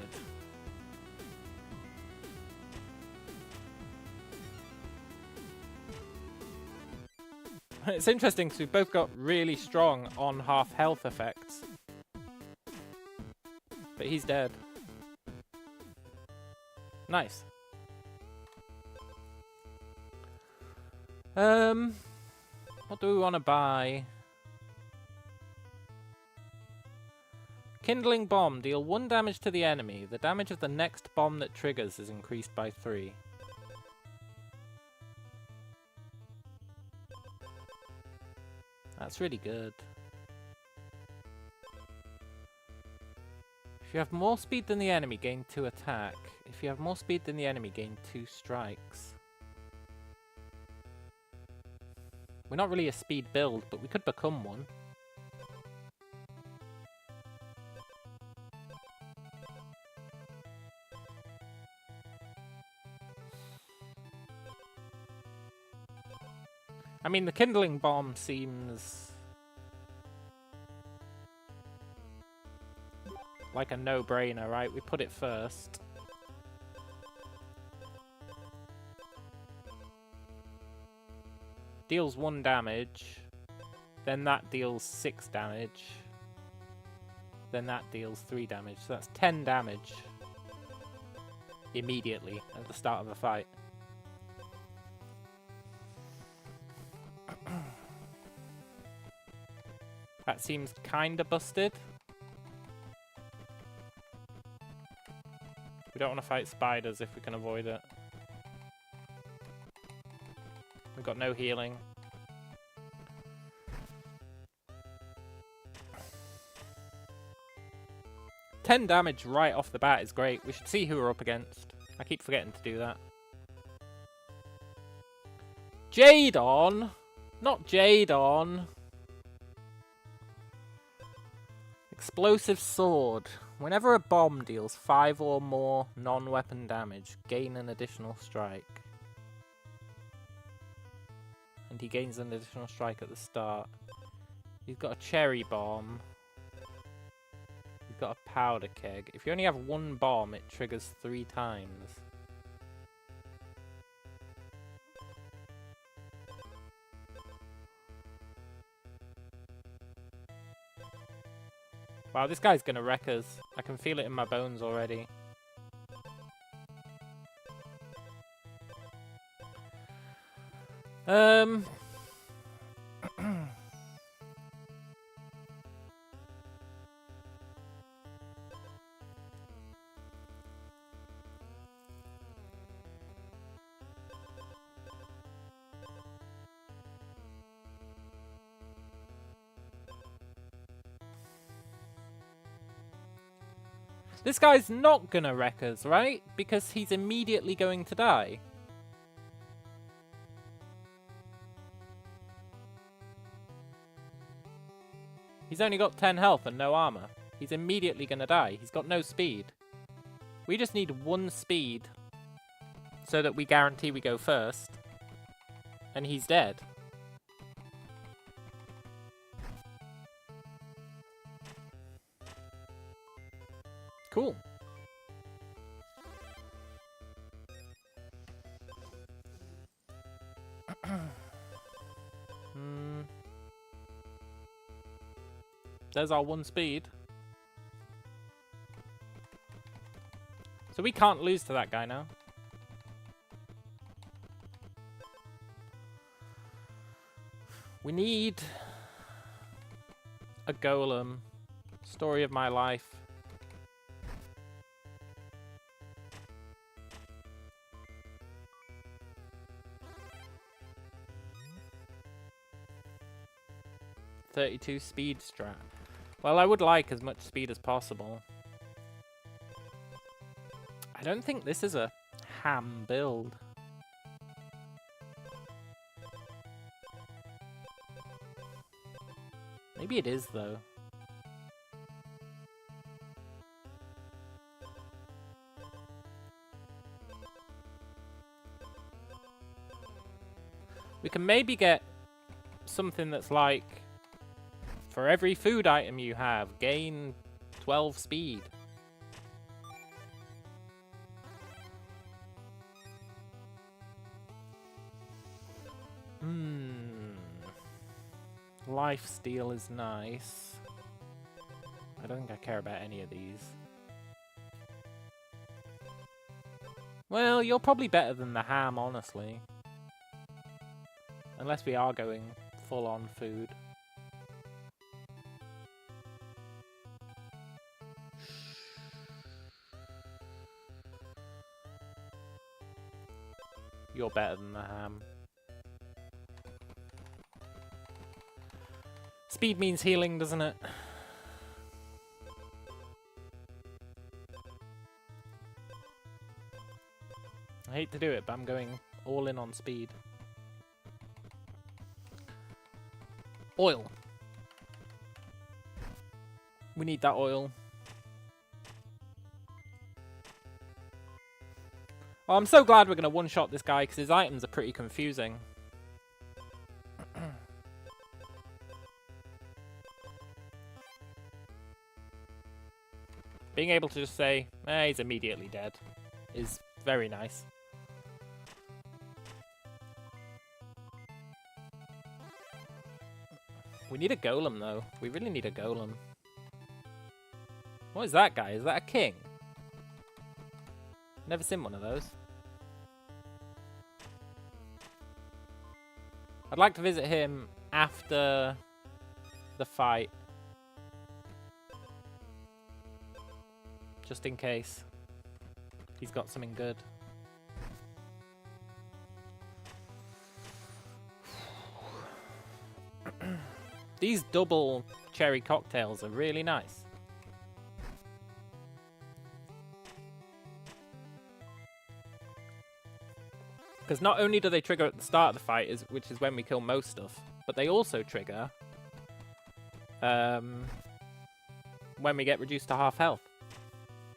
It's interesting because we've both got really strong on half health effects. But he's dead. Nice. What do we want to buy? Kindling bomb. Deal 1 damage to the enemy. The damage of the next bomb that triggers is increased by 3. That's really good. If you have more speed than the enemy, gain 2 attack. If you have more speed than the enemy, gain 2 strikes. We're not really a speed build, but we could become one. I mean, the kindling bomb seems like a no-brainer, right? We put it first. Deals 1 damage. Then that deals 6 damage. Then that deals 3 damage. So that's 10 damage immediately at the start of a fight. That seems kinda busted. We don't want to fight spiders if we can avoid it. We've got no healing. $10 damage right off the bat is great. We should see who we're up against. I keep forgetting to do that. Jadon! Not Jadon! Explosive sword. Whenever a bomb deals 5 or more non-weapon damage, gain an additional strike. And he gains an additional strike at the start. He's got a cherry bomb. He's got a powder keg. If you only have 1 bomb, it triggers 3 times. Wow, this guy's gonna wreck us. I can feel it in my bones already. This guy's not gonna wreck us, right? Because he's immediately going to die. He's only got 10 health and no armor. He's immediately gonna die. He's got no speed. We just need 1 speed so that we guarantee we go first. And he's dead. Cool. There's our 1 speed. So we can't lose to that guy now. We need a golem. Story of my life. .32 speed strat. Well, I would like as much speed as possible. I don't think this is a ham build. Maybe it is, though. We can maybe get something that's like, for every food item you have, gain 12 speed. Lifesteal is nice. I don't think I care about any of these. Well, you're probably better than the ham, honestly. Unless we are going full-on food. You're better than the ham. Speed means healing, doesn't it? I hate to do it, but I'm going all in on speed. Oil. We need that oil. Well, I'm so glad we're going to one-shot this guy because his items are pretty confusing. Being able to just say, he's immediately dead is very nice. We need a golem, though. We really need a golem. What is that guy? Is that a king? Never seen one of those. I'd like to visit him after the fight. Just in case he's got something good. These double cherry cocktails are really nice. Because not only do they trigger at the start of the fight, which is when we kill most stuff, but they also trigger when we get reduced to half health.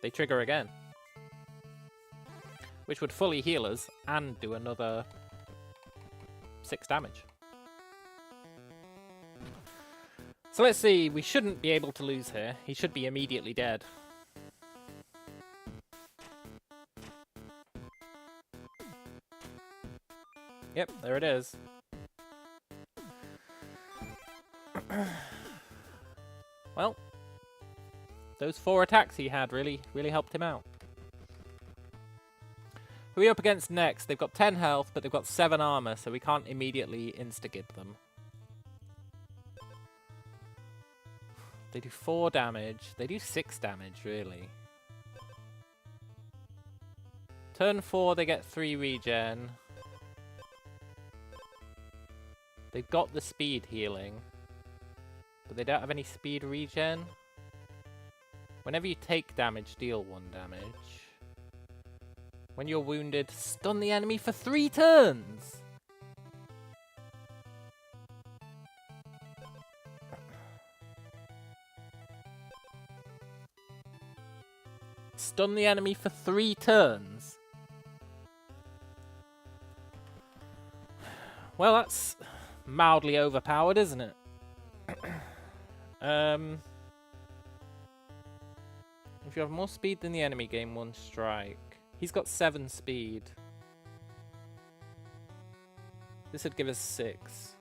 They trigger again. Which would fully heal us and do another 6 damage. So let's see, we shouldn't be able to lose here. He should be immediately dead. Yep, there it is. Well, those 4 attacks he had really helped him out. Who are we up against next? They've got 10 health, but they've got 7 armor, so we can't immediately insta-gib them. They do 4 damage. They do 6 damage, really. Turn 4, they get 3 regen. They've got the speed healing, but they don't have any speed regen. Whenever you take damage, deal 1 damage. When you're wounded, stun the enemy for 3 turns! Stun the enemy for 3 turns? Well, that's mildly overpowered, isn't it? If you have more speed than the enemy, gain 1 strike. He's got 7 speed. This would give us 6.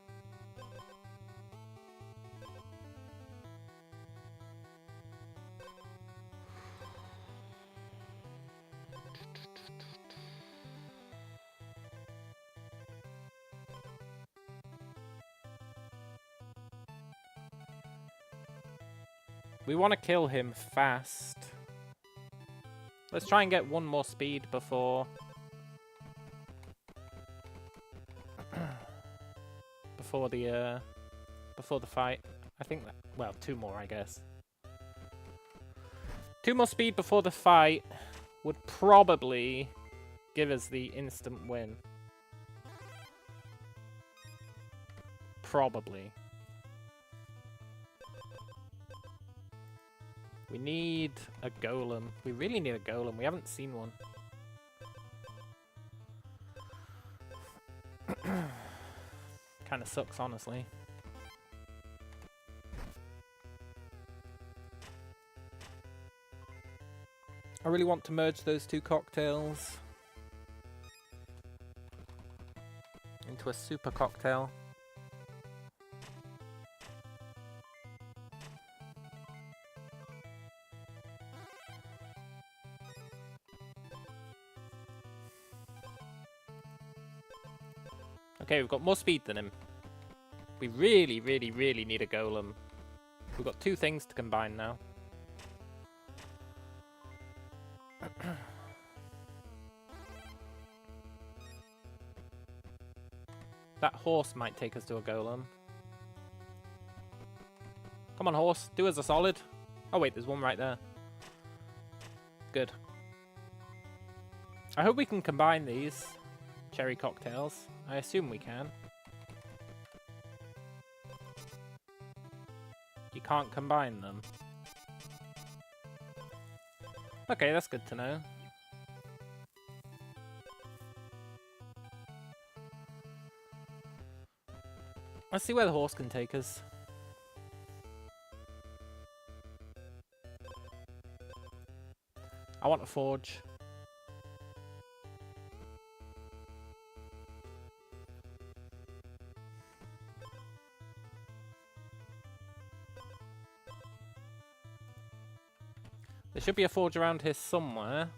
We want to kill him fast. Let's try and get one more speed before... before the fight. I think that... well, 2 more, I guess. 2 more speed before the fight would probably give us the instant win. Probably. We need a golem. We really need a golem. We haven't seen one. Kind of sucks, honestly. I really want to merge those 2 cocktails into a super cocktail. Okay, we've got more speed than him. We really, really, really need a golem. We've got 2 things to combine now. That horse might take us to a golem. Come on, horse. Do us a solid. Oh, wait, there's one right there. Good. I hope we can combine these cherry cocktails. I assume we can. You can't combine them. Okay, that's good to know. Let's see where the horse can take us. I want a forge. There should be a forge around here somewhere.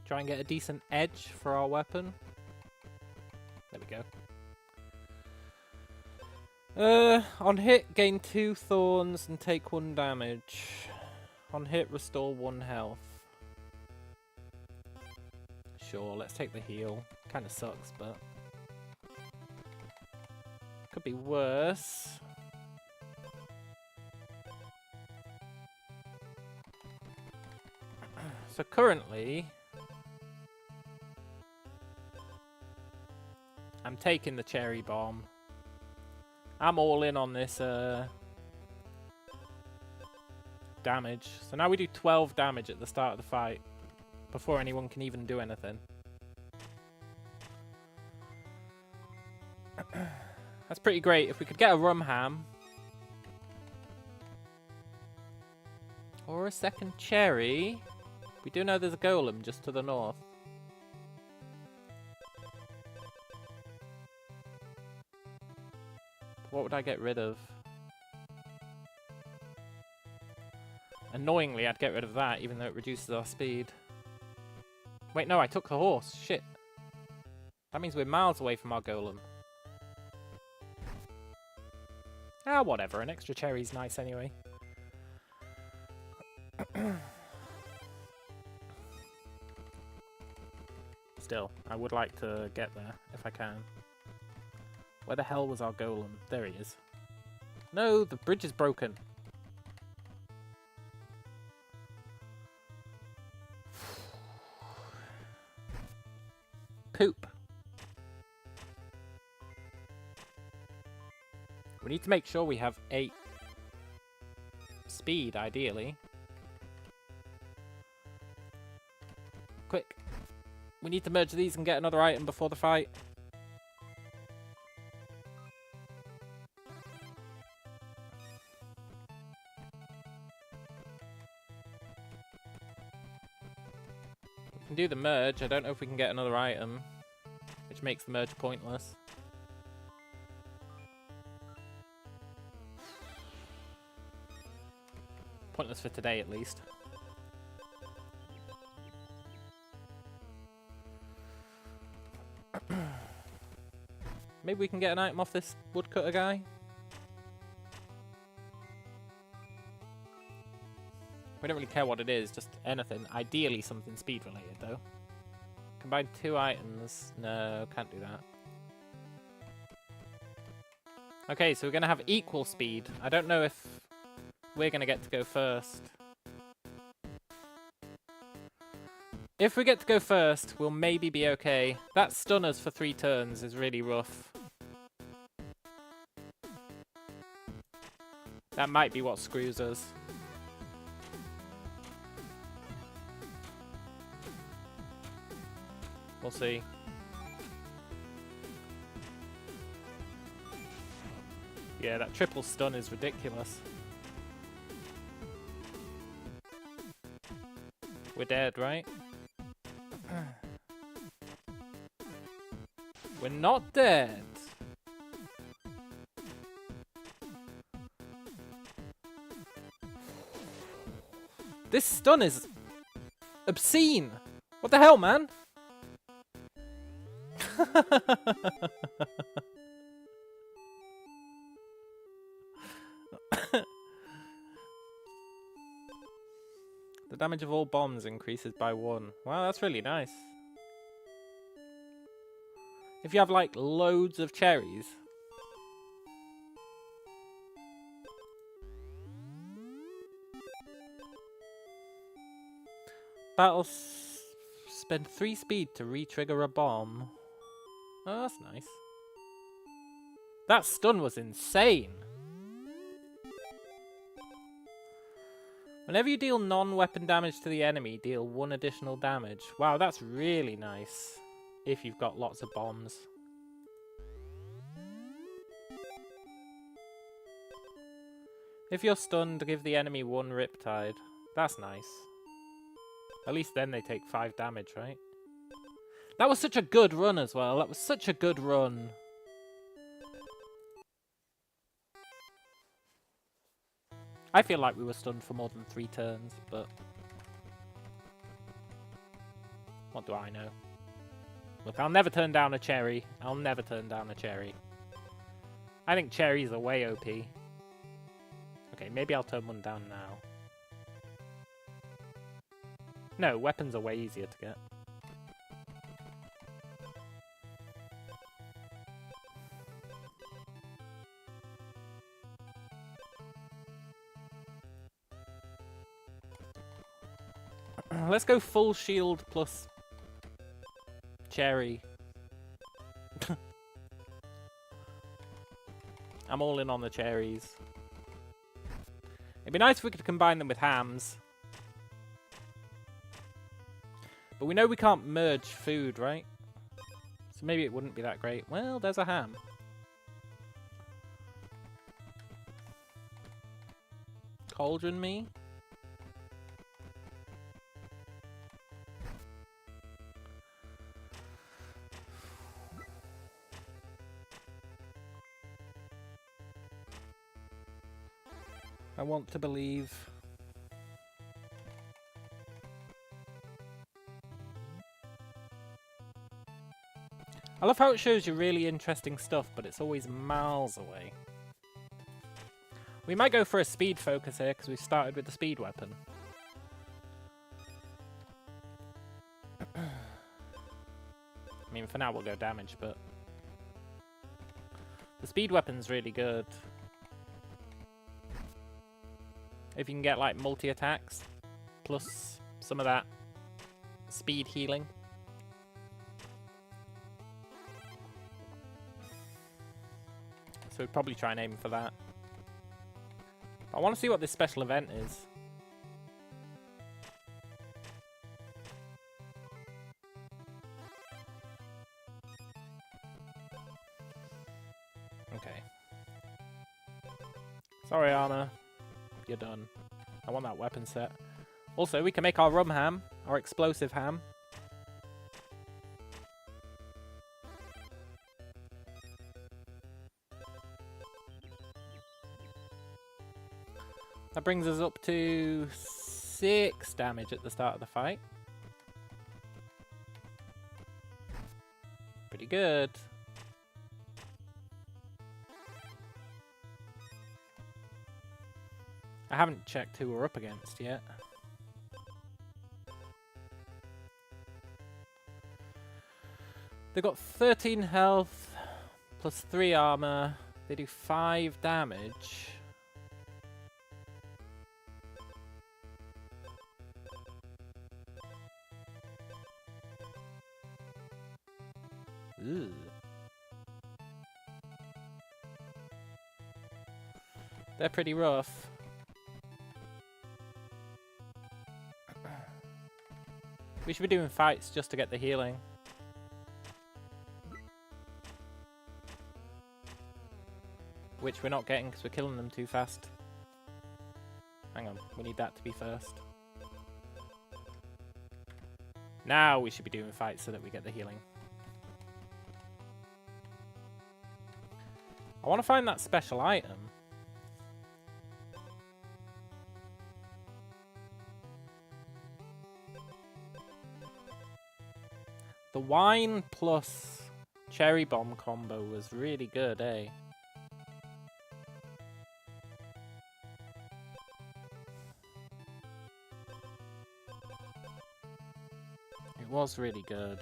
Try and get a decent edge for our weapon. There we go. On hit, gain 2 thorns and take 1 damage. On hit, restore 1 health. Sure, let's take the heal. Kinda sucks, but... could be worse. So currently... I'm taking the cherry bomb. I'm all in on this damage. So now we do 12 damage at the start of the fight. Before anyone can even do anything. That's pretty great. If we could get a rum ham. Or a second cherry. We do know there's a golem just to the north. What would I get rid of? Annoyingly, I'd get rid of that, even though it reduces our speed. Wait, no, I took the horse. Shit. That means we're miles away from our golem. Ah, whatever. An extra cherry's nice anyway. Still, I would like to get there, if I can. Where the hell was our golem? There he is. No, the bridge is broken. Poop. We need to make sure we have 8 speed, ideally. Quick. We need to merge these and get another item before the fight. We can do the merge. I don't know if we can get another item, which makes the merge pointless. Pointless for today, at least. Maybe we can get an item off this woodcutter guy. We don't really care what it is, just anything. Ideally something speed related though. Combine 2 items. No, can't do that. Okay, so we're going to have equal speed. I don't know if we're going to get to go first. If we get to go first, we'll maybe be okay. That stun us for 3 turns is really rough. That might be what screws us. We'll see. Yeah, that triple stun is ridiculous. We're dead, right? We're not dead. This stun is obscene. What the hell, man? The damage of all bombs increases by 1. Wow, that's really nice. If you have, like, loads of cherries. Spend 3 speed to re-trigger a bomb. Oh, that's nice. That stun was insane. Whenever you deal non-weapon damage to the enemy, deal 1 additional damage. Wow, that's really nice. If you've got lots of bombs. If you're stunned, give the enemy 1 Riptide. That's nice. At least then they take 5 damage, right? That was such a good run as well. That was such a good run. I feel like we were stunned for more than 3 turns, but what do I know? Look, I'll never turn down a cherry. I'll never turn down a cherry. I think cherries are way OP. Okay, maybe I'll turn one down now. No, weapons are way easier to get. Let's go full shield plus cherry. I'm all in on the cherries. It'd be nice if we could combine them with hams. But we know we can't merge food, right? So maybe it wouldn't be that great. Well, there's a ham. Cauldron me? I want to believe. I love how it shows you really interesting stuff, but it's always miles away. We might go for a speed focus here, because we started with the speed weapon. I mean, for now we'll go damage, but the speed weapon's really good. If you can get, like, multi-attacks, plus some of that speed healing. So we'd probably try and aim for that. But I want to see what this special event is. Okay. Sorry, armor. You're done. I want that weapon set. Also, we can make our rum ham, our explosive ham. That brings us up to 6 damage at the start of the fight. Pretty good. I haven't checked who we're up against yet. They've got 13 health, plus 3 armor. They do 5 damage. Ooh. They're pretty rough. We should be doing fights just to get the healing. Which we're not getting because we're killing them too fast. Hang on, we need that to be first. Now we should be doing fights so that we get the healing. I want to find that special item. The wine plus cherry bomb combo was really good, eh? It was really good.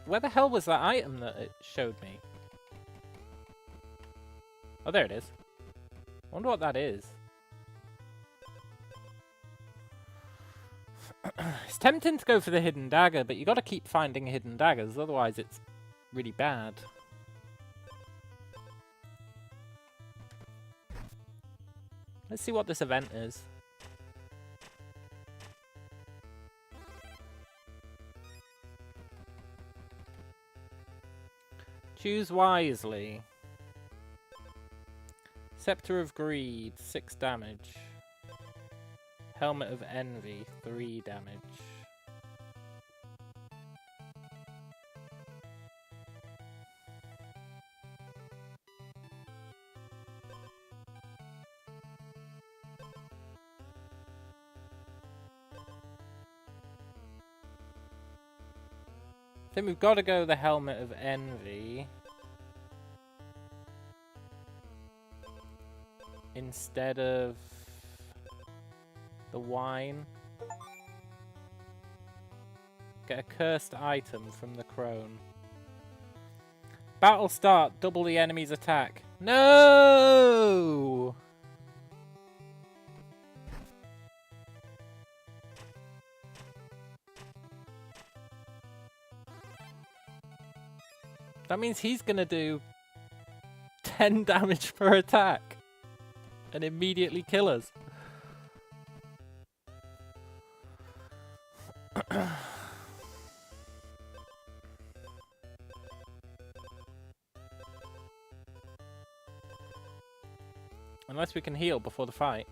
Where the hell was that item that it showed me? Oh, there it is. I wonder what that is. It's tempting to go for the hidden dagger, but you got to keep finding hidden daggers, otherwise it's really bad. Let's see what this event is. Choose wisely. Scepter of Greed, 6 damage. Helmet of Envy, 3 damage. I think we've got to go the Helmet of Envy instead of the wine. Get a cursed item from the crone. Battle start, double the enemy's attack. No! That means he's gonna do 10 damage per attack and immediately kill us. Unless we can heal before the fight.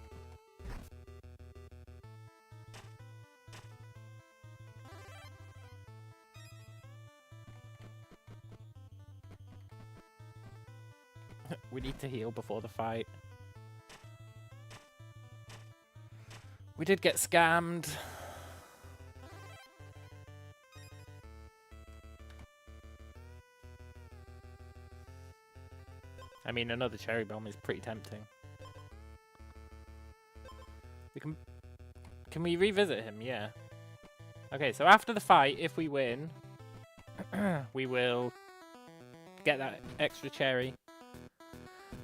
We need to heal before the fight. We did get scammed. I mean, another cherry bomb is pretty tempting. Can we revisit him? Yeah. Okay, so after the fight, if we win, we will get that extra cherry.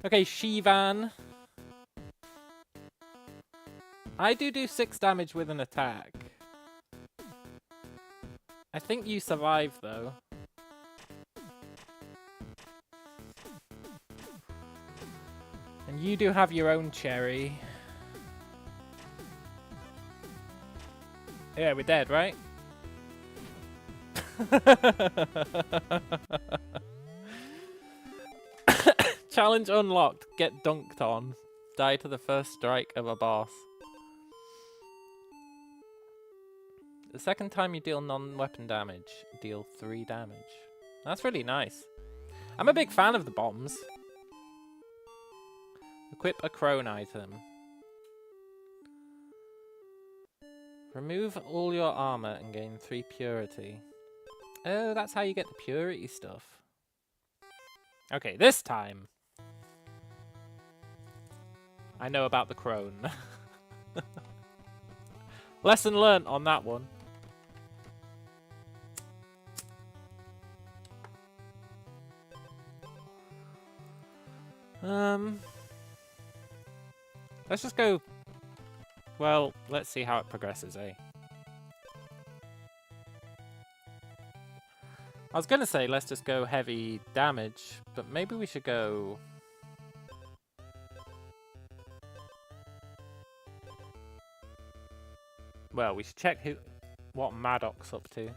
Okay, Shivan. I do 6 damage with an attack. I think you survive, though. And you do have your own cherry. Yeah, we're dead, right? Challenge unlocked. Get dunked on. Die to the first strike of a boss. The second time you deal non-weapon damage, deal 3 damage. That's really nice. I'm a big fan of the bombs. Equip a crone item. Remove all your armor and gain 3 purity. Oh, that's how you get the purity stuff. Okay, this time I know about the crone. Lesson learnt on that one. Let's just go... Well, let's see how it progresses, eh? I was gonna say let's just go heavy damage, but maybe we should go... Well, we should check what Madoc's up to.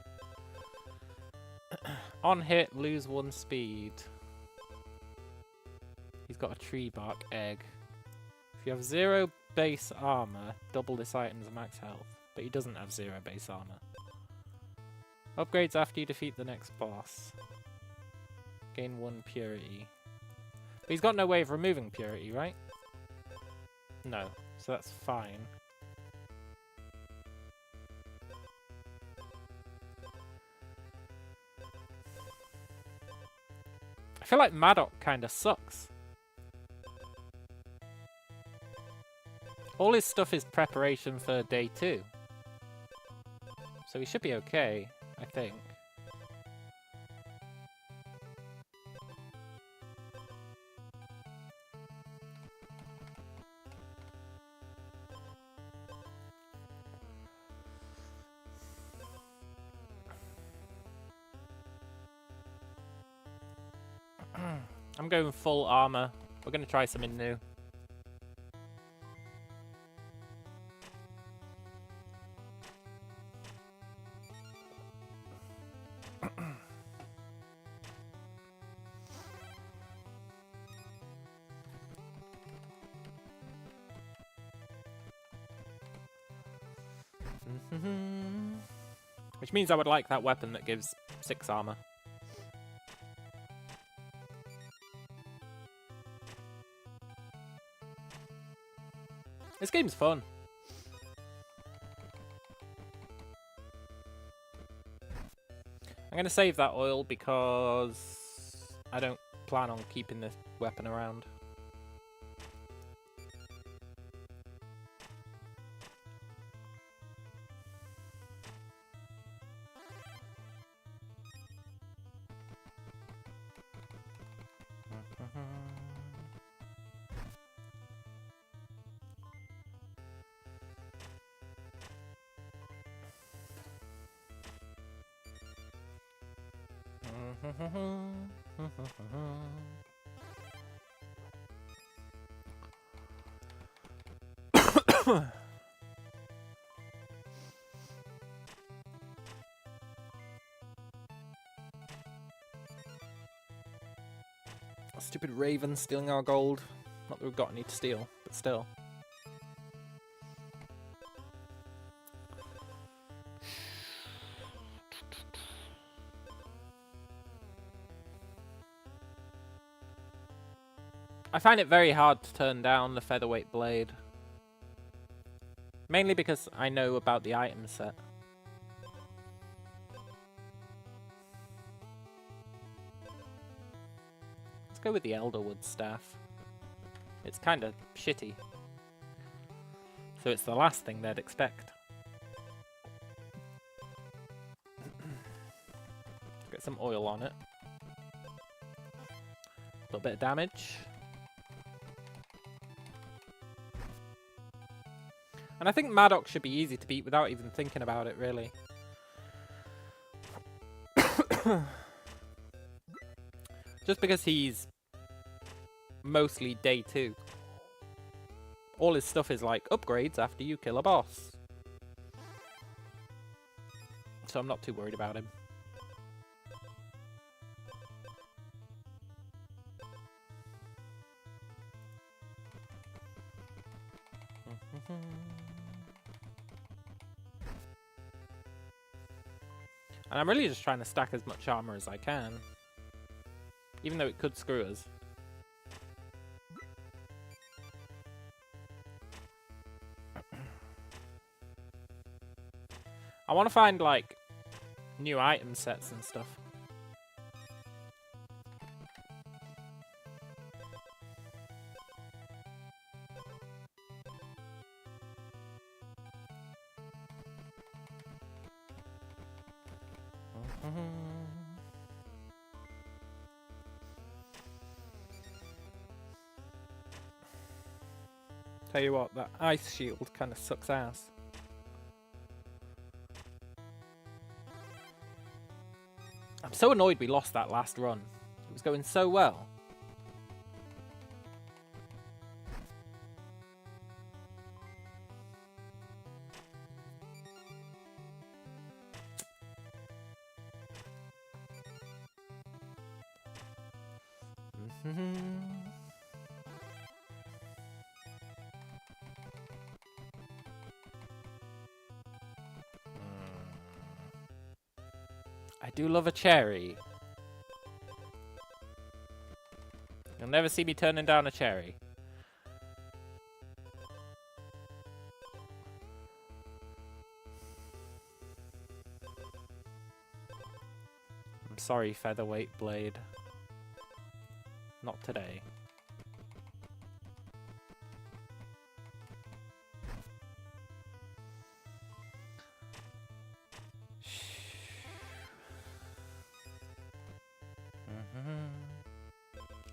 On hit, lose 1 speed. He's got a tree bark egg. If you have 0 base armor, double this item's max health. But he doesn't have 0 base armor. Upgrades after you defeat the next boss. Gain 1 purity. But he's got no way of removing purity, right? No, so that's fine. I feel like Madoc kinda sucks. All his stuff is preparation for day 2. So he should be okay, I think. I'm going full armor. We're going to try something new. Which means I would like that weapon that gives 6 armor. This game's fun. I'm going to save that oil because I don't plan on keeping this weapon around. Stupid raven stealing our gold. Not that we've got any to steal, but still. I find it very hard to turn down the featherweight blade. Mainly because I know about the item set. Let's go with the Elderwood staff. It's kind of shitty. So it's the last thing they'd expect. Get some oil on it. A little bit of damage. And I think Madoc should be easy to beat without even thinking about it, really. Just because he's mostly day 2. All his stuff is like upgrades after you kill a boss. So I'm not too worried about him. And I'm really just trying to stack as much armor as I can. Even though it could screw us. I want to find, like, new item sets and stuff. Tell you what, that ice shield kind of sucks ass. I'm so annoyed we lost that last run. It was going so well. I do love a cherry. You'll never see me turning down a cherry. I'm sorry, Featherweight Blade. Not today.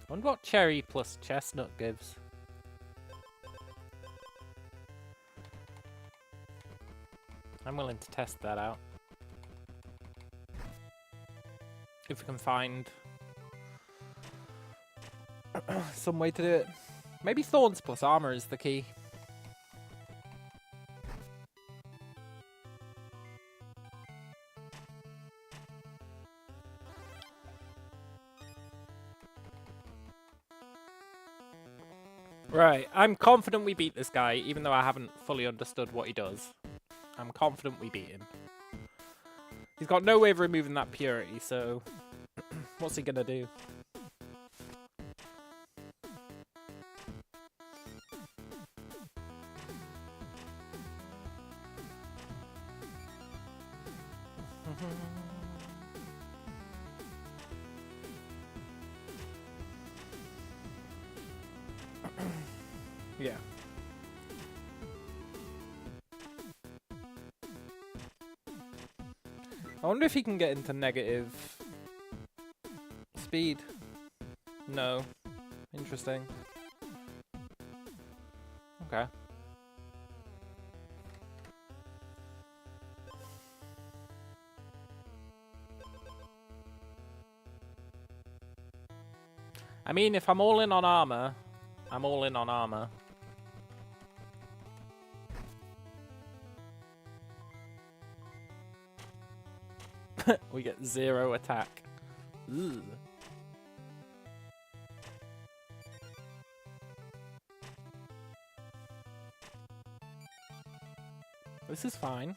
I wonder what cherry plus chestnut gives. I'm willing to test that out. If we can find some way to do it. Maybe thorns plus armor is the key. Right, I'm confident we beat this guy, even though I haven't fully understood what he does. I'm confident we beat him. He's got no way of removing that purity, so what's he gonna do? Yeah. I wonder if he can get into negative speed. No. Interesting. Okay. I mean, if I'm all in on armor, I'm all in on armor. We get 0 attack. Ugh. This is fine.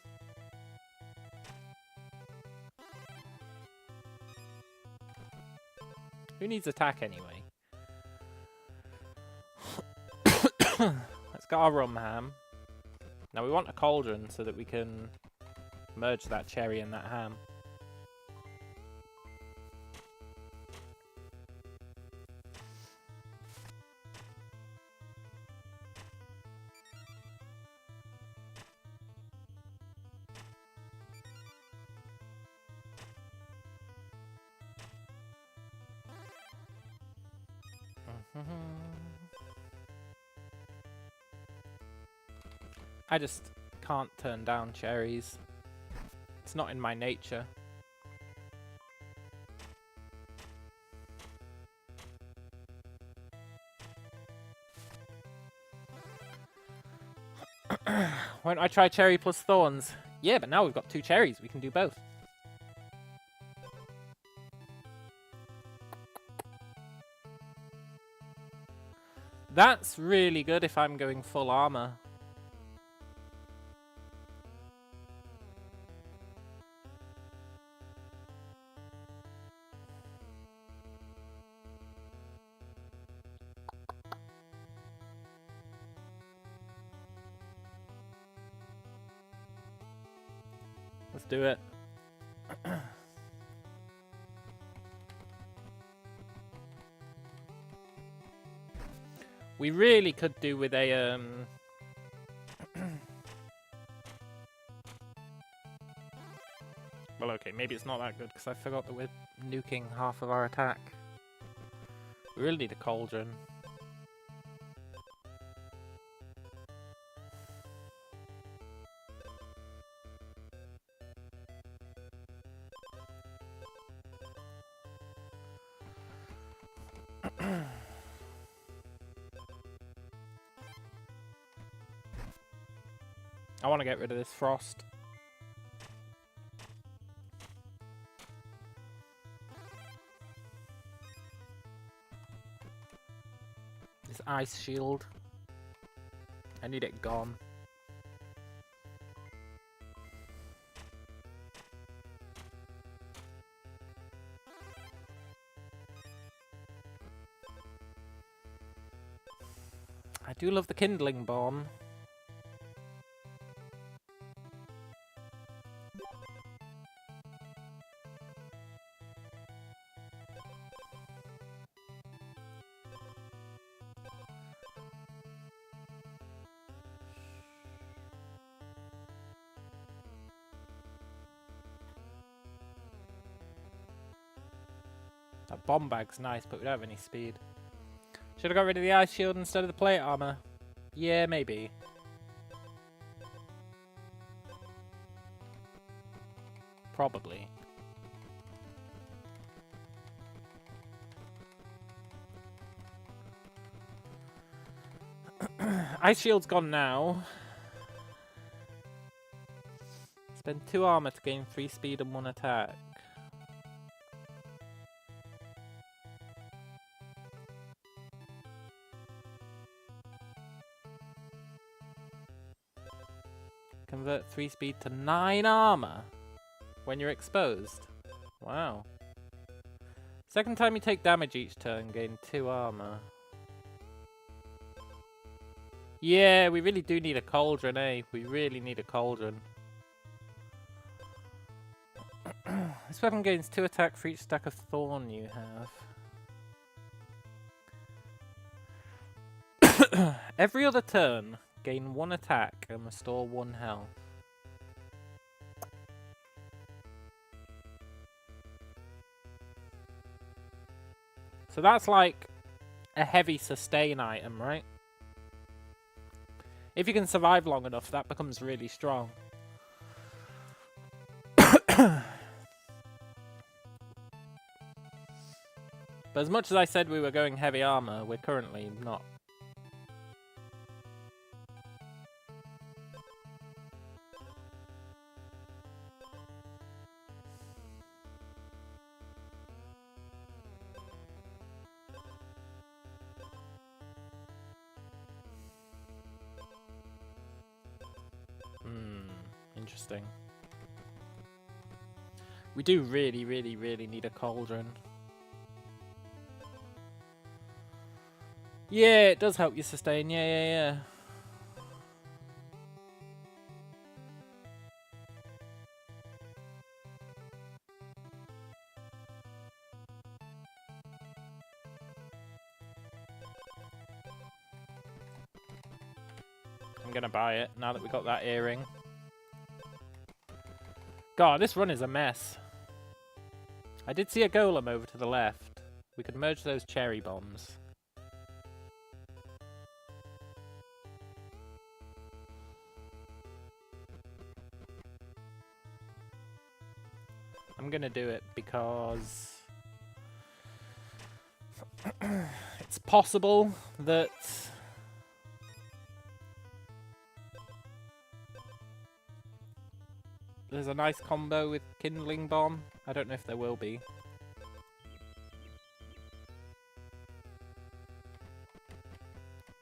Who needs attack anyway? Let's get our rum ham. Now we want a cauldron so that we can merge that cherry and that ham. I just can't turn down cherries. It's not in my nature. Why don't I try cherry plus thorns? Yeah, but now we've got 2 cherries. We can do both. That's really good if I'm going full armor. Let's do it. We really could do with a well, okay, maybe it's not that good because I forgot that we're nuking half of our attack. We really need a cauldron. I want to get rid of this frost. This ice shield. I need it gone. I do love the kindling bomb. That bomb bag's nice, but we don't have any speed. Should have got rid of the ice shield instead of the plate armor. Yeah, maybe. Probably. Ice shield's gone now. Spend 2 armor to gain 3 speed and 1 attack. Convert 3 speed to 9 armor when you're exposed. Wow. Second time you take damage each turn, gain 2 armor. Yeah, we really do need a cauldron, eh? We really need a cauldron. This weapon gains 2 attack for each stack of thorn you have. Every other turn, gain 1 attack and restore 1 health. So that's like a heavy sustain item, right? If you can survive long enough, that becomes really strong. But as much as I said we were going heavy armor, we're currently not. Interesting. We do really, really, really need a cauldron. Yeah, it does help you sustain. Yeah. I'm gonna buy it now that we got that earring. God, this run is a mess. I did see a golem over to the left. We could merge those cherry bombs. I'm gonna do it because it's possible that there's a nice combo with Kindling Bomb. I don't know if there will be.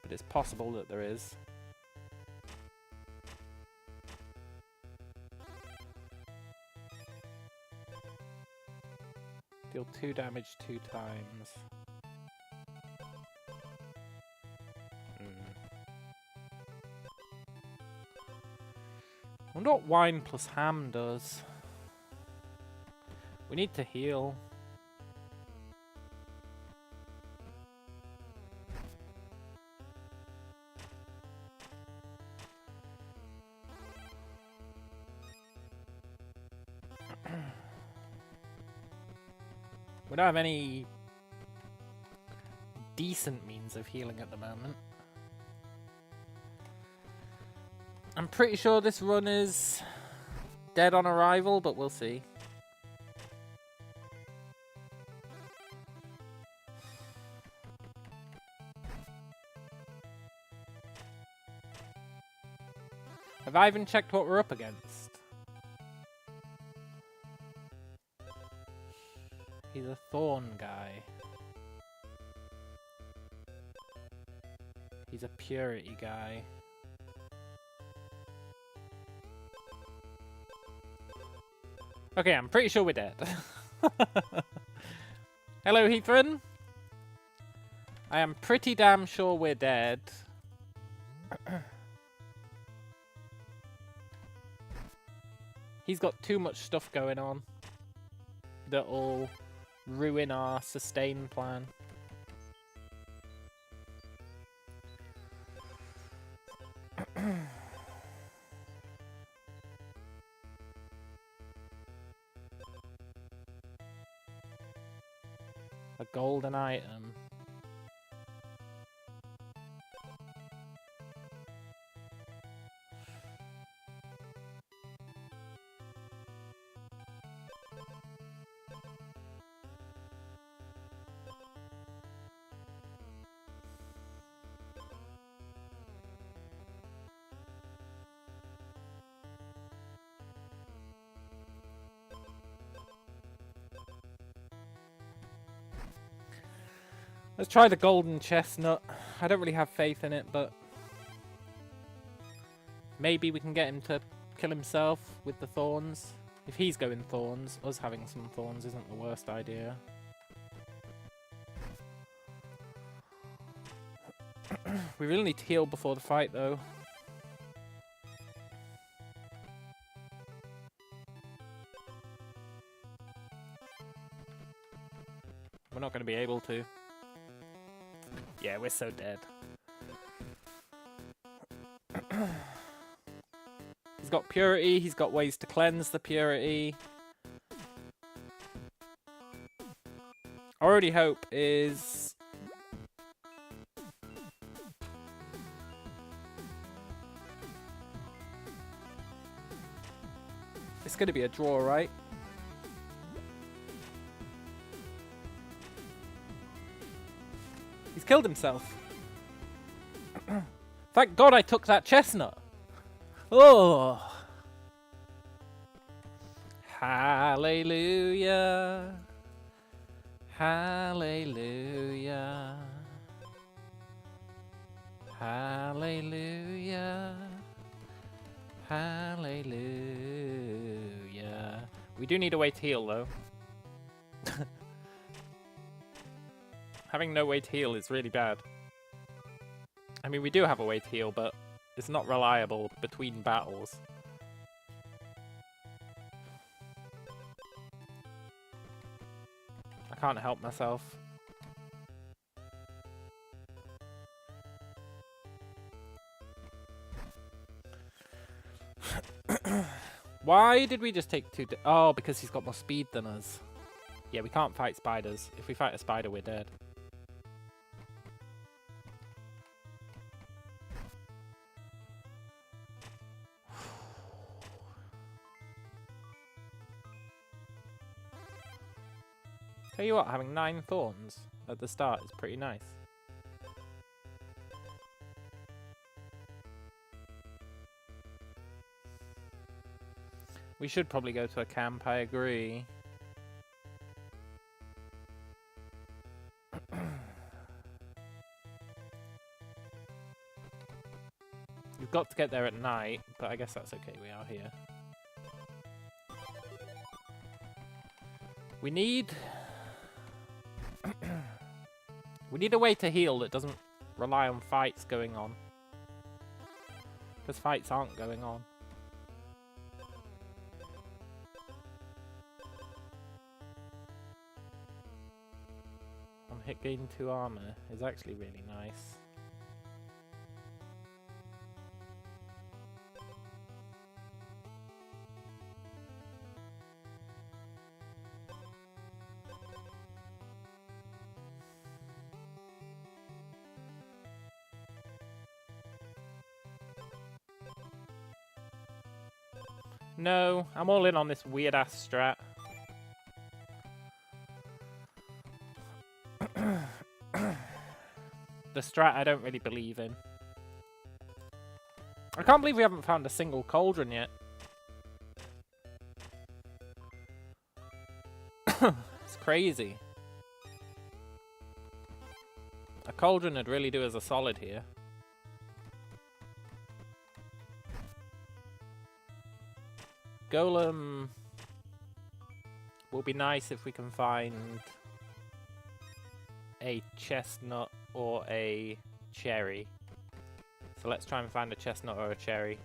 But it's possible that there is. Deal 2 damage 2 times. I wonder what wine plus ham does. We need to heal. We don't have any decent means of healing at the moment. I'm pretty sure this run is dead on arrival, but we'll see. Have I even checked what we're up against? He's a thorn guy. He's a purity guy. Okay, I'm pretty sure we're dead. Hello, Heathran. I am pretty damn sure we're dead. He's got too much stuff going on that'll ruin our sustain plan. A golden item. Let's try the golden chestnut. I don't really have faith in it, but maybe we can get him to kill himself with the thorns. If he's going thorns, us having some thorns isn't the worst idea. We really need to heal before the fight, though. We're not going to be able to. Yeah, we're so dead. He's got purity, he's got ways to cleanse the purity. Our only hope is... it's going to be a draw, right? He's killed himself. Thank God I took that chestnut. Oh. Hallelujah. Hallelujah. Hallelujah. Hallelujah. We do need a way to heal, though. Having no way to heal is really bad. I mean, we do have a way to heal, but it's not reliable between battles. I can't help myself. Why did we just take two? Oh, because he's got more speed than us. Yeah, we can't fight spiders. If we fight a spider, we're dead. Tell you what, having 9 thorns at the start is pretty nice. We should probably go to a camp, I agree. We've got to get there at night, but I guess that's okay, we are here. We need... we need a way to heal that doesn't rely on fights going on. Because fights aren't going on. On hit gain 2 armor is actually really nice. No, I'm all in on this weird-ass strat. The strat I don't really believe in. I can't believe we haven't found a single cauldron yet. It's crazy. A cauldron would really do us a solid here. Golem will be nice if we can find a chestnut or a cherry. So let's try and find a chestnut or a cherry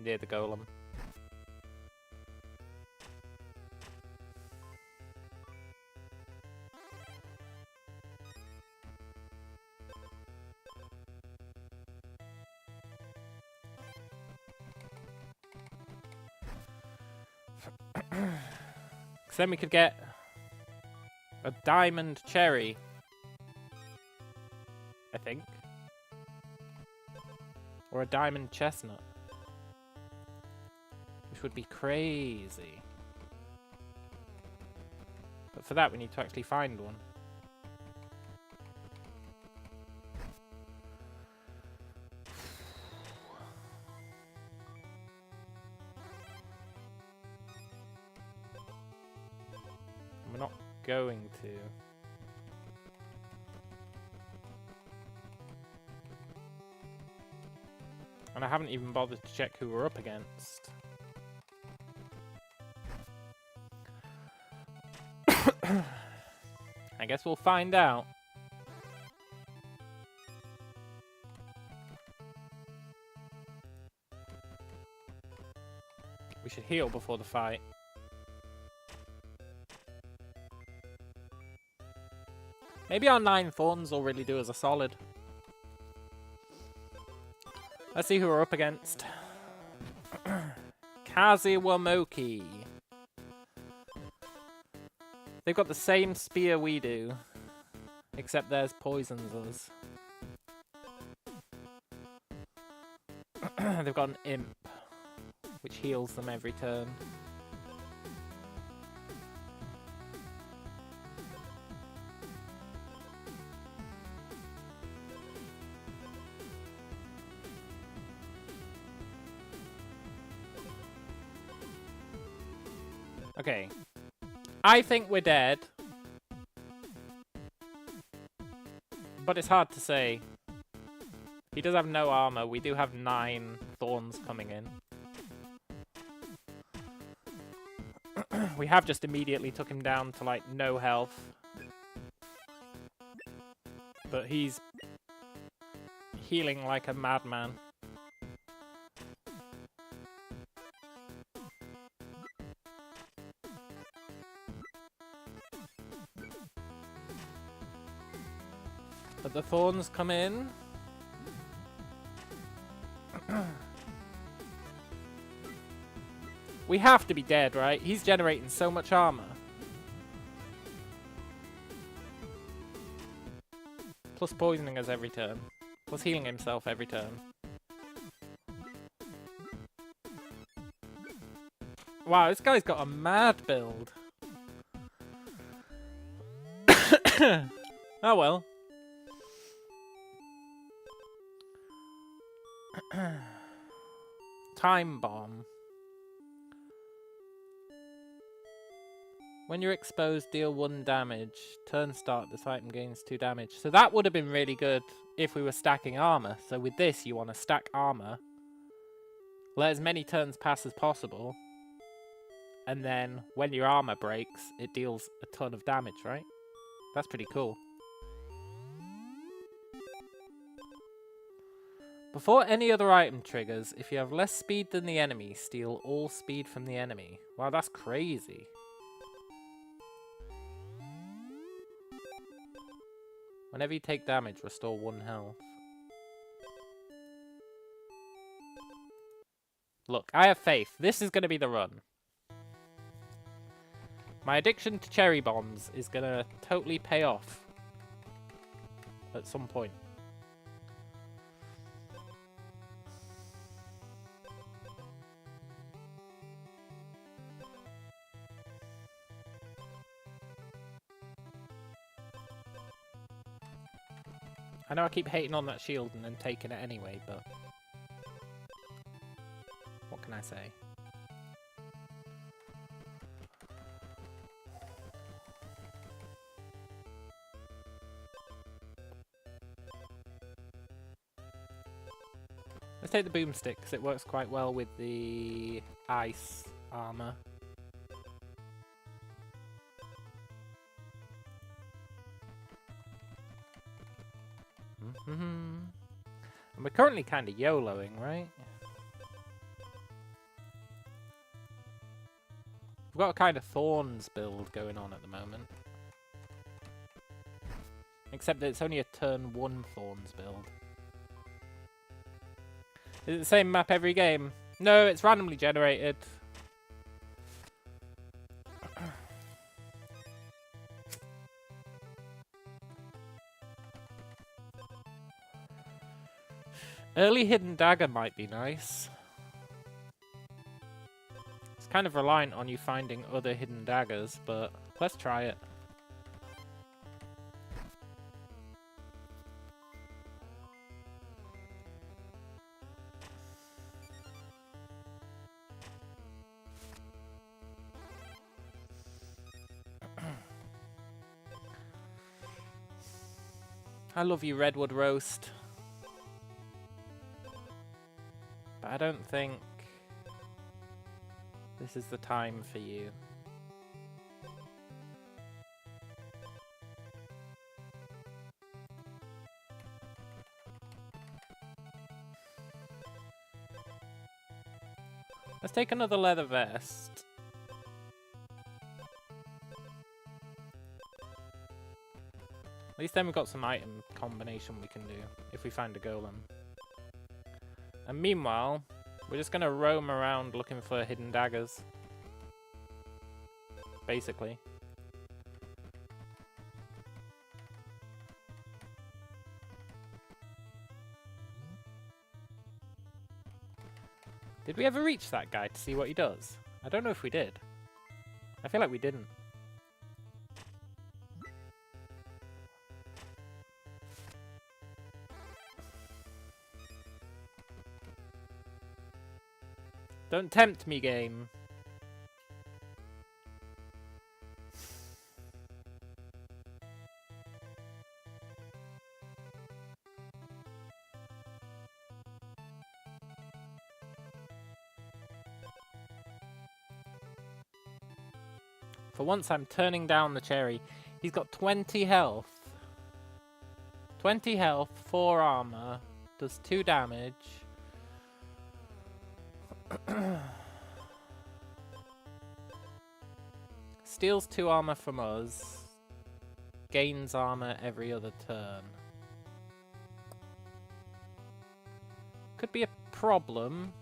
near the golem. Because then we could get a diamond cherry, I think. Or a diamond chestnut. Which would be crazy. But for that we need to actually find one. We're not going to. And I haven't even bothered to check who we're up against. I guess we'll find out. We should heal before the fight. Maybe our 9 thorns will really do us a solid. Let's see who we're up against. Kaziwamoki. They've got the same spear we do, except theirs poisons us. They've got an imp, which heals them every turn. Okay. I think we're dead. But it's hard to say. He does have no armor. We do have 9 thorns coming in. We have just immediately took him down to, like, no health. But he's healing like a madman. But the thorns come in. We have to be dead, right? He's generating so much armor. Plus poisoning us every turn. Plus healing himself every turn. Wow, this guy's got a mad build. Oh well. Time bomb. When you're exposed, deal 1 damage. Turn start, this item gains 2 damage. So that would have been really good if we were stacking armor. So with this, you want to stack armor. Let as many turns pass as possible. And then when your armor breaks, it deals a ton of damage, right? That's pretty cool. Before any other item triggers, if you have less speed than the enemy, steal all speed from the enemy. Wow, that's crazy. Whenever you take damage, restore 1 health. Look, I have faith. This is going to be the run. My addiction to cherry bombs is going to totally pay off at some point. I know I keep hating on that shield and then taking it anyway, but I say. Let's take the boomstick, because it works quite well with the ice armor. And we're currently kind of YOLOing, right? We've got a kind of thorns build going on at the moment. Except that it's only a turn 1 thorns build. Is it the same map every game? No, it's randomly generated. Early hidden dagger might be nice. It's kind of reliant on you finding other hidden daggers, but let's try it. I love you, Redwood Roast. But I don't think this is the time for you. Let's take another leather vest. At least then we've got some item combination we can do if we find a golem. And meanwhile, we're just going to roam around looking for hidden daggers. Basically. Did we ever reach that guy to see what he does? I don't know if we did. I feel like we didn't. Don't tempt me, game. For once, I'm turning down the cherry. He's got 20 health. 20 health, 4 armor, does 2 damage. Steals 2 armor from us. Gains armor every other turn. Could be a problem.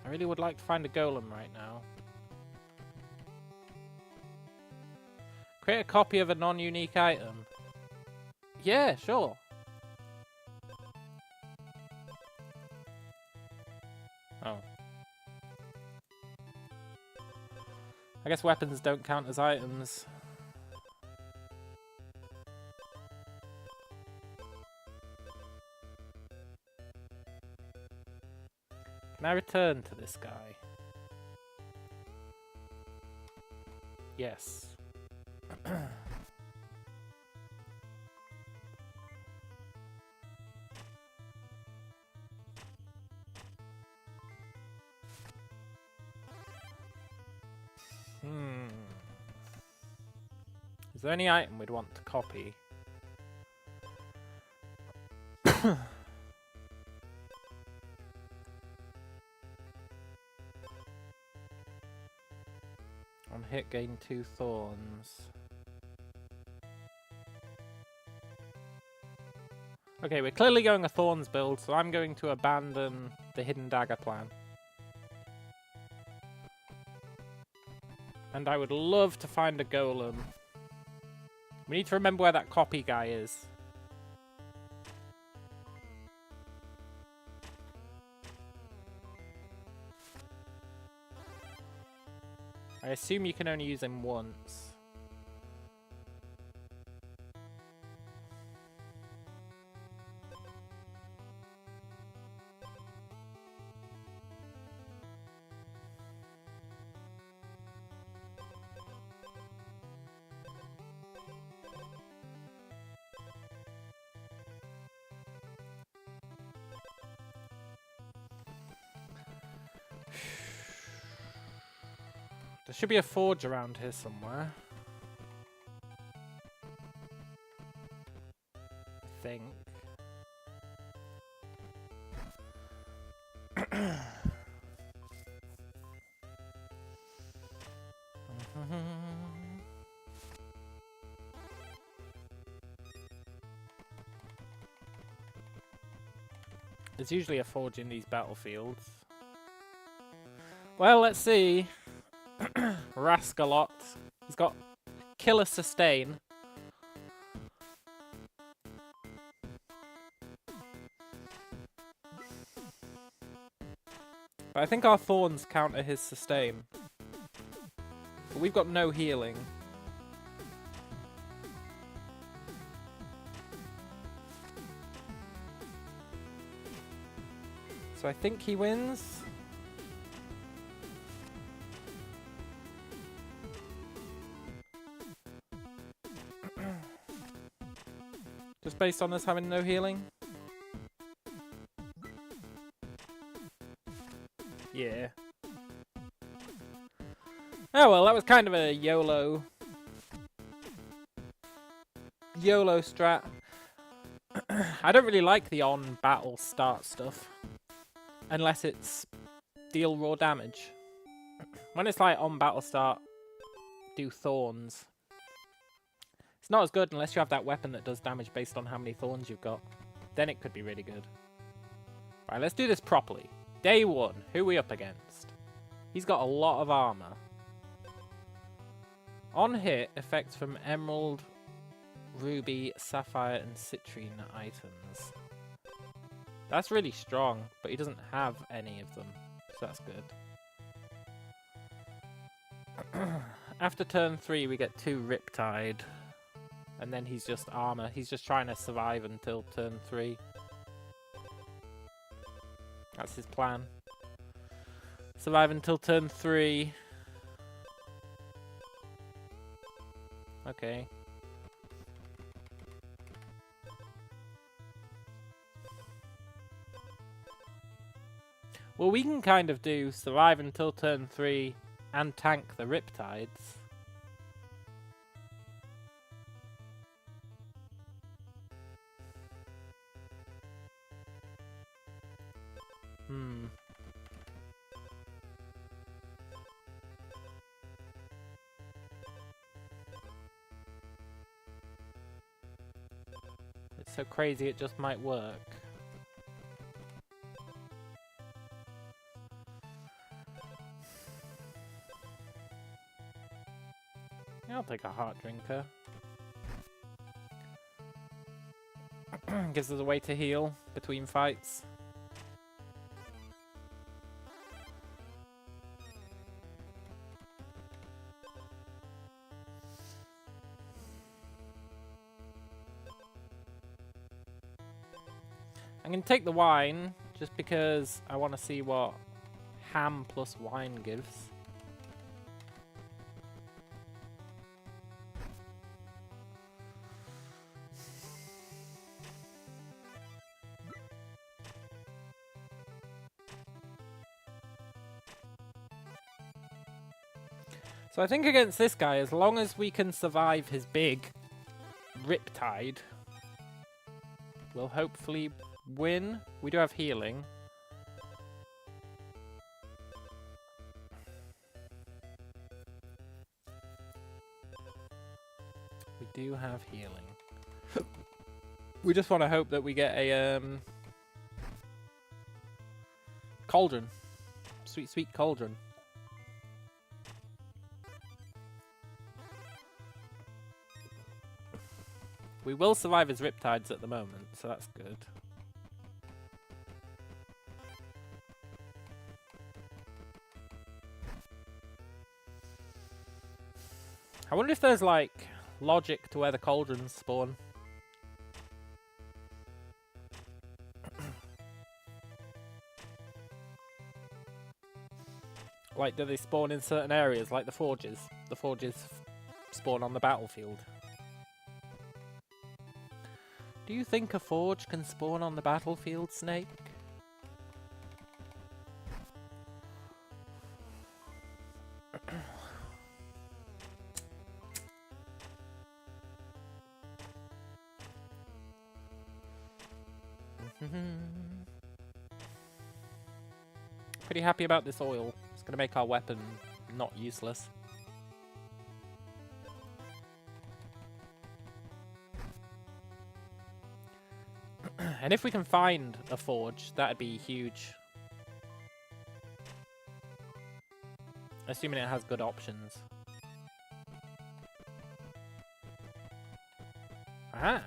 I really would like to find a golem right now. Create a copy of a non-unique item. Yeah, sure. Oh. I guess weapons don't count as items. Can I return to this guy? Yes. Is there any item we'd want to copy? On hit, gain 2 thorns. Okay, we're clearly going a thorns build, so I'm going to abandon the hidden dagger plan. And I would love to find a golem. We need to remember where that copy guy is. I assume you can only use him once. There should be a forge around here somewhere. I think. There's usually a forge in these battlefields. Well, let's see. Rascalot. He's got killer sustain. But I think our thorns counter his sustain. But we've got no healing. So I think he wins. Just based on us having no healing? Yeah. Oh well, that was kind of a YOLO strat. I don't really like the on battle start stuff. Unless it's deal raw damage. When it's like on battle start, do thorns. It's not as good unless you have that weapon that does damage based on how many thorns you've got. Then it could be really good. Right, let's do this properly. Day 1, who are we up against? He's got a lot of armor. On hit, effects from emerald, ruby, sapphire, and citrine items. That's really strong, but he doesn't have any of them, so that's good. After turn 3, we get 2 Riptide, and then he's just armor. He's just trying to survive until turn 3. That's his plan. Survive until turn 3. Okay. Well, we can kind of do survive until turn 3 and tank the Riptides. It's so crazy it just might work. I'll take a heart drinker. Gives us a way to heal between fights. I'm going to take the wine just because I want to see what ham plus wine gives. So I think against this guy, as long as we can survive his big Riptide, we'll hopefully win. We do have healing. We do have healing. We just want to hope that we get a cauldron. Sweet, sweet cauldron. We will survive his Riptides at the moment, so that's good. I wonder if there's, like, logic to where the cauldrons spawn. Like, do they spawn in certain areas, like the forges? The forges spawn on the battlefield. Do you think a forge can spawn on the battlefield, Snake? Pretty happy about this oil. It's going to make our weapon not useless. And if we can find a forge, that'd be huge. Assuming it has good options. Aha!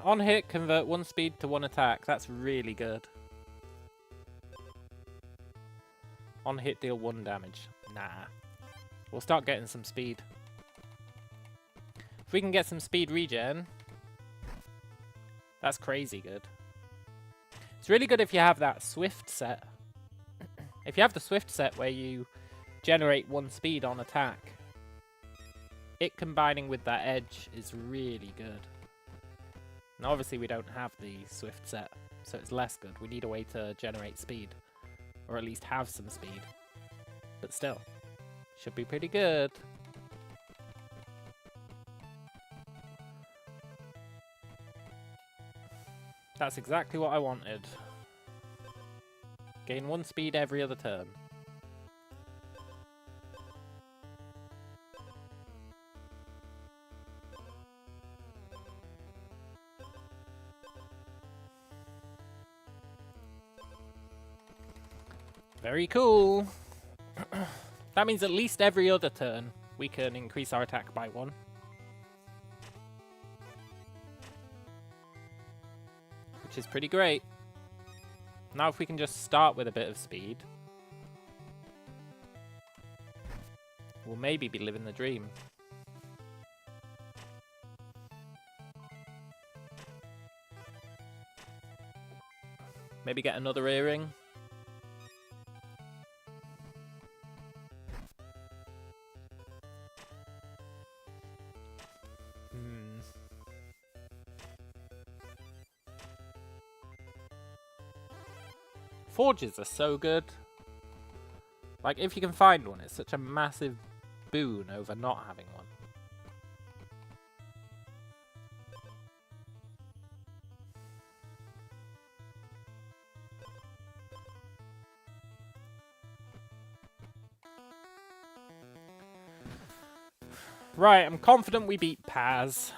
On hit, convert 1 speed to 1 attack. That's really good. On hit, deal 1 damage. Nah. We'll start getting some speed. If we can get some speed regen, that's crazy good. It's really good if you have that swift set. If you have the swift set where you generate 1 speed on attack, it combining with that edge is really good. Now obviously we don't have the swift set, so it's less good. We need a way to generate speed, or at least have some speed. But still, should be pretty good. That's exactly what I wanted. Gain 1 speed every other turn. Very cool. That means at least every other turn we can increase our attack by 1. Which is pretty great. Now if we can just start with a bit of speed, we'll maybe be living the dream. Maybe get another earring. Forges are so good. Like, if you can find one, it's such a massive boon over not having one. Right, I'm confident we beat Paz.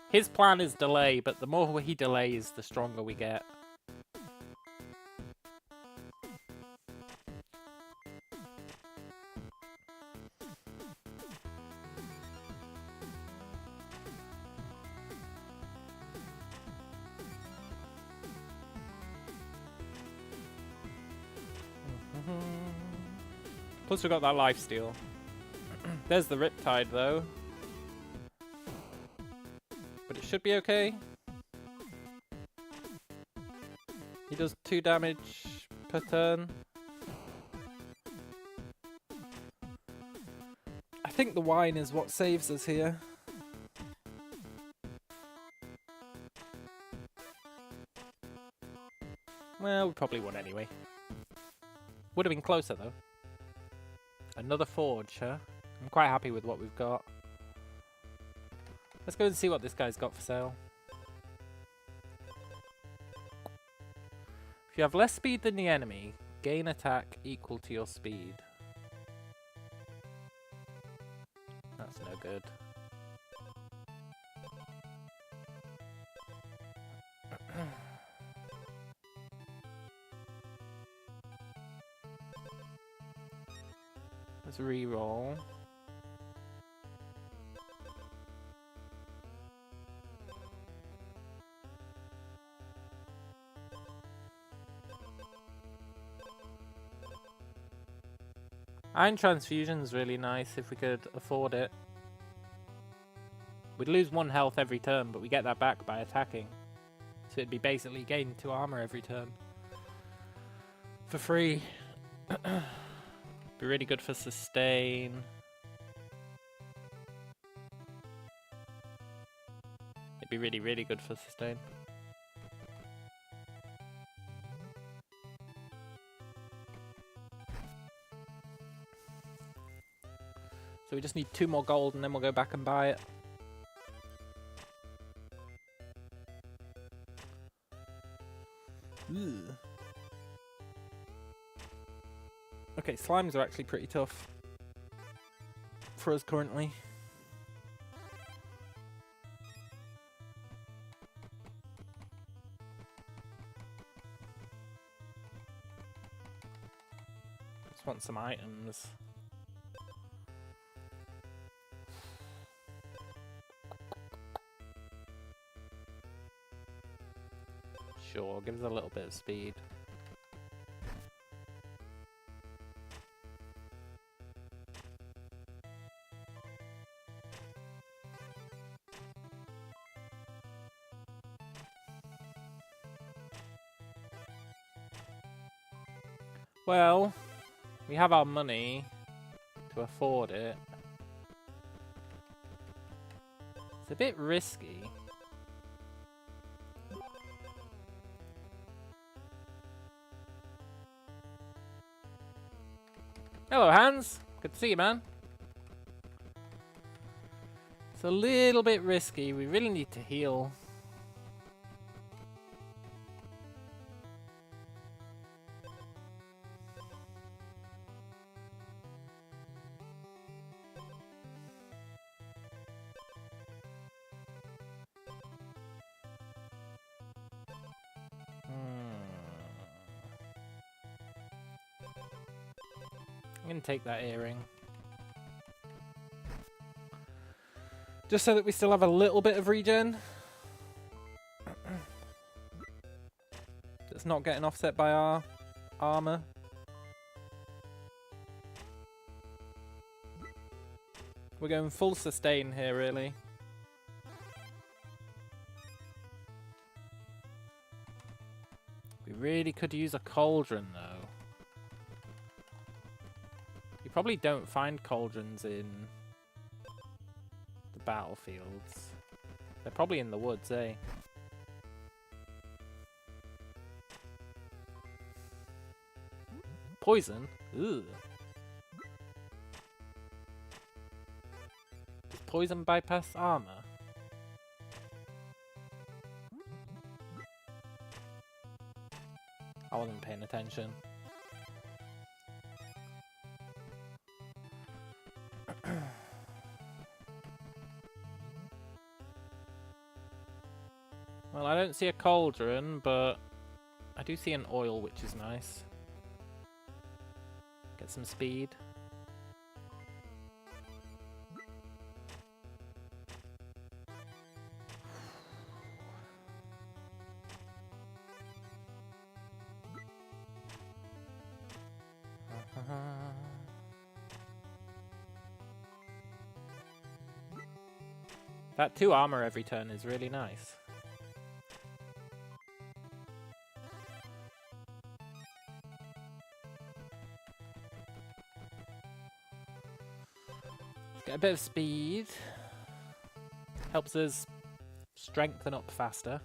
His plan is delay, but the more he delays, the stronger we get. Plus we've got that lifesteal. There's the Riptide though. But it should be okay. He does 2 damage per turn. I think the wine is what saves us here. Well, we probably won anyway. Would have been closer though. Another forge, huh? I'm quite happy with what we've got. Let's go and see what this guy's got for sale. If you have less speed than the enemy, gain attack equal to your speed. That's no good. Let's re-roll. Iron Transfusion's really nice if we could afford it. We'd lose 1 health every turn, but we get that back by attacking. So it'd be basically gain 2 armor every turn. For free. Be really good for sustain. It'd be really, really good for sustain. we just need 2 more gold and then we'll go back and buy it. Ugh. Okay, slimes are actually pretty tough for us currently. Just want some items. Sure, give us a little bit of speed. Well, we have our money to afford it. It's a bit risky. Hello, Hans. Good to see you, man. It's a little bit risky. We really need to heal. I'm gonna take that earring. Just so that we still have a little bit of regen. That's not getting offset by our armor. We're going full sustain here, really. We really could use a cauldron, though. You probably don't find cauldrons in the battlefields. They're probably in the woods, eh? Poison? Ugh. Does poison bypass armor? I wasn't paying attention. Well, I don't see a cauldron, but I do see an oil, which is nice. Get some speed. That 2 armor every turn is really nice. Get a bit of speed. Helps us strengthen up faster.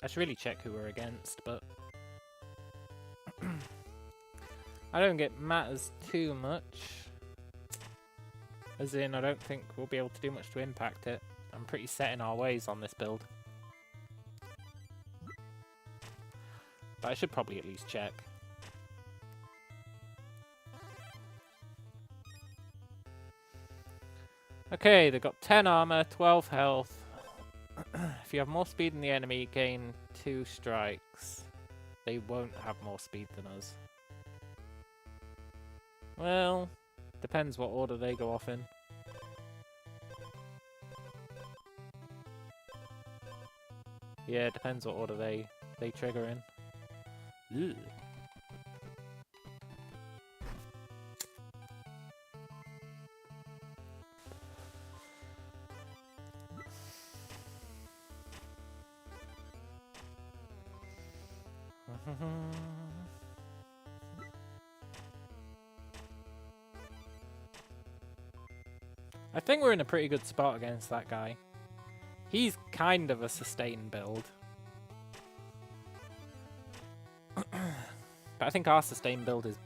I should really check who we're against, but I don't think it matters too much. As in, I don't think we'll be able to do much to impact it. I'm pretty set in our ways on this build. But I should probably at least check. Okay, they've got 10 armor, 12 health. If you have more speed than the enemy, gain 2 strikes. They won't have more speed than us. Well, depends what order they go off in. Yeah, depends what order they trigger in. Ugh. I think we're in a pretty good spot against that guy. He's kind of a sustain build. But But I think our sustain build is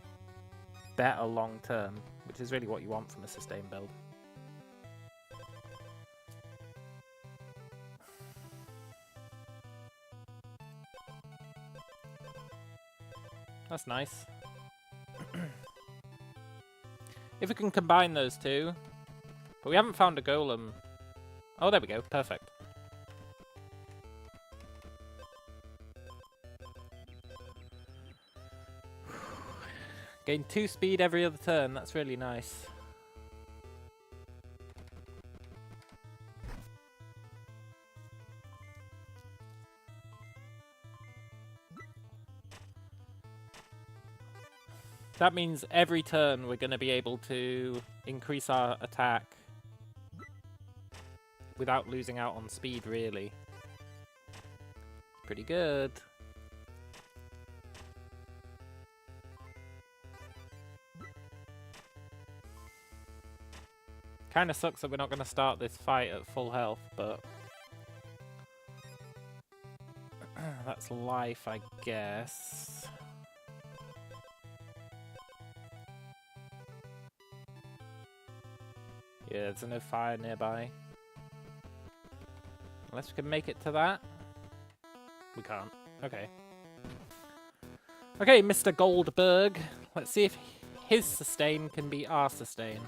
better long term, which is really what you want from a sustain build. That's nice. If we can combine those two. But we haven't found a golem. Oh, there we go. Perfect. Gain 2 speed every other turn. That's really nice. That means every turn we're going to be able to increase our attack without losing out on speed, really. Pretty good. Kinda sucks that we're not going to start this fight at full health, but that's life, I guess. Yeah, there's no fire nearby. Unless we can make it to that. We can't. Okay. Okay, Mr. Goldberg. Let's see if his sustain can beat our sustain.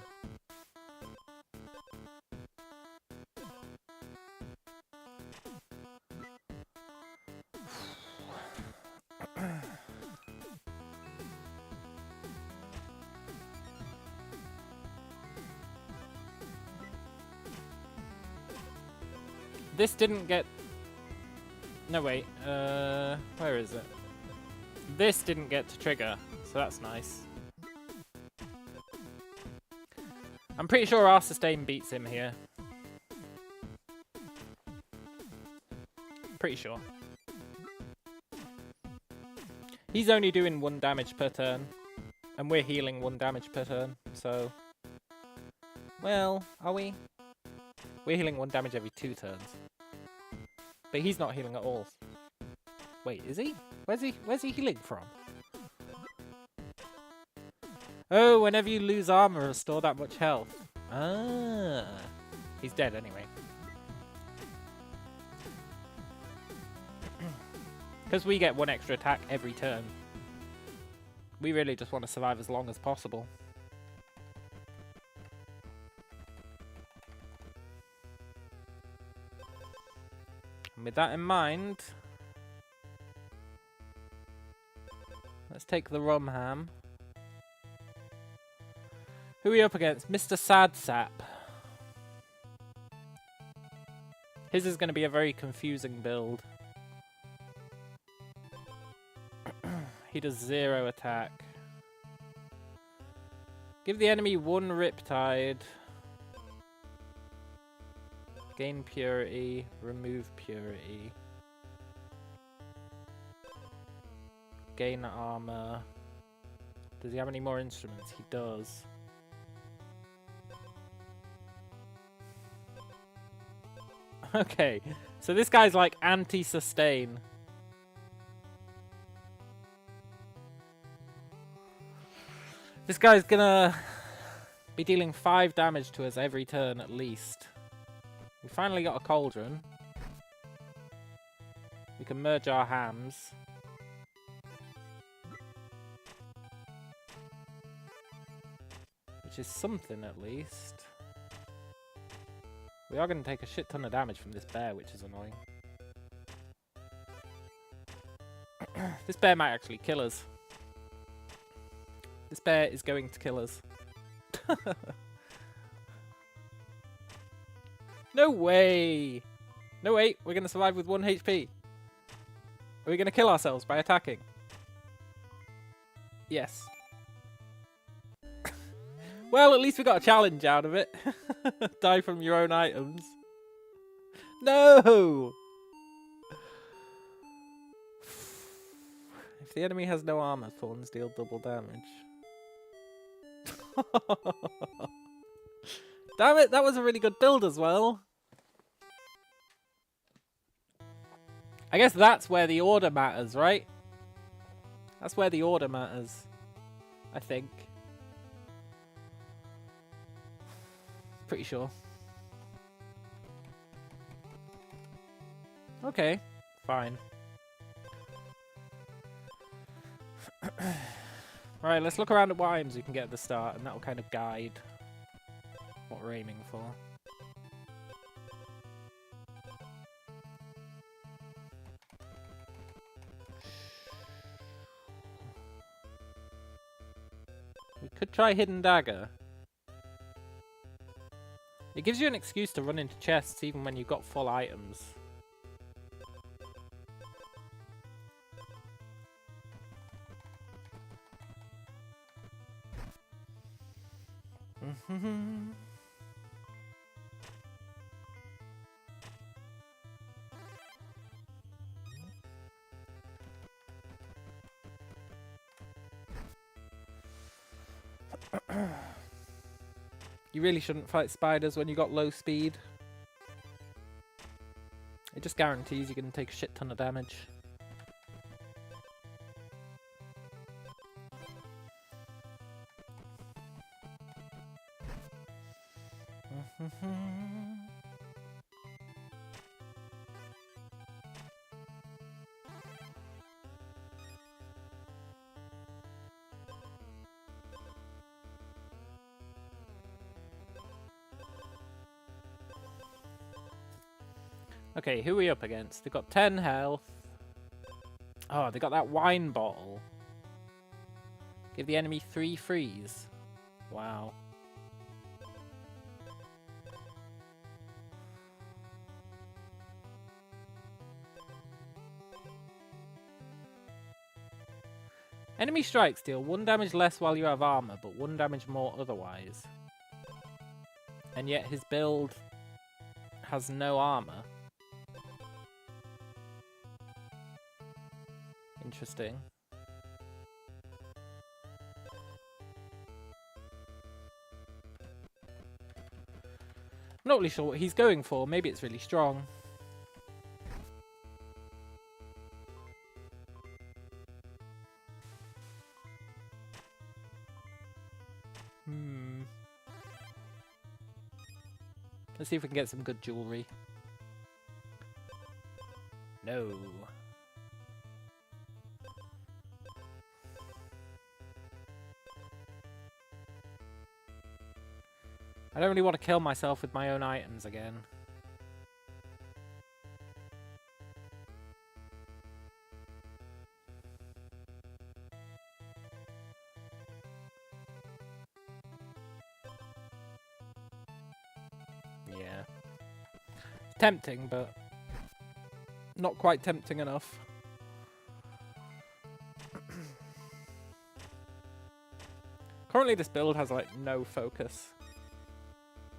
This didn't get... No, wait. Where is it? This didn't get to trigger, so that's nice. I'm pretty sure our sustain beats him here. Pretty sure. He's only doing 1 damage per turn, and we're healing 1 damage per turn, so... Well, are we? We're healing 1 damage every 2 turns. But he's not healing at all. Wait, is he? Where's he healing from? Oh, whenever you lose armor, restore that much health. Ah. He's dead anyway. Because we get 1 extra attack every turn. We really just want to survive as long as possible. And with that in mind, let's take the rum ham. Who are we up against? Mr. Sad Sap. His is going to be a very confusing build. He does 0 attack. Give the enemy 1 Riptide. Gain purity, remove purity. Gain armor. Does he have any more instruments? He does. Okay, so this guy's like anti-sustain. This guy's gonna be dealing 5 damage to us every turn at least. We finally got a cauldron. We can merge our hams. Which is something at least. We are going to take a shit ton of damage from this bear, which is annoying. This bear might actually kill us. This bear is going to kill us. No way! No, wait, we're going to survive with 1 HP. Are we going to kill ourselves by attacking? Yes. Well, at least we got a challenge out of it. Die from your own items. No! If the enemy has no armor, thorns deal double damage. Damn it, that was a really good build as well. I guess that's where the order matters, right? That's where the order matters, I think. Pretty sure. Okay, fine. Right, let's look around at what items we can get at the start, and that'll kind of guide what we're aiming for. We could try Hidden Dagger. It gives you an excuse to run into chests even when you've got full items. You really shouldn't fight spiders when you got low speed. It just guarantees you're going to take a shit ton of damage. Okay, who are we up against? They've got 10 health. Oh, they got that wine bottle. Give the enemy 3 freeze. Wow. Enemy strikes deal 1 damage less while you have armor, but 1 damage more otherwise. And yet his build has no armor. Interesting. I'm not really sure what he's going for. Maybe it's really strong. Let's see if we can get some good jewelry. No. I don't really want to kill myself with my own items again. Yeah. Tempting, but not quite tempting enough. Currently this build has like no focus.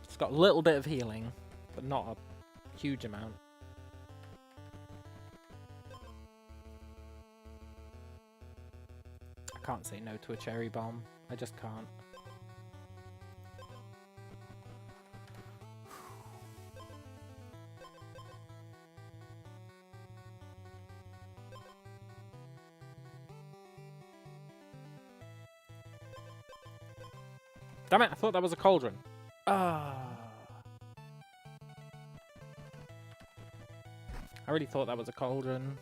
It's got a little bit of healing, but not a huge amount. I can't say no to a cherry bomb. I just can't. Damn it, I thought that was a cauldron. Ah. I really thought that was a cauldron.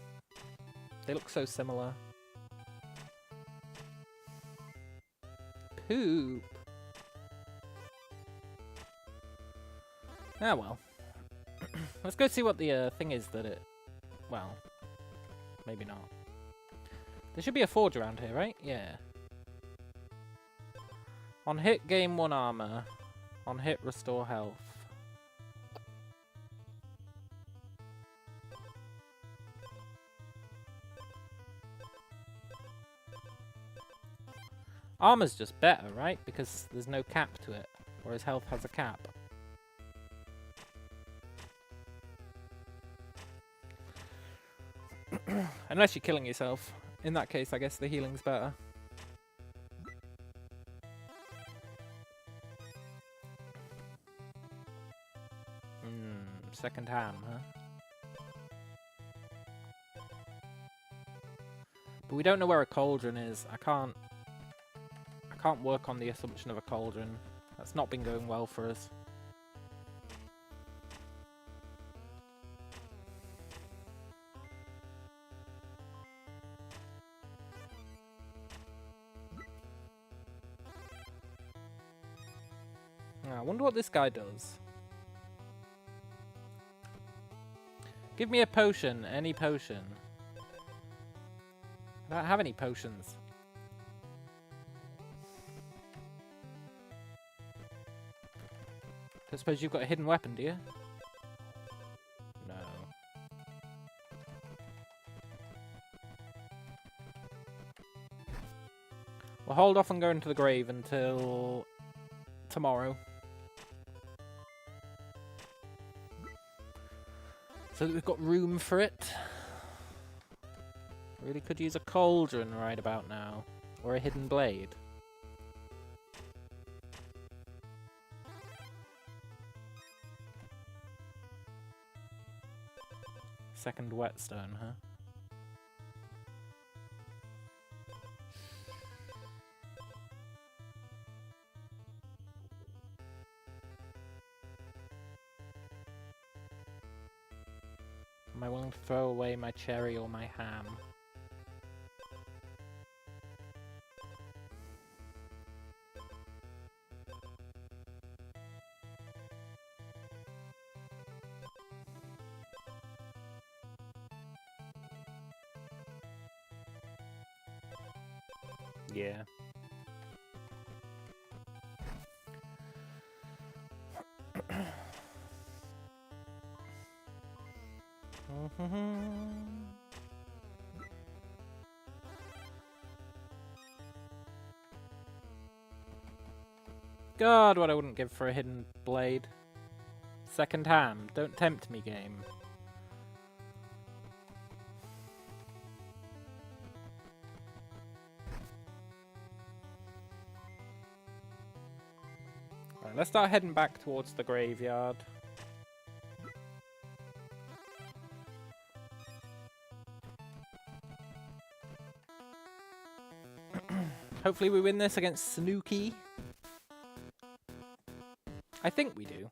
They look so similar. Poop. Ah well. Let's go see what the thing is that it... Well, maybe not. There should be a forge around here, right? Yeah. On hit, gain 1 armor. On hit, restore health. Armor's just better, right? Because there's no cap to it. Whereas health has a cap. Unless you're killing yourself. In that case, I guess the healing's better. Second ham, huh? But we don't know where a cauldron is. I can't work on the assumption of a cauldron. That's not been going well for us. I wonder what this guy does. Give me a potion, any potion. I don't have any potions. I suppose you've got a hidden weapon, do you? No. We'll hold off on going to the grave until tomorrow. So that we've got room for it. Really could use a cauldron right about now. Or a hidden blade. Second whetstone, huh? Am I willing to throw away my cherry or my ham? Yeah. God, what I wouldn't give for a hidden blade. Second ham. Don't tempt me, game. Right, let's start heading back towards the graveyard. Hopefully we win this against Snooky. I think we do.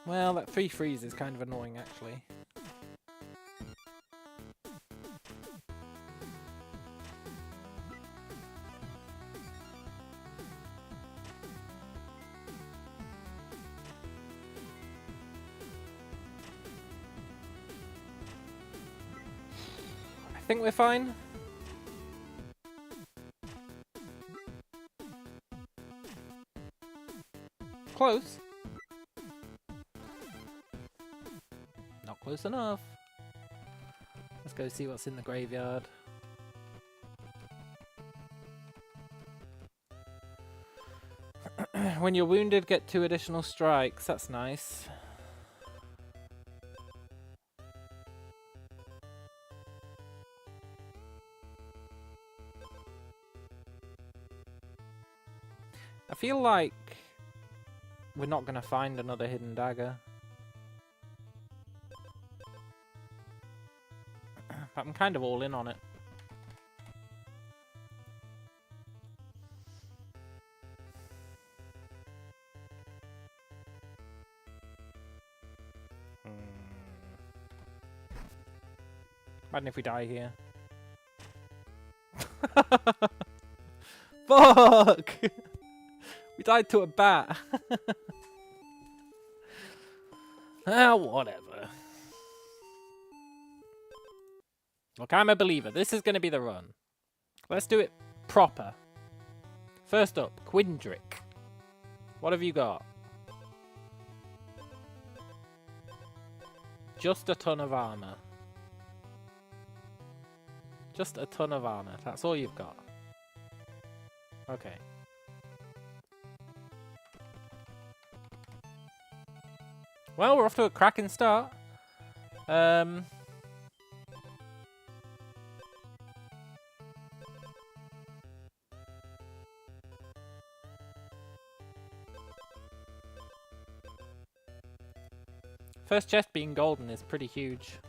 Well, that 3 freeze is kind of annoying, actually. I think we're fine. Close. Not close enough. Let's go see what's in the graveyard. When you're wounded, get 2 additional strikes. That's nice. I feel like we're not going to find another hidden dagger. But I'm kind of all in on it. Imagine if we die here. Fuck! We died to a bat. Ah, whatever. Look, I'm a believer. This is going to be the run. Let's do it proper. First up, Quindrick. What have you got? Just a ton of armor. Just a ton of armor. That's all you've got. Okay. Well, we're off to a cracking start. First chest being golden is pretty huge.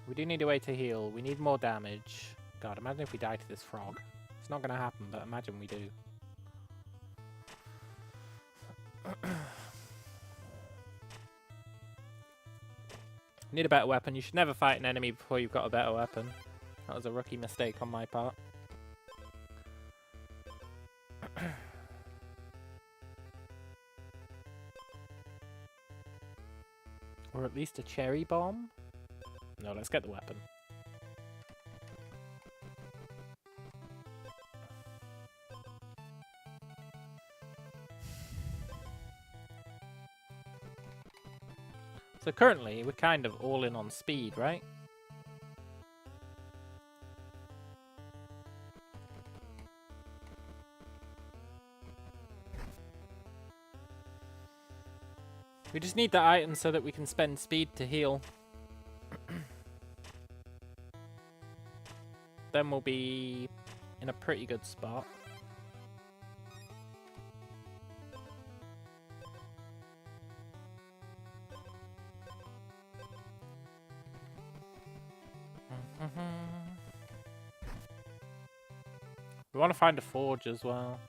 We do need a way to heal. We need more damage. God, imagine if we die to this frog. It's not going to happen, but imagine we do. Need a better weapon. You should never fight an enemy before you've got a better weapon. That was a rookie mistake on my part. Or at least a cherry bomb? No, let's get the weapon. So currently, we're kind of all in on speed, right? We just need the item so that we can spend speed to heal. Then we'll be in a pretty good spot. We want to find a forge as well.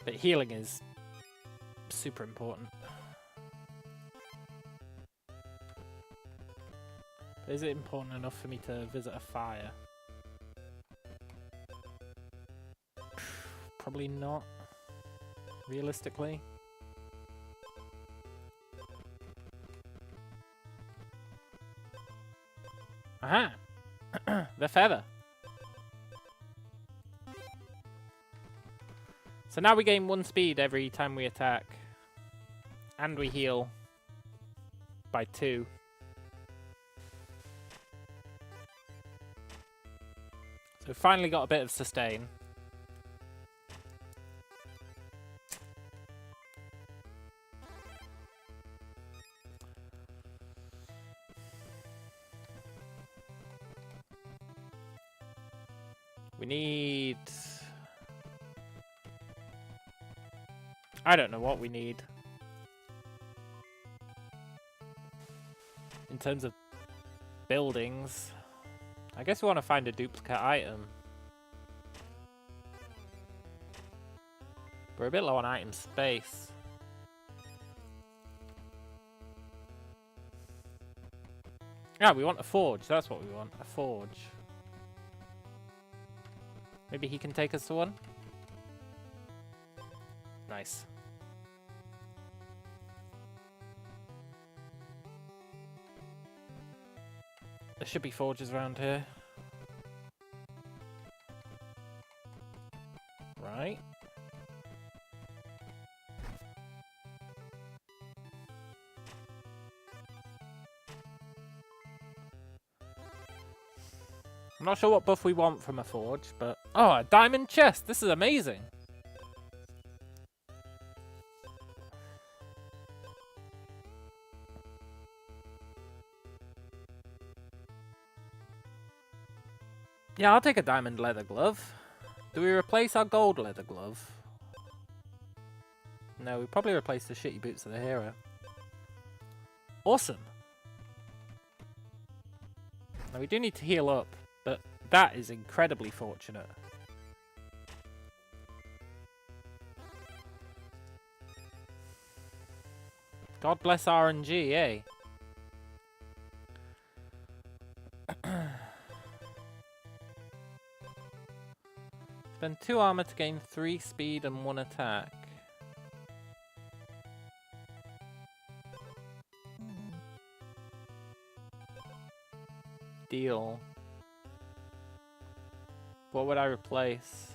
But healing is super important. Is it important enough for me to visit a fire? Probably not, realistically. Aha! The feather. So now we gain 1 speed every time we attack. And we heal by 2. So we've finally got a bit of sustain. We need... I don't know what we need. In terms of buildings. I guess we want to find a duplicate item. We're a bit low on item space. Yeah, we want a forge. That's what we want. A forge. Maybe he can take us to one? Nice. There should be forges around here. Right. I'm not sure what buff we want from a forge, but... Oh, a diamond chest! This is amazing! Yeah, I'll take a diamond leather glove. Do we replace our gold leather glove? No, we probably replace the shitty boots of the hero. Awesome! Now we do need to heal up, but that is incredibly fortunate. God bless RNG, eh? Spend 2 armor to gain 3 speed and 1 attack. Deal. What would I replace?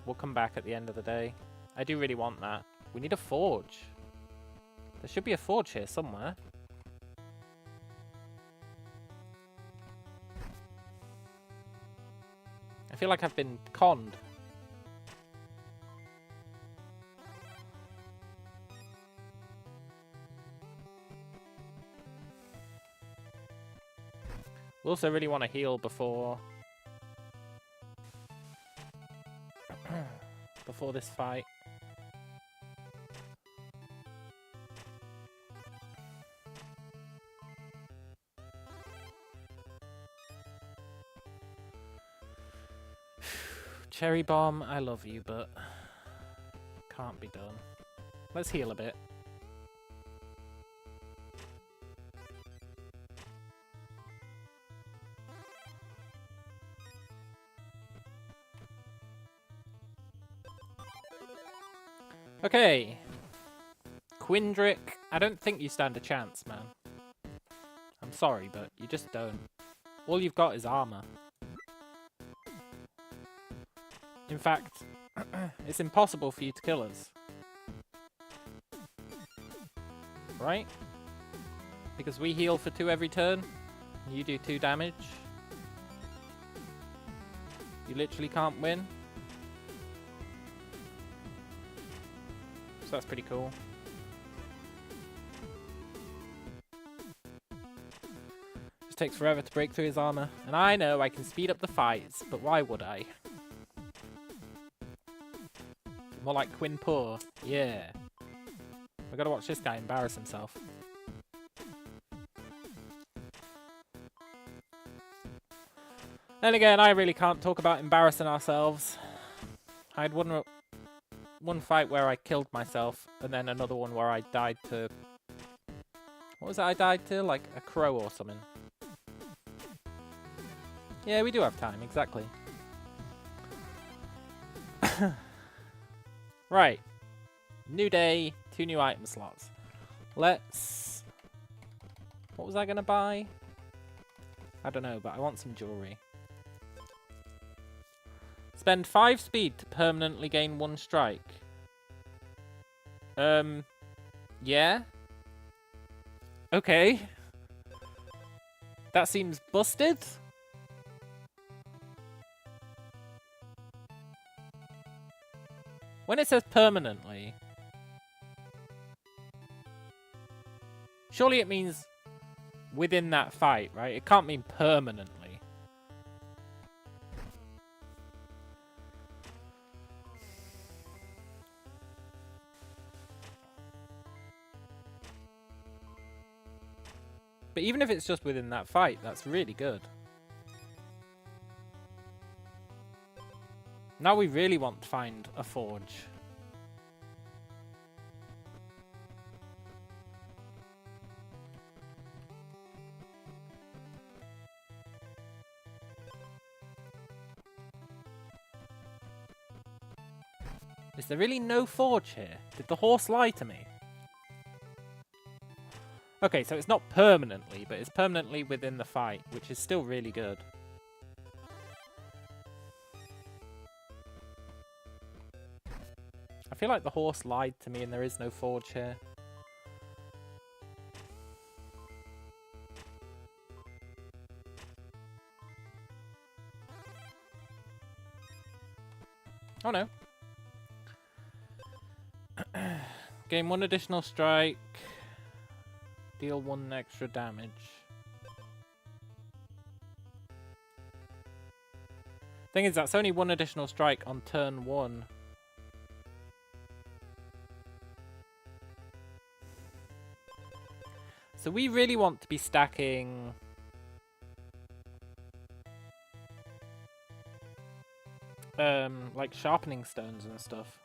We'll come back at the end of the day. I do really want that. We need a forge. There should be a forge here somewhere. I feel like I've been conned. Also really want to heal before before this fight. Cherry Bomb, I love you, but can't be done. Let's heal a bit. Okay. Quindrick, I don't think you stand a chance, man. I'm sorry, but you just don't. All you've got is armor. In fact, it's impossible for you to kill us. Right? Because we heal for 2 every turn, and you do 2 damage. You literally can't win. So that's pretty cool. Just takes forever to break through his armor. And I know I can speed up the fights, but why would I? More like Quinn Poor. Yeah. I gotta watch this guy embarrass himself. Then again, I really can't talk about embarrassing ourselves. I had one fight where I killed myself, and then another one where I died to... What was it I died to? Like a crow or something. Yeah, we do have time, exactly. Right. New day, 2 new item slots. Let's... What was I gonna buy? I don't know, but I want some jewelry. Spend 5 speed to permanently gain 1 strike. Yeah? Okay. That seems busted. When it says permanently, surely it means within that fight, right? It can't mean permanently. But even if it's just within that fight, that's really good. Now we really want to find a forge. Is there really no forge here? Did the horse lie to me? Okay, so it's not permanently, but it's permanently within the fight, which is still really good. I feel like the horse lied to me and there is no forge here. Oh no. Gain 1 additional strike. Deal 1 extra damage. Thing is, that's only 1 additional strike on turn 1. So we really want to be stacking... like sharpening stones and stuff.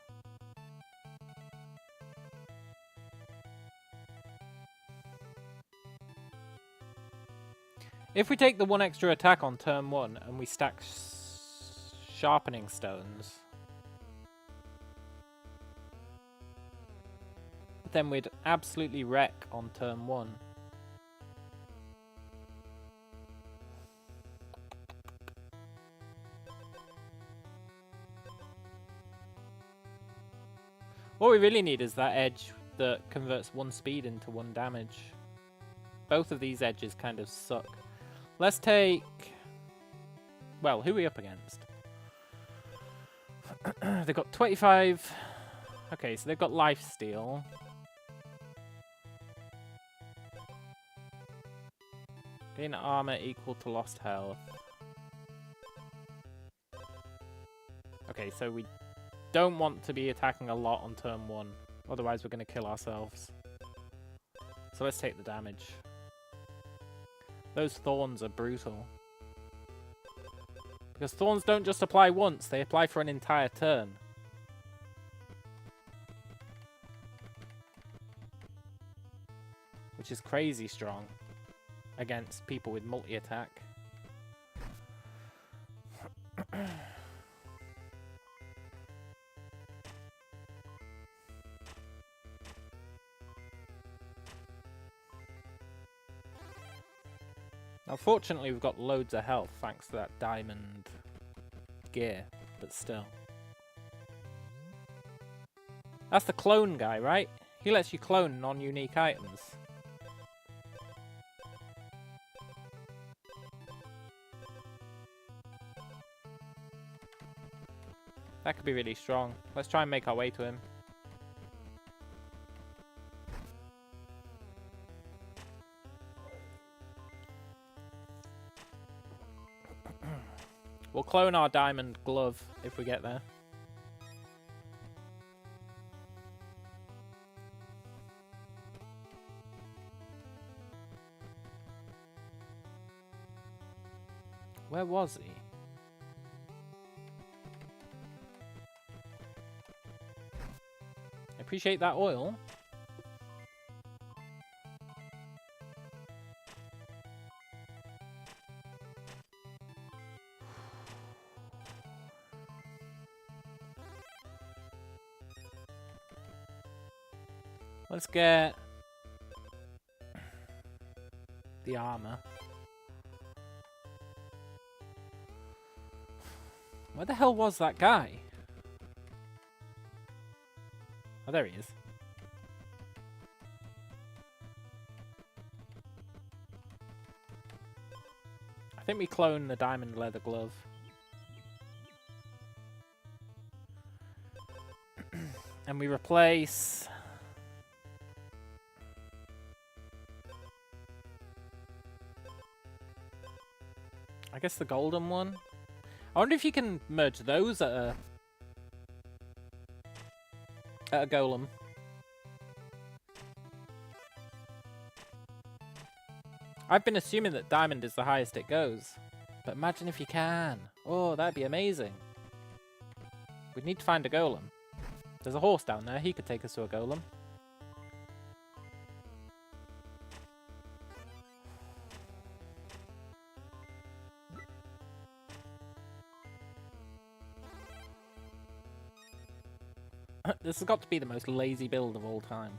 If we take the 1 extra attack on turn 1 and we stack sharpening stones, then we'd absolutely wreck on turn 1. What we really need is that edge that converts 1 speed into 1 damage. Both of these edges kind of suck. Let's take... Well, who are we up against? They've got 25... Okay, so they've got lifesteal. Gain armor equal to lost health. Okay, so we don't want to be attacking a lot on turn 1. Otherwise we're going to kill ourselves. So let's take the damage. Those thorns are brutal. Because thorns don't just apply once, they apply for an entire turn. Which is crazy strong against people with multi-attack. Now, fortunately, we've got loads of health thanks to that diamond gear, but still. That's the clone guy, right? He lets you clone non-unique items. That could be really strong. Let's try and make our way to him. We'll clone our diamond glove if we get there. Where was he? I appreciate that oil. Let's get the armor. Where the hell was that guy? Oh, there he is. I think we clone the diamond leather glove. And we replace... I guess the golden one. I wonder if you can merge those at a golem. I've been assuming that diamond is the highest it goes. But imagine if you can. Oh, that'd be amazing. We'd need to find a golem. There's a horse down there. He could take us to a golem. This has got to be the most lazy build of all time.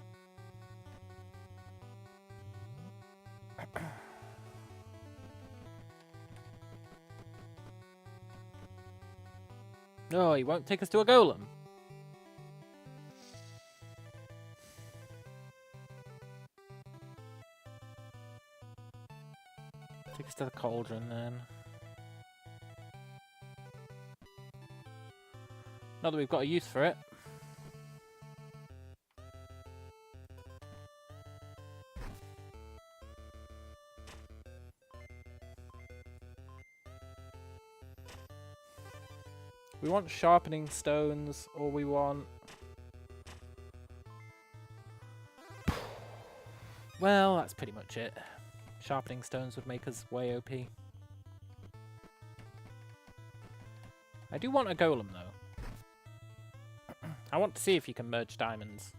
Oh, he won't take us to a golem. Take us to the cauldron then. Not that we've got a use for it. We want sharpening stones, or we want... Well, that's pretty much it. Sharpening stones would make us way OP. I do want a golem, though. I want to see if you can merge diamonds.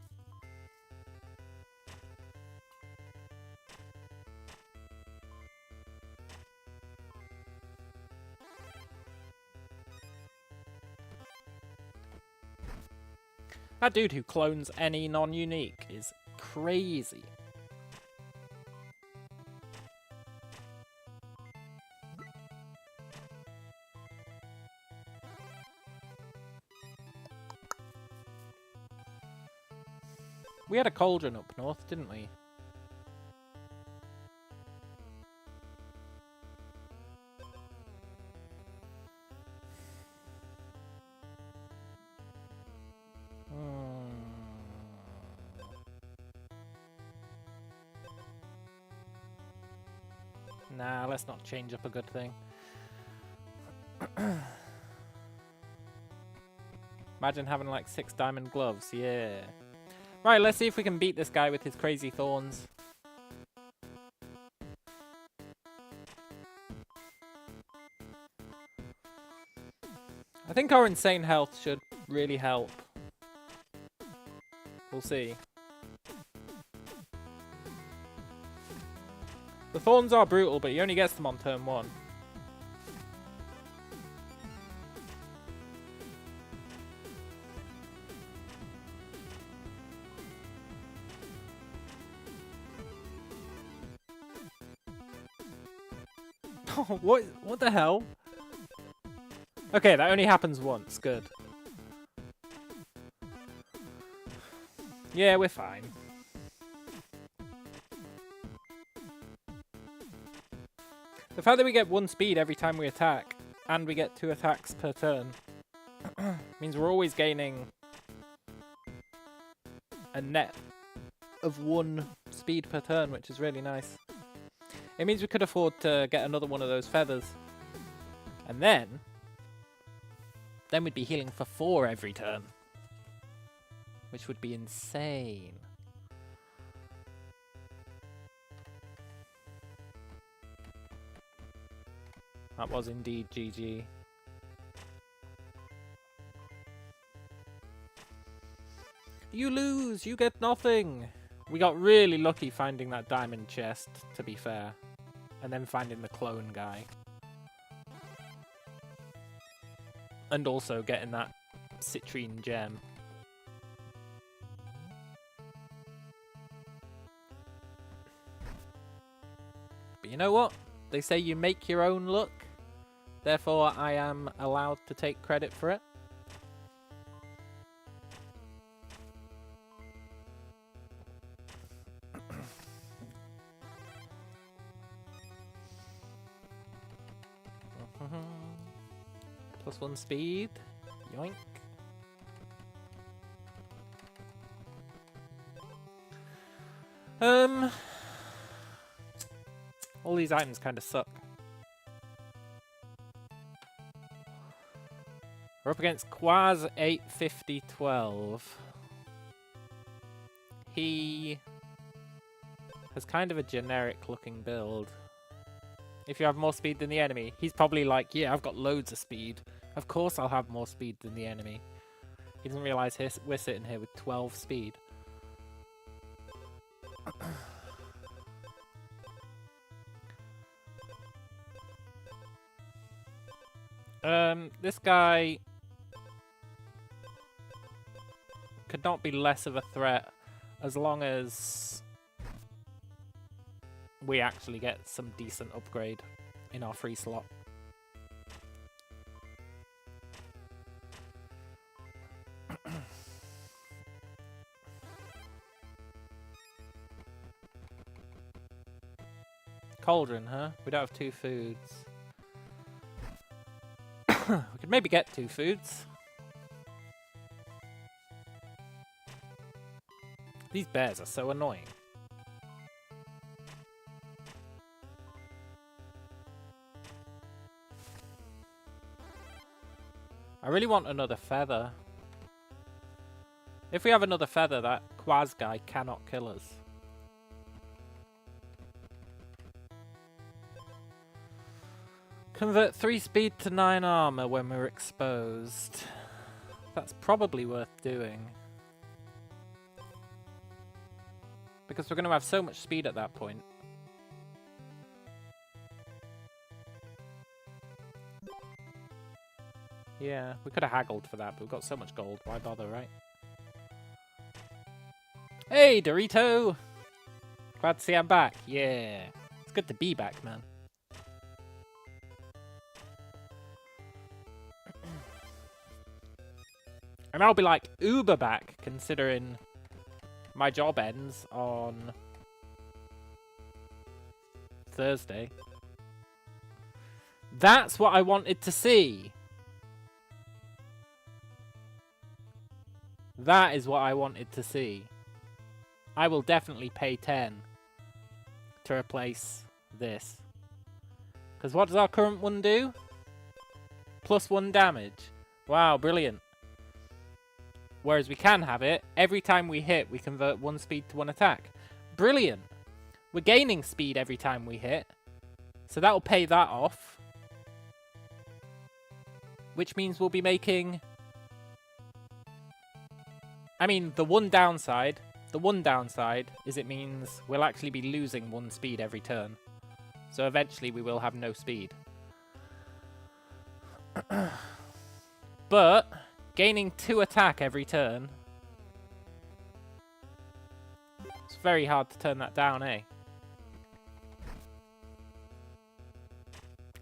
That dude who clones any non-unique is crazy. We had a cauldron up north, didn't we? Nah, let's not change up a good thing. Imagine having like 6 diamond gloves, yeah. Right, let's see if we can beat this guy with his crazy thorns. I think our insane health should really help. We'll see. The thorns are brutal, but he only gets them on turn 1. What the hell? Okay, that only happens once. Good. Yeah, we're fine. The fact that we get 1 speed every time we attack, and we get 2 attacks per turn, means we're always gaining a net of 1 speed per turn, which is really nice. It means we could afford to get another one of those feathers. And then we'd be healing for 4 every turn. Which would be insane. That was indeed GG. You lose! You get nothing! We got really lucky finding that diamond chest, to be fair. And then finding the clone guy. And also getting that citrine gem. But you know what? They say you make your own luck. Therefore, I am allowed to take credit for it. +1 speed. Yoink. All these items kind of suck. We're up against Quaz 85012. He has kind of a generic looking build. If you have more speed than the enemy, he's probably like, yeah, I've got loads of speed. Of course I'll have more speed than the enemy. He doesn't realise we're sitting here with 12 speed. This guy could not be less of a threat as long as we actually get some decent upgrade in our free slot. Cauldron, huh? We don't have 2 foods. We could maybe get 2 foods. These bears are so annoying. I really want another feather. If we have another feather, that Quaz guy cannot kill us. Convert 3 speed to 9 armor when we're exposed. That's probably worth doing. Because we're going to have so much speed at that point. Yeah, we could have haggled for that, but we've got so much gold. Why bother, right? Hey, Dorito! Glad to see I'm back. Yeah. It's good to be back, man. And I'll be like uber back, considering my job ends on Thursday. That's what I wanted to see. That is what I wanted to see. I will definitely pay 10 to replace this. Because what does our current one do? +1 damage. Wow, brilliant. Whereas we can have it, every time we hit, we convert 1 speed to 1 attack. Brilliant. We're gaining speed every time we hit. So that'll pay that off. Which means we'll be making... I mean, the one downside is it means we'll actually be losing 1 speed every turn. So eventually we will have no speed. But gaining 2 attack every turn, it's very hard to turn that down, eh?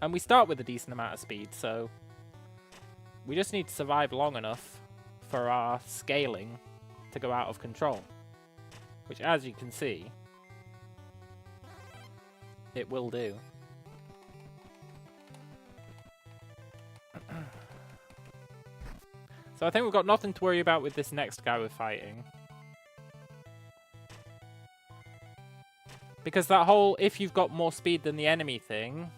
And we start with a decent amount of speed, so we just need to survive long enough for our scaling to go out of control. Which, as you can see, it will do. So I think we've got nothing to worry about with this next guy we're fighting. Because that whole, if you've got more speed than the enemy thing,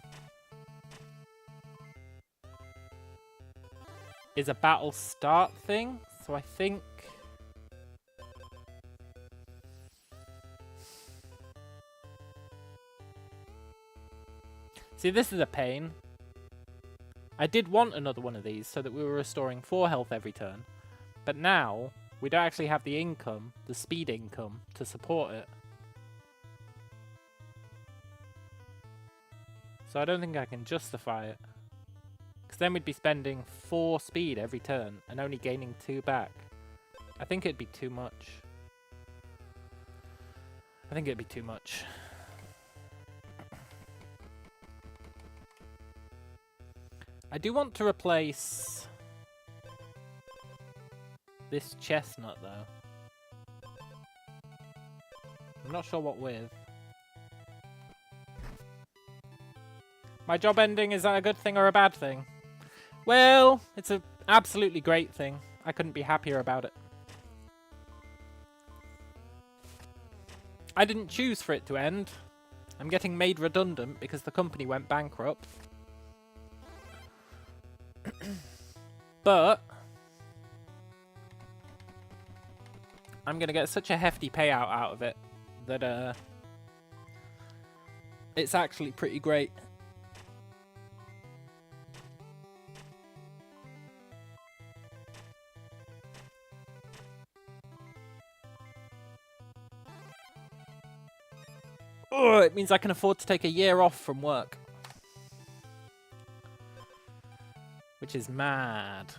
is a battle start thing. So I think... See, this is a pain. I did want another one of these so that we were restoring 4 health every turn. But now, we don't actually have the income, the speed income, to support it. So I don't think I can justify it. Because then we'd be spending 4 speed every turn and only gaining 2 back. I think it'd be too much. I think it'd be too much. I do want to replace this chestnut, though. I'm not sure what with. My job ending, is that a good thing or a bad thing? Well, it's an absolutely great thing. I couldn't be happier about it. I didn't choose for it to end. I'm getting made redundant because the company went bankrupt. But I'm going to get such a hefty payout out of it that it's actually pretty great. Oh, it means I can afford to take a year off from work. Which is mad.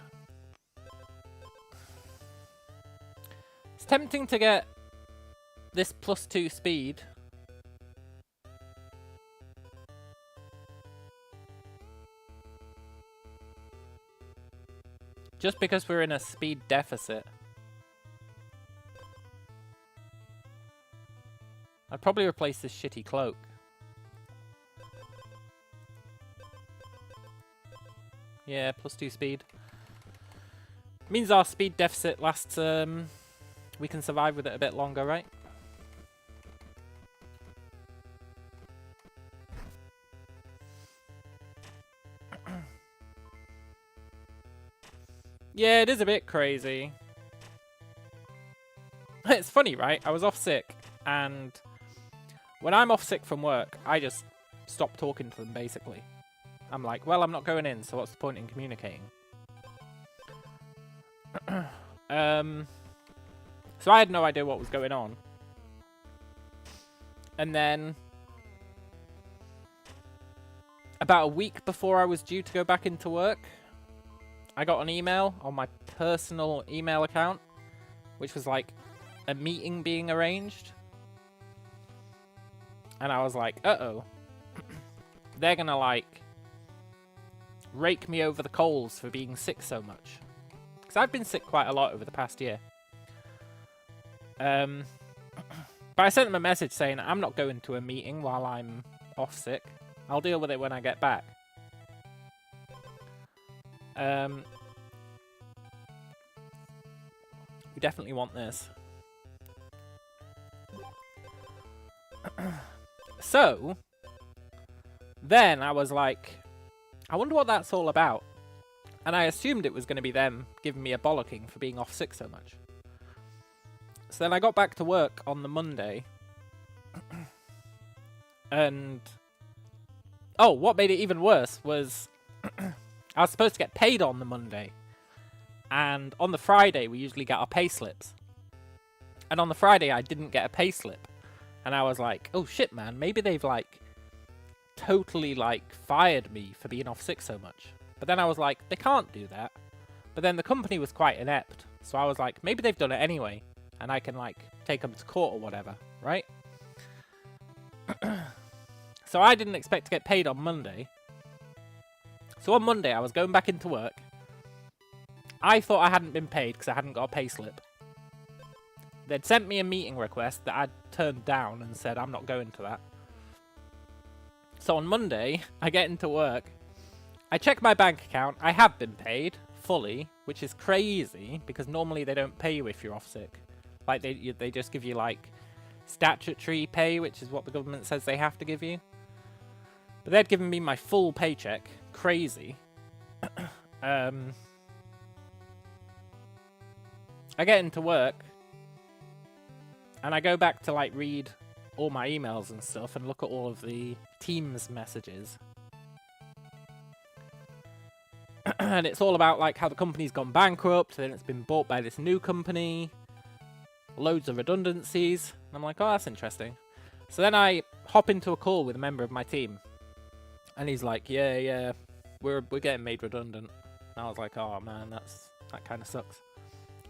It's tempting to get this +2 speed. Just because we're in a speed deficit. I'd probably replace this shitty cloak. Yeah, +2 speed. Means our speed deficit lasts, we can survive with it a bit longer, right? Yeah, it is a bit crazy. It's funny, right? I was off sick, and when I'm off sick from work, I just stop talking to them, basically. I'm like, well, I'm not going in, so what's the point in communicating? So I had no idea what was going on. And then, about a week before I was due to go back into work, I got an email on my personal email account, which was like a meeting being arranged. And I was like, uh-oh. They're gonna, like, rake me over the coals for being sick so much. Because I've been sick quite a lot over the past year. But I sent them a message saying, I'm not going to a meeting while I'm off sick. I'll deal with it when I get back. We definitely want this. So, then I was like, I wonder what that's all about. And I assumed it was going to be them giving me a bollocking for being off sick so much. So then I got back to work on the Monday. And... oh, what made it even worse was... I was supposed to get paid on the Monday. And on the Friday, we usually get our pay slips. And on the Friday, I didn't get a pay slip. And I was like, oh shit, man, maybe they've, like, totally, like, fired me for being off sick so much. But then I was like, they can't do that. But then the company was quite inept. So I was like, maybe they've done it anyway. And I can, like, take them to court or whatever, right? So I didn't expect to get paid on Monday. So on Monday, I was going back into work. I thought I hadn't been paid because I hadn't got a pay slip. They'd sent me a meeting request that I'd turned down and said, I'm not going to that. So on Monday, I get into work. I check my bank account. I have been paid fully, which is crazy because normally they don't pay you if you're off sick. Like they just give you like statutory pay, which is what the government says they have to give you. But they'd given me my full paycheck. Crazy. I get into work and I go back to like read all my emails and stuff and look at all of the Teams messages. And it's all about like how the company's gone bankrupt, then it's been bought by this new company, loads of redundancies. And I'm like, oh, that's interesting. So then I hop into a call with a member of my team. And he's like, yeah, we're getting made redundant. And I was like, oh man, that kind of sucks.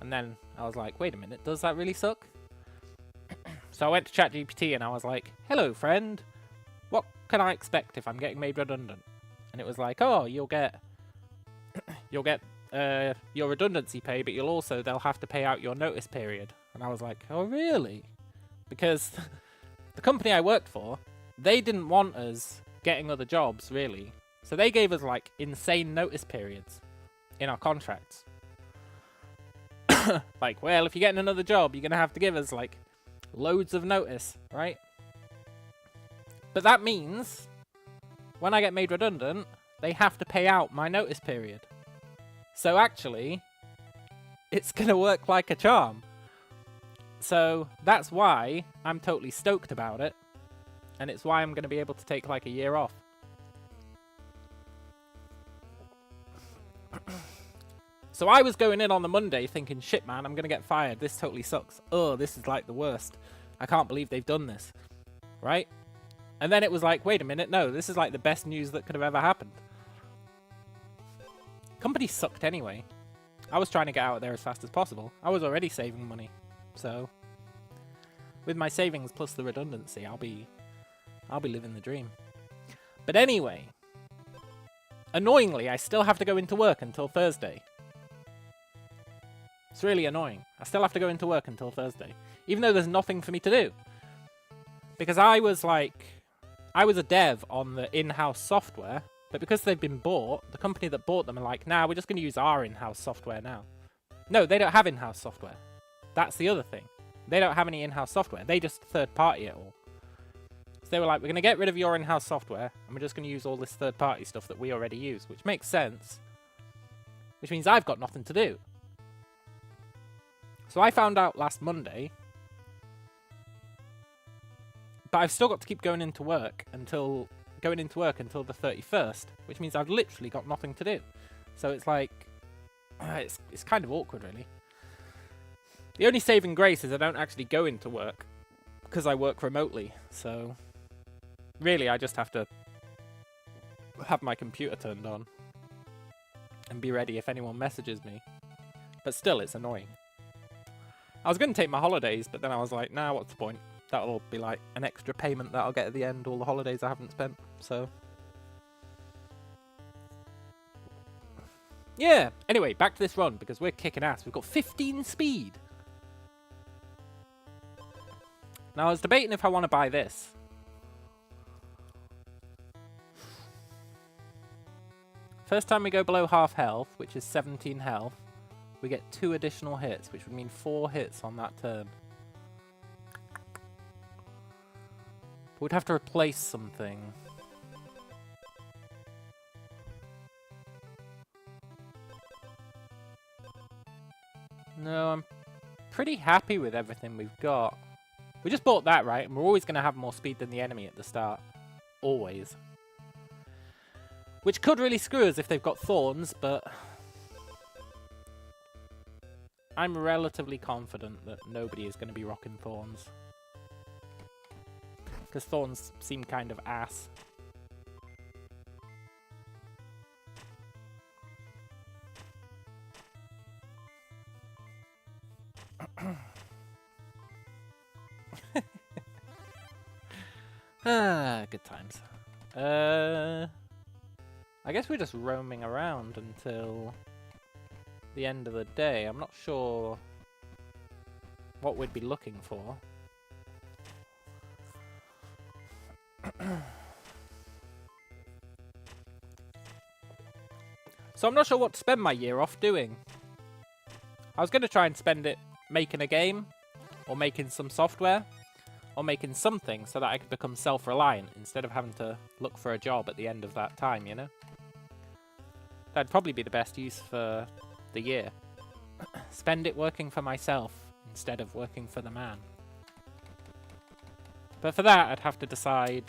And then I was like, wait a minute, does that really suck? So I went to ChatGPT and I was like, hello friend, what can I expect if I'm getting made redundant? And it was like, oh, you'll get your redundancy pay, but they'll have to pay out your notice period. And I was like, oh really? Because the company I worked for, they didn't want us getting other jobs, really. So they gave us like insane notice periods in our contracts. Like, well, if you're getting another job, you're going to have to give us like loads of notice, right? But that means when I get made redundant, they have to pay out my notice period. So actually, it's going to work like a charm. So that's why I'm totally stoked about it. And it's why I'm going to be able to take like a year off. So I was going in on the Monday thinking, shit man, I'm going to get fired. This totally sucks. Oh, this is like the worst. I can't believe they've done this. Right? And then it was like, wait a minute, no, this is like the best news that could have ever happened. Company sucked anyway. I was trying to get out of there as fast as possible. I was already saving money. So, with my savings plus the redundancy, I'll be living the dream. But anyway, annoyingly, I still have to go into work until Thursday. It's really annoying. I still have to go into work until Thursday, even though there's nothing for me to do. Because I was a dev on the in-house software, but because they've been bought, the company that bought them are like, nah, we're just going to use our in-house software now. No, they don't have in-house software. That's the other thing. They don't have any in-house software. They just third-party it all. So they were like, we're going to get rid of your in-house software, and we're just going to use all this third-party stuff that we already use, which makes sense. Which means I've got nothing to do. So I found out last Monday, but I've still got to keep going into work until the 31st, which means I've literally got nothing to do. So it's like, it's kind of awkward, really. The only saving grace is I don't actually go into work because I work remotely. So really, I just have to have my computer turned on and be ready if anyone messages me. But still, it's annoying. I was going to take my holidays, but then I was like, nah, what's the point? That'll be like an extra payment that I'll get at the end, all the holidays I haven't spent, so. Yeah, anyway, back to this run, because we're kicking ass. We've got 15 speed. Now, I was debating if I want to buy this. First time we go below half health, which is 17 health, we get 2 additional hits, which would mean 4 hits on that turn. But we'd have to replace something. No, I'm pretty happy with everything we've got. We just bought that, right? And we're always going to have more speed than the enemy at the start. Always. Which could really screw us if they've got thorns, but I'm relatively confident that nobody is going to be rocking thorns. Because thorns seem kind of ass. Good times. I guess we're just roaming around until the end of the day. I'm not sure what we'd be looking for. So I'm not sure what to spend my year off doing. I was going to try and spend it making a game, or making some software, or making something so that I could become self-reliant instead of having to look for a job at the end of that time, you know? That'd probably be the best use for the year. Spend it working for myself instead of working for the man. But for that, I'd have to decide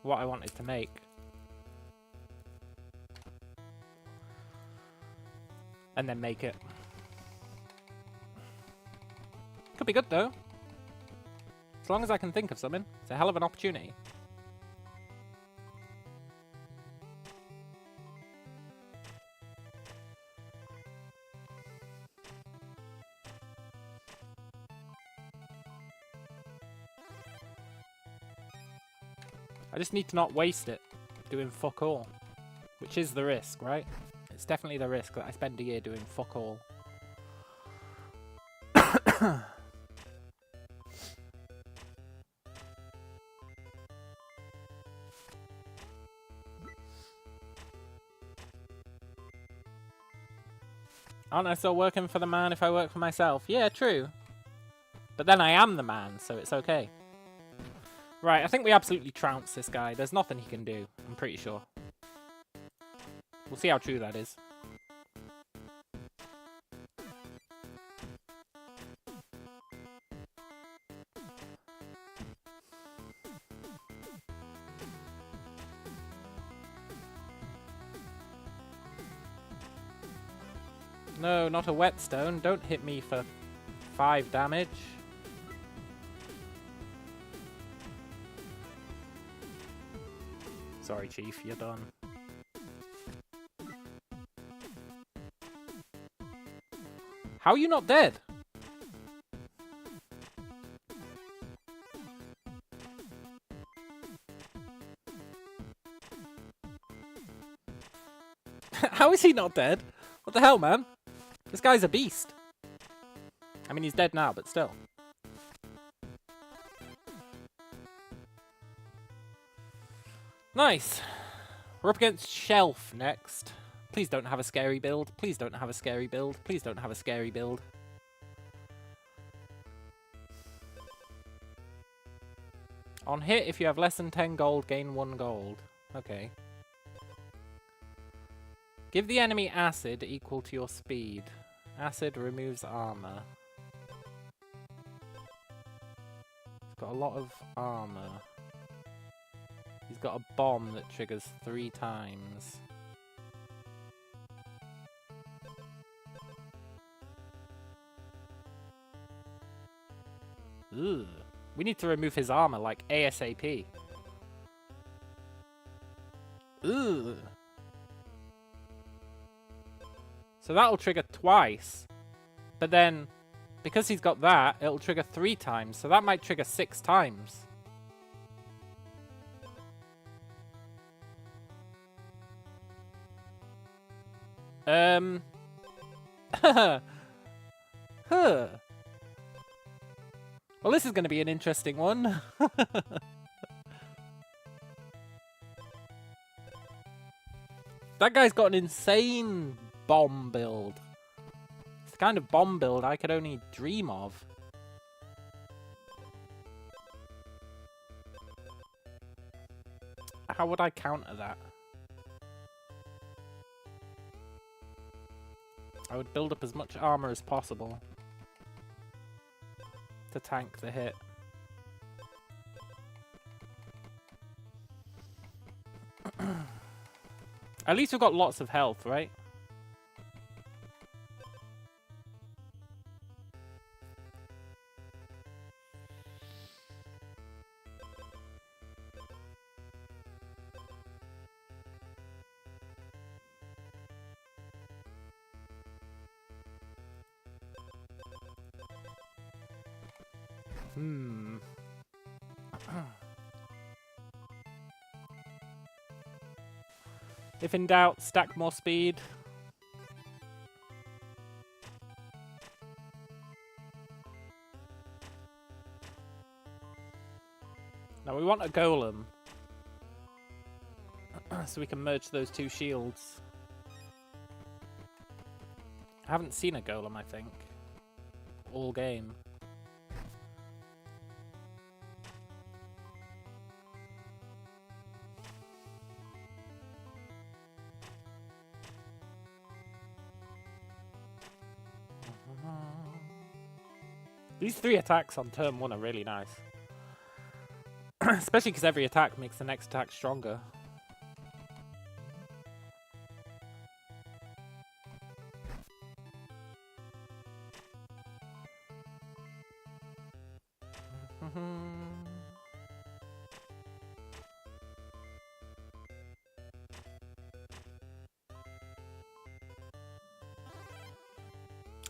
what I wanted to make. And then make it. Could be good though. As long as I can think of something. It's a hell of an opportunity. I just need to not waste it doing fuck all. Which is the risk, right? It's definitely the risk that I spend a year doing fuck all. Aren't I still working for the man if I work for myself? Yeah, true. But then I am the man, so it's okay. Right, I think we absolutely trounce this guy. There's nothing he can do, I'm pretty sure. We'll see how true that is. No, not a whetstone. Don't hit me for 5 damage. Sorry, Chief, you're done. How are you not dead? How is he not dead? What the hell, man? This guy's a beast. I mean, he's dead now, but still. Nice. We're up against Shelf next. Please don't have a scary build. Please don't have a scary build. Please don't have a scary build. On hit, if you have less than 10 gold, gain 1 gold. Okay. Give the enemy acid equal to your speed. Acid removes armor. He's got a lot of armor. He's got a bomb that triggers 3 times. Ugh. We need to remove his armor, like, ASAP. Ugh. So that'll trigger twice. But then, because he's got that, it'll trigger 3 times. So that might trigger 6 times. Huh. Well, this is going to be an interesting one. That guy's got an insane bomb build. It's the kind of bomb build I could only dream of. How would I counter that? I would build up as much armor as possible. to tank the hit. At least we've got lots of health, right? If in doubt, stack more speed. Now we want a golem. So we can merge those two shields. I haven't seen a golem, I think. All game. These 3 attacks on turn 1 are really nice. Especially because every attack makes the next attack stronger.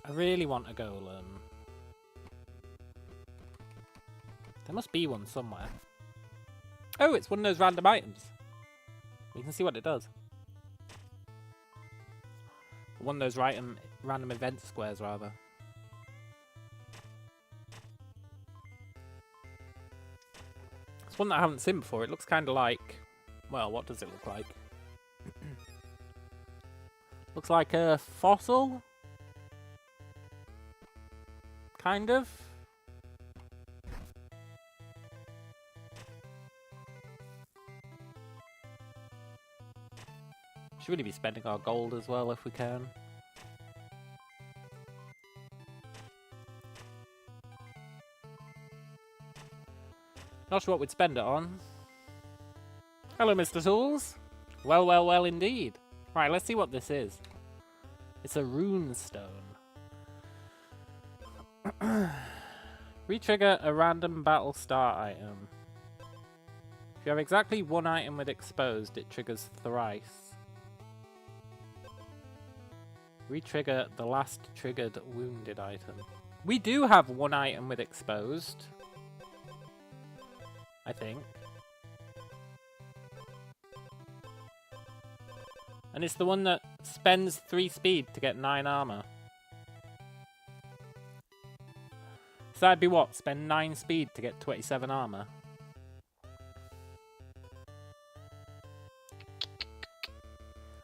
I really want a golem. There must be one somewhere. Oh, it's one of those random items. We can see what it does. One of those random event squares, rather. It's one that I haven't seen before. It looks kind of like... Well, what does it look like? Looks like a fossil? Kind of. Should really be spending our gold as well if we can. Not sure what we'd spend it on. Hello, Mr. Tools. Well, well, well indeed. Right, let's see what this is. It's a rune stone. Retrigger a random battle start item. If you have exactly one item with exposed, it triggers thrice. Retrigger the last triggered wounded item. We do have one item with exposed. I think. And it's the one that spends 3 speed to get 9 armor. So that'd be what? Spend 9 speed to get 27 armor.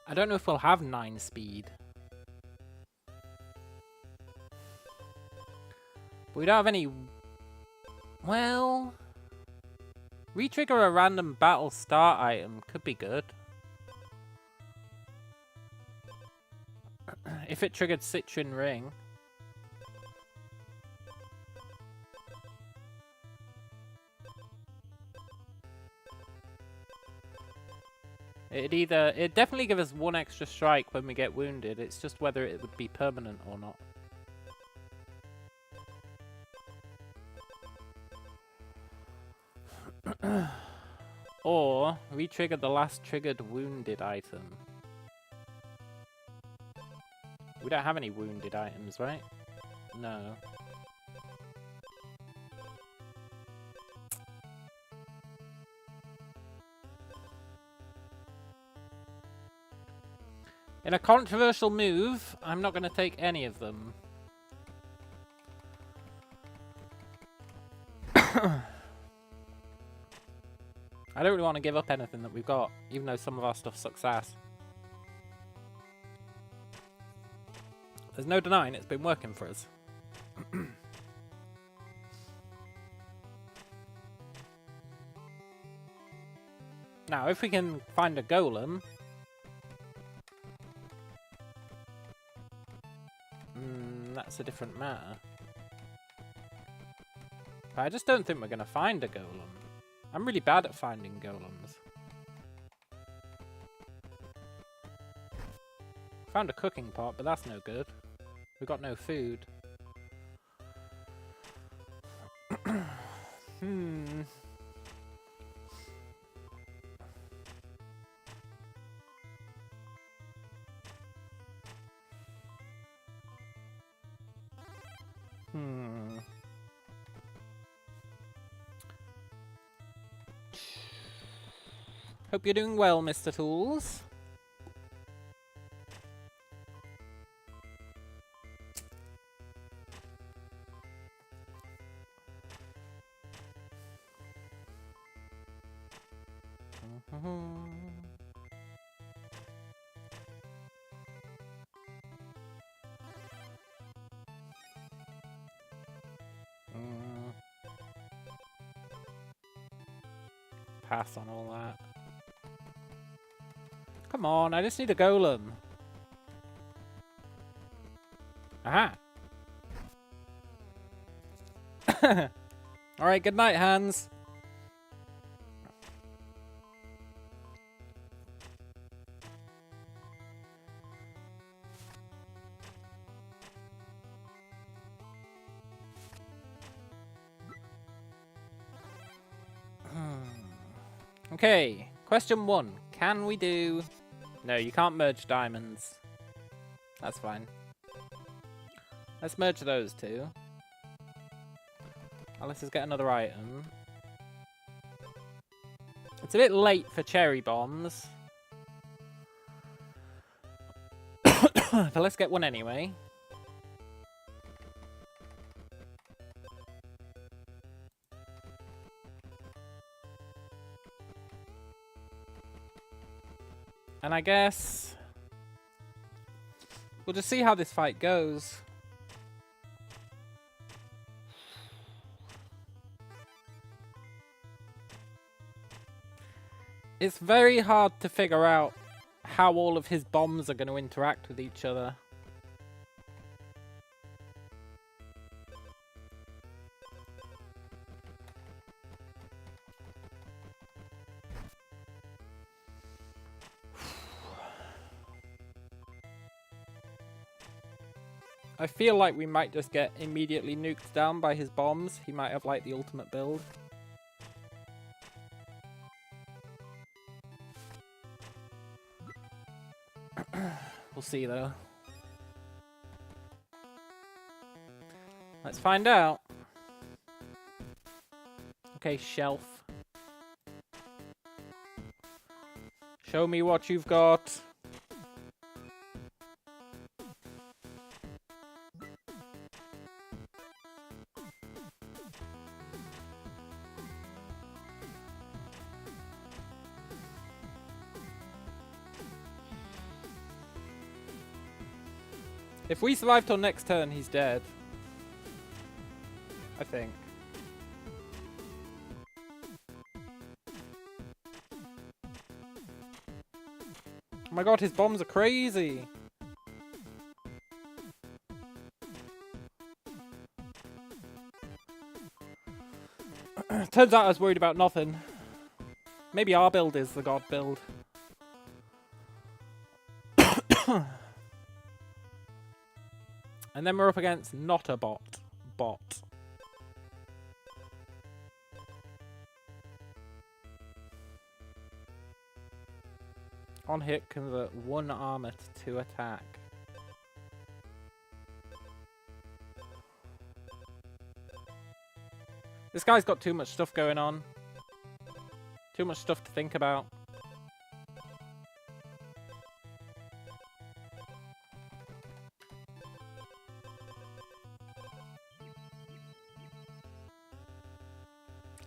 I don't know if we'll have 9 speed. But we don't have any... Well... Retrigger a random battle start item could be good. If it triggered Citrine Ring. It'd definitely give us 1 extra strike when we get wounded. It's just whether it would be permanent or not. Or retrigger the last triggered wounded item. We don't have any wounded items, right? No. In a controversial move, I'm not going to take any of them. I don't really want to give up anything that we've got, even though some of our stuff sucks ass. There's no denying it's been working for us. Now, if we can find a golem... that's a different matter. But I just don't think we're going to find a golem. I'm really bad at finding golems. Found a cooking pot, but that's no good. We've got no food. Hope you're doing well, Mr. Tools. Pass on all that. Come on, I just need a golem. Aha! Alright, good night, Hans. Okay, question 1. Can we do... No, you can't merge diamonds. That's fine. Let's merge those two. Now let's just get another item. It's a bit late for cherry bombs. But let's get one anyway. And I guess we'll just see how this fight goes. It's very hard to figure out how all of his bombs are going to interact with each other. I feel like we might just get immediately nuked down by his bombs. He might have like the ultimate build. We'll see though. Let's find out. Okay, shelf. Show me what you've got. If we survive till next turn, he's dead. I think. Oh my god, his bombs are crazy! Turns out I was worried about nothing. Maybe our build is the god build. And then we're up against not a bot. On hit, convert 1 armor to 2 attack. This guy's got too much stuff going on. Too much stuff to think about.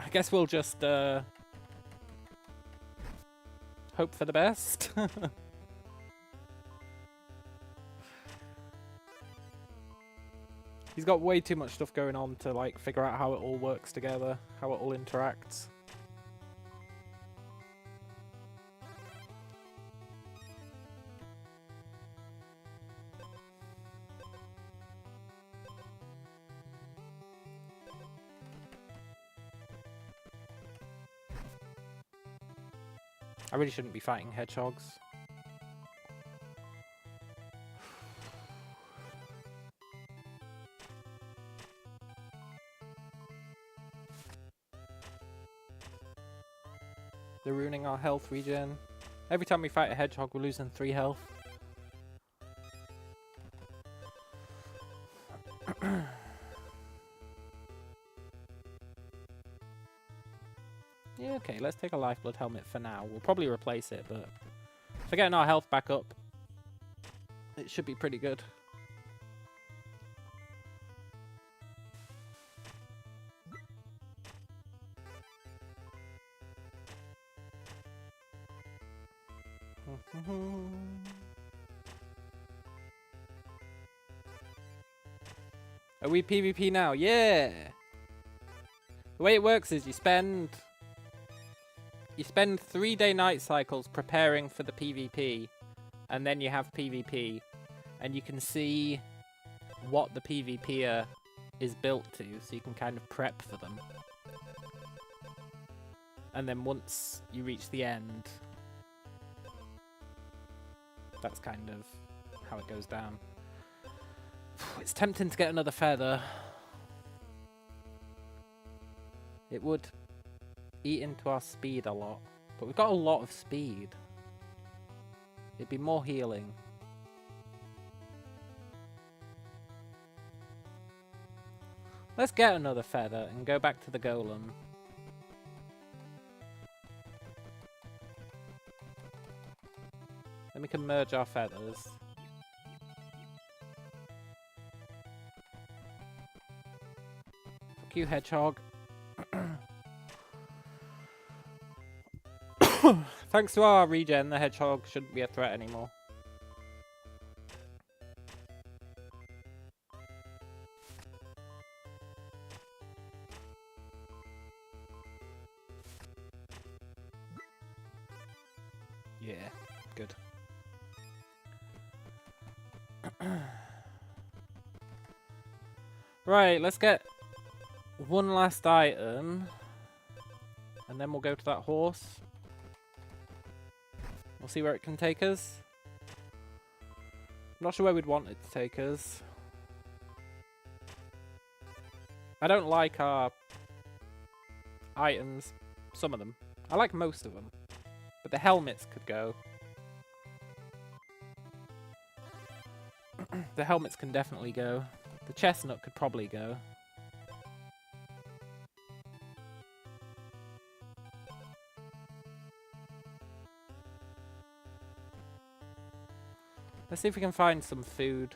I guess we'll just hope for the best. He's got way too much stuff going on to like figure out how it all works together, how it all interacts. I really shouldn't be fighting hedgehogs. They're ruining our health regen. Every time we fight a hedgehog, we're losing 3 health. Yeah, okay, let's take a lifeblood helmet for now. We'll probably replace it, but if we're getting our health back up, it should be pretty good. Are we PvP now? Yeah! The way it works is you spend 3-day night cycles preparing for the PvP, and then you have PvP, and you can see what the PvPer is built to, so you can kind of prep for them. And then once you reach the end, that's kind of how it goes down. It's tempting to get another feather. It would eat into our speed a lot, but we've got a lot of speed. It'd be more healing. Let's get another feather and go back to the golem. Then we can merge our feathers. Fuck you, hedgehog. Thanks to our regen, the hedgehog shouldn't be a threat anymore. Yeah, good. Right, let's get one last item. And then we'll go to that horse. We'll see where it can take us. I'm not sure where we'd want it to take us. I don't like our items. Some of them. I like most of them. But the helmets could go. The helmets can definitely go. The chestnut could probably go. Let's see if we can find some food.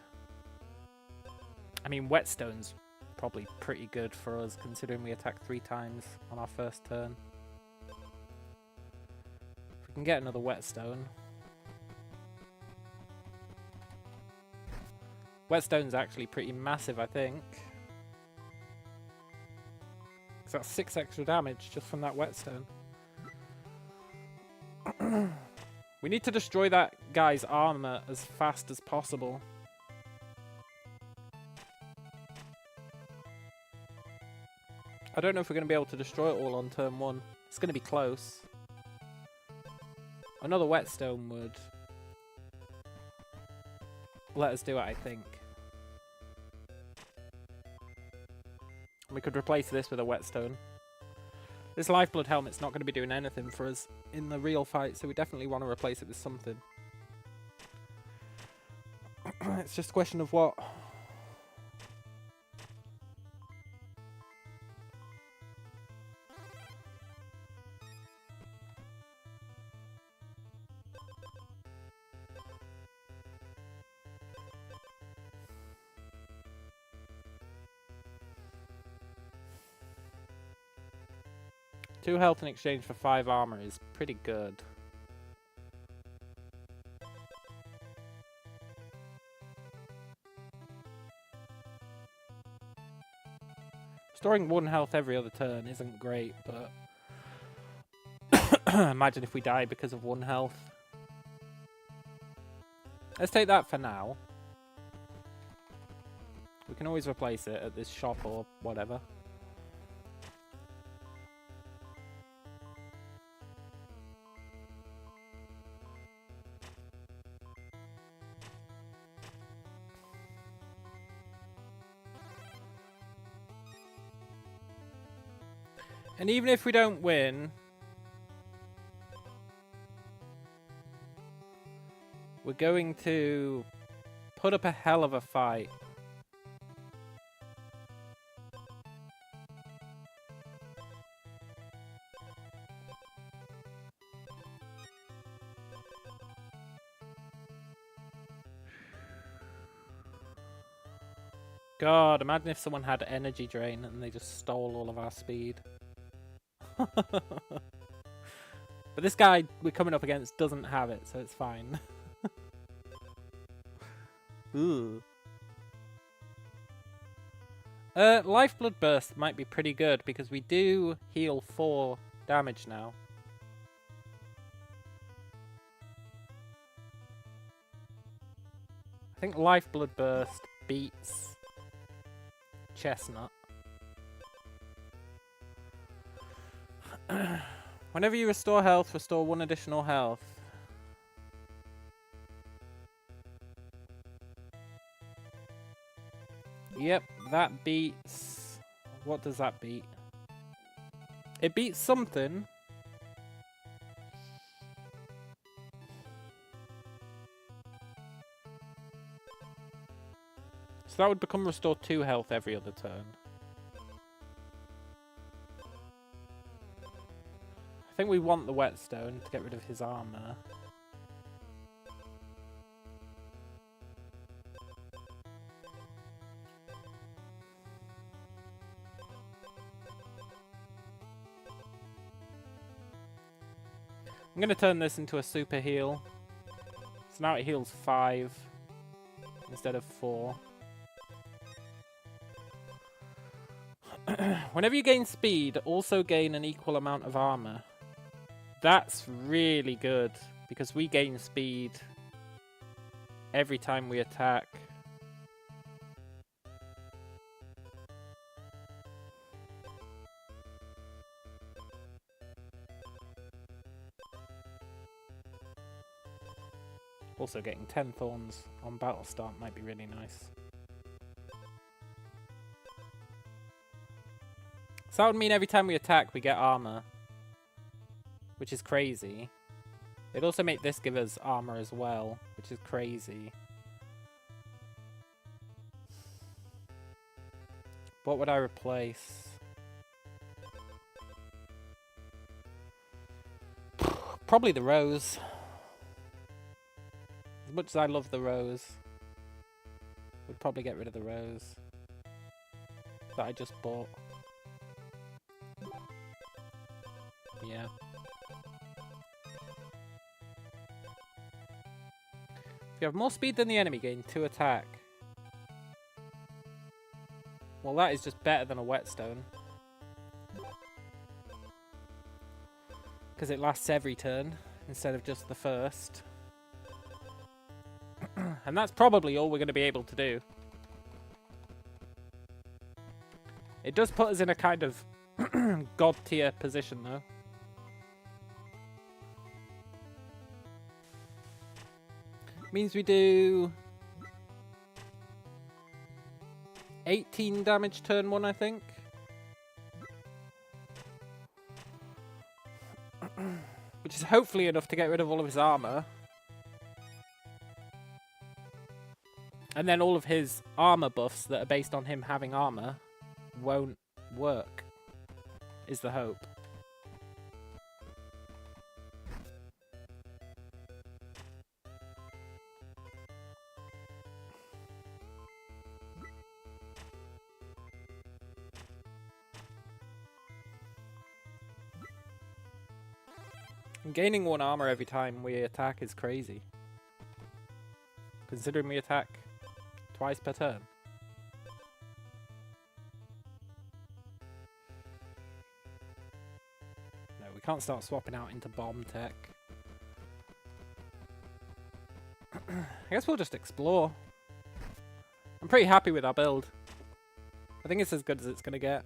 I mean, whetstone's probably pretty good for us, considering we attacked 3 times on our first turn. If we can get another whetstone. Whetstone's actually pretty massive, I think. 'Cause that's 6 extra damage just from that whetstone. We need to destroy that guy's armor as fast as possible. I don't know if we're going to be able to destroy it all on turn 1. It's going to be close. Another whetstone would let us do it, I think. We could replace this with a whetstone. This lifeblood helmet's not going to be doing anything for us in the real fight, so we definitely want to replace it with something. It's just a question of what. Two health in exchange for 5 armor is pretty good. Storing 1 health every other turn isn't great, but imagine if we die because of 1 health. Let's take that for now. We can always replace it at this shop or whatever. And even if we don't win, we're going to put up a hell of a fight. God, imagine if someone had energy drain and they just stole all of our speed. But this guy we're coming up against doesn't have it, so it's fine. Ooh. Lifeblood Burst might be pretty good because we do heal 4 damage now. I think Lifeblood Burst beats Chestnut. Whenever you restore health, restore 1 additional health. Yep, that beats... What does that beat? It beats something. So that would become restore 2 health every other turn. I think we want the whetstone to get rid of his armor. I'm going to turn this into a super heal. So now it heals 5 instead of 4. Whenever you gain speed, also gain an equal amount of armor. That's really good, because we gain speed every time we attack. Also getting 10 thorns on battle start might be really nice. So that would mean every time we attack we get armor, which is crazy. It'd also make this give us armor as well, which is crazy. What would I replace? Probably the rose. As much as I love the rose, would probably get rid of the rose that I just bought. Yeah. If you have more speed than the enemy, gain 2 attack. Well, that is just better than a whetstone. Because it lasts every turn, instead of just the first. And that's probably all we're going to be able to do. It does put us in a kind of god tier position though. Means we do 18 damage turn 1, I think. Which is hopefully enough to get rid of all of his armor. And then all of his armor buffs that are based on him having armor won't work, is the hope. Gaining 1 armor every time we attack is crazy. Considering we attack twice per turn. No, we can't start swapping out into bomb tech. I guess we'll just explore. I'm pretty happy with our build. I think it's as good as it's gonna get.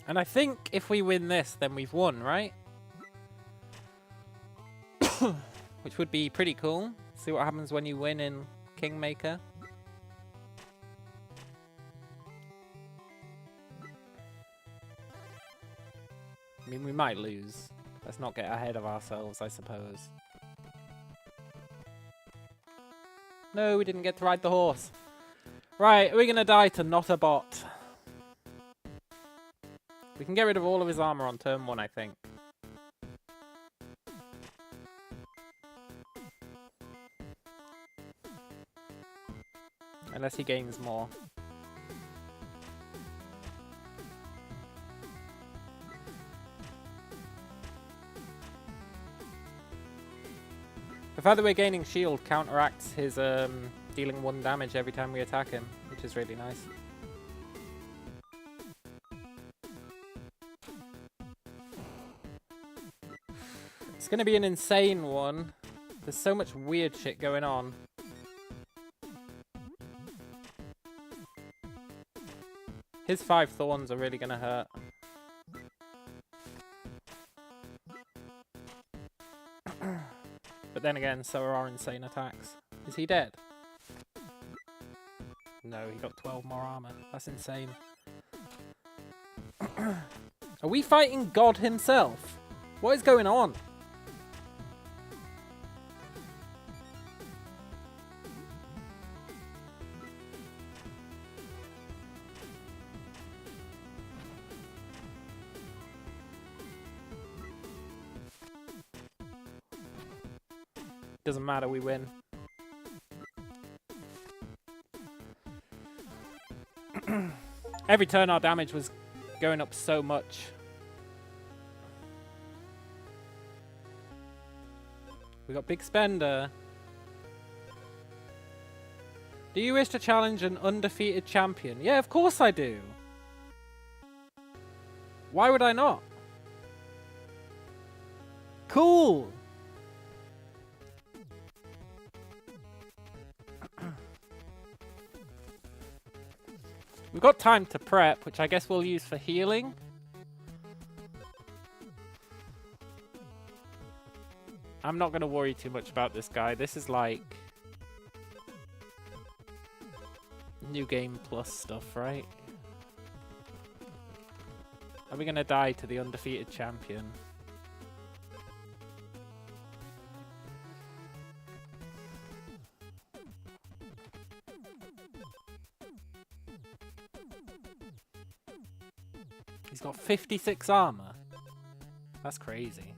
And I think if we win this, then we've won, right? Which would be pretty cool. See what happens when you win in Kingmaker. I mean, we might lose. Let's not get ahead of ourselves, I suppose. No, we didn't get to ride the horse. Right, we're gonna die to not a bot. We can get rid of all of his armor on turn 1, I think. Unless he gains more. The fact that we're gaining shield counteracts his dealing 1 damage every time we attack him, which is really nice. It's gonna be an insane one. There's so much weird shit going on. His 5 thorns are really gonna hurt. But then again, so are our insane attacks. Is he dead? No, he got 12 more armor. That's insane. Are we fighting God himself? What is going on? Doesn't matter, we win. Every turn our damage was going up so much. We got Big Spender. Do you wish to challenge an undefeated champion? Yeah, of course I do. Why would I not? Cool. We've got time to prep, which I guess we'll use for healing. I'm not going to worry too much about this guy. This is like New Game Plus stuff, right? Are we going to die to the undefeated champion? He's got 56 armor. That's crazy.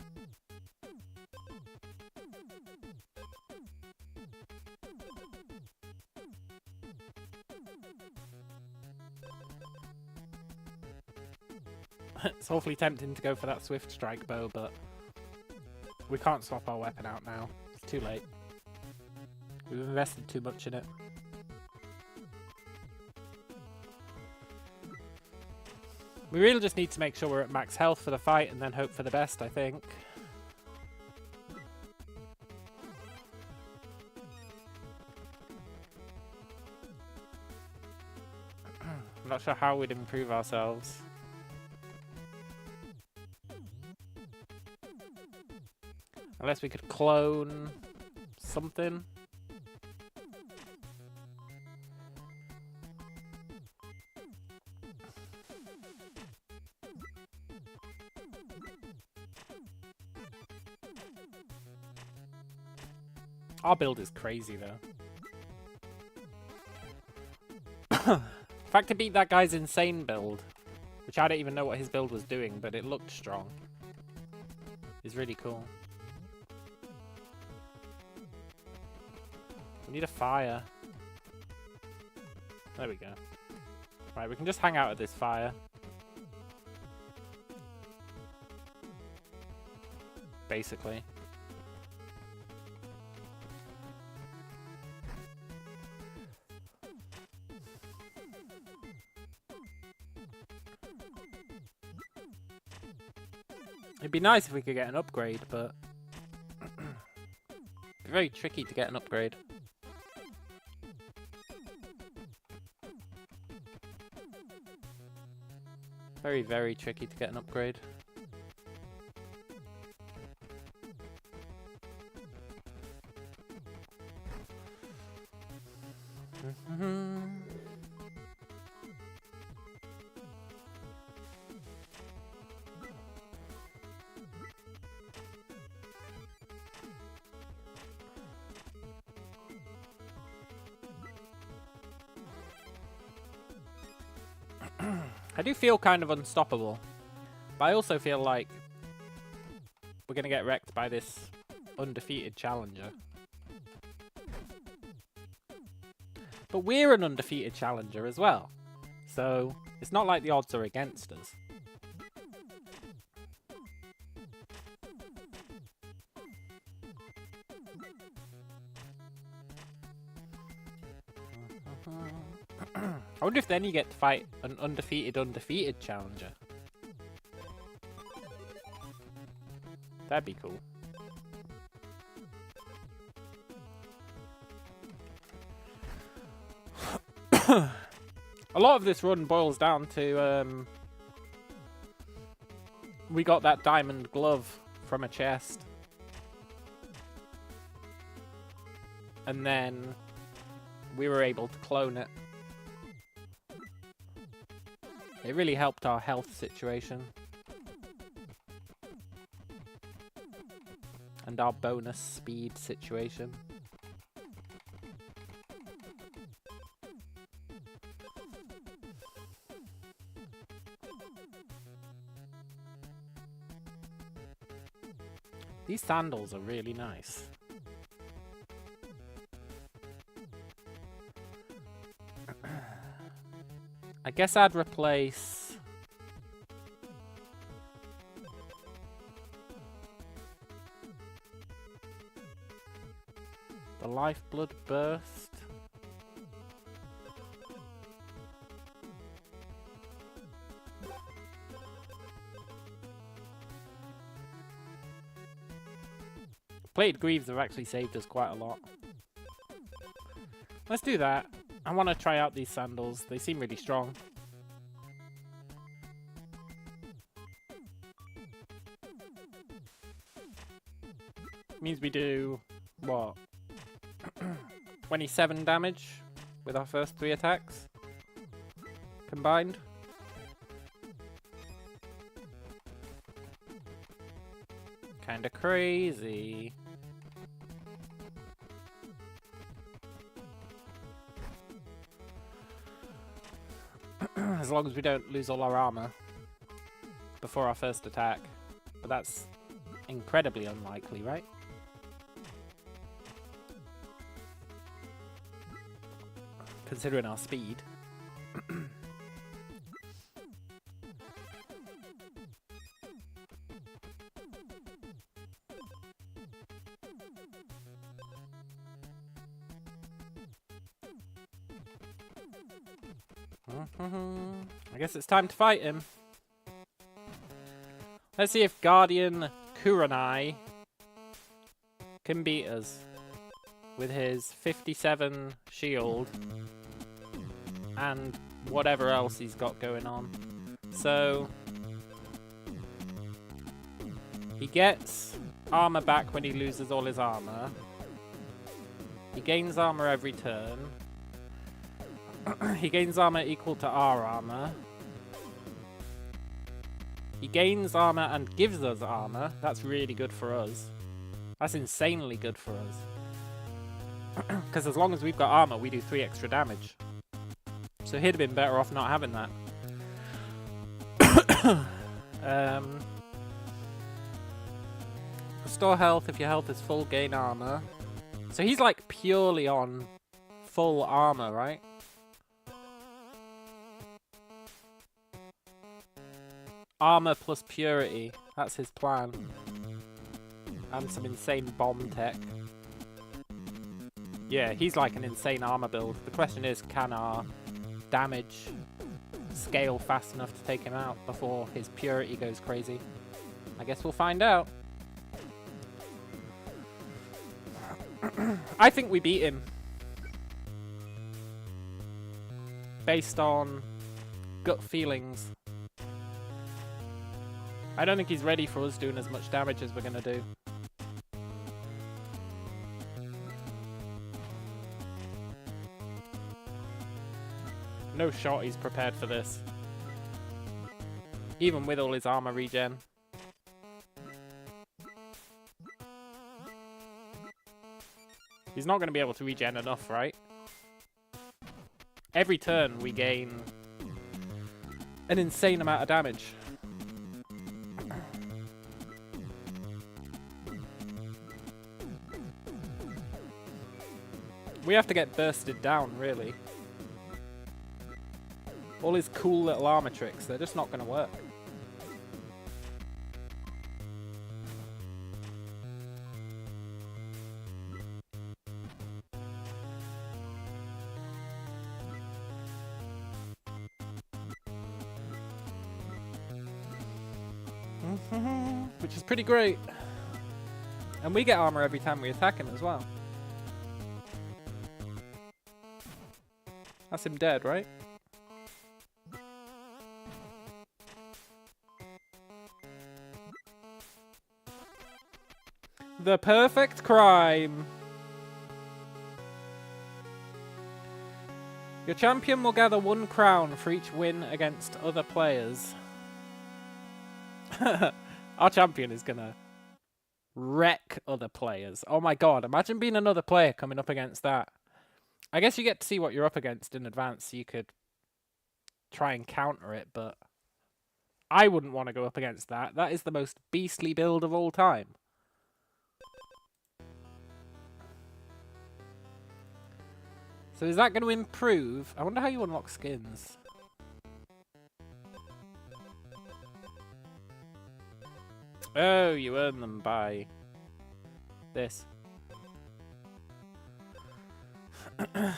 It's awfully tempting to go for that swift strike bow, but we can't swap our weapon out now. It's too late. We've invested too much in it. We really just need to make sure we're at max health for the fight and then hope for the best, I think. I'm not sure how we'd improve ourselves. Unless we could clone something. Our build is crazy, though. In fact, to beat that guy's insane build, which I don't even know what his build was doing, but it looked strong, is really cool. We need a fire. There we go. Right, we can just hang out at this fire. Basically. It'd be nice if we could get an upgrade, but it'd be very tricky to get an upgrade. Very, very tricky to get an upgrade. I do feel kind of unstoppable, but I also feel like we're going to get wrecked by this undefeated challenger. But we're an undefeated challenger as well, so it's not like the odds are against us. I wonder if then you get to fight an undefeated challenger. That'd be cool. A lot of this run boils down to we got that diamond glove from a chest, and then we were able to clone it. It really helped our health situation. And our bonus speed situation. These sandals are really nice. I guess I'd replace the lifeblood burst. Plated greaves have actually saved us quite a lot. Let's do that. I want to try out these sandals. They seem really strong. Means we do, what? 27 damage with our first 3 attacks combined. Kinda crazy. As long as we don't lose all our armor before our first attack. But that's incredibly unlikely, right? Considering our speed. I guess it's time to fight him. Let's see if Guardian Kuranai can beat us with his 57 shield and whatever else he's got going on. So he gets armor back when he loses all his armor. He gains armor every turn. He gains armor equal to our armor. He gains armor and gives us armor. That's really good for us. That's insanely good for us. Because as long as we've got armor, we do 3 extra damage. So he'd have been better off not having that. Restore health if your health is full, gain armor. So he's like purely on full armor, right? Armor plus purity. That's his plan. And some insane bomb tech. Yeah, he's like an insane armor build. The question is, can our damage scale fast enough to take him out before his purity goes crazy? I guess we'll find out. I think we beat him. Based on gut feelings. I don't think he's ready for us doing as much damage as we're going to do. No shot he's prepared for this. Even with all his armor regen. He's not going to be able to regen enough, right? Every turn we gain an insane amount of damage. We have to get bursted down, really. All his cool little armor tricks, they're just not going to work. Which is pretty great. And we get armor every time we attack him as well. That's him dead, right? The perfect crime. Your champion will gather 1 crown for each win against other players. Our champion is gonna wreck other players. Oh my god, imagine being another player coming up against that. I guess you get to see what you're up against in advance, so you could try and counter it, but I wouldn't want to go up against that. That is the most beastly build of all time. So is that going to improve? I wonder how you unlock skins. Oh, you earn them by this.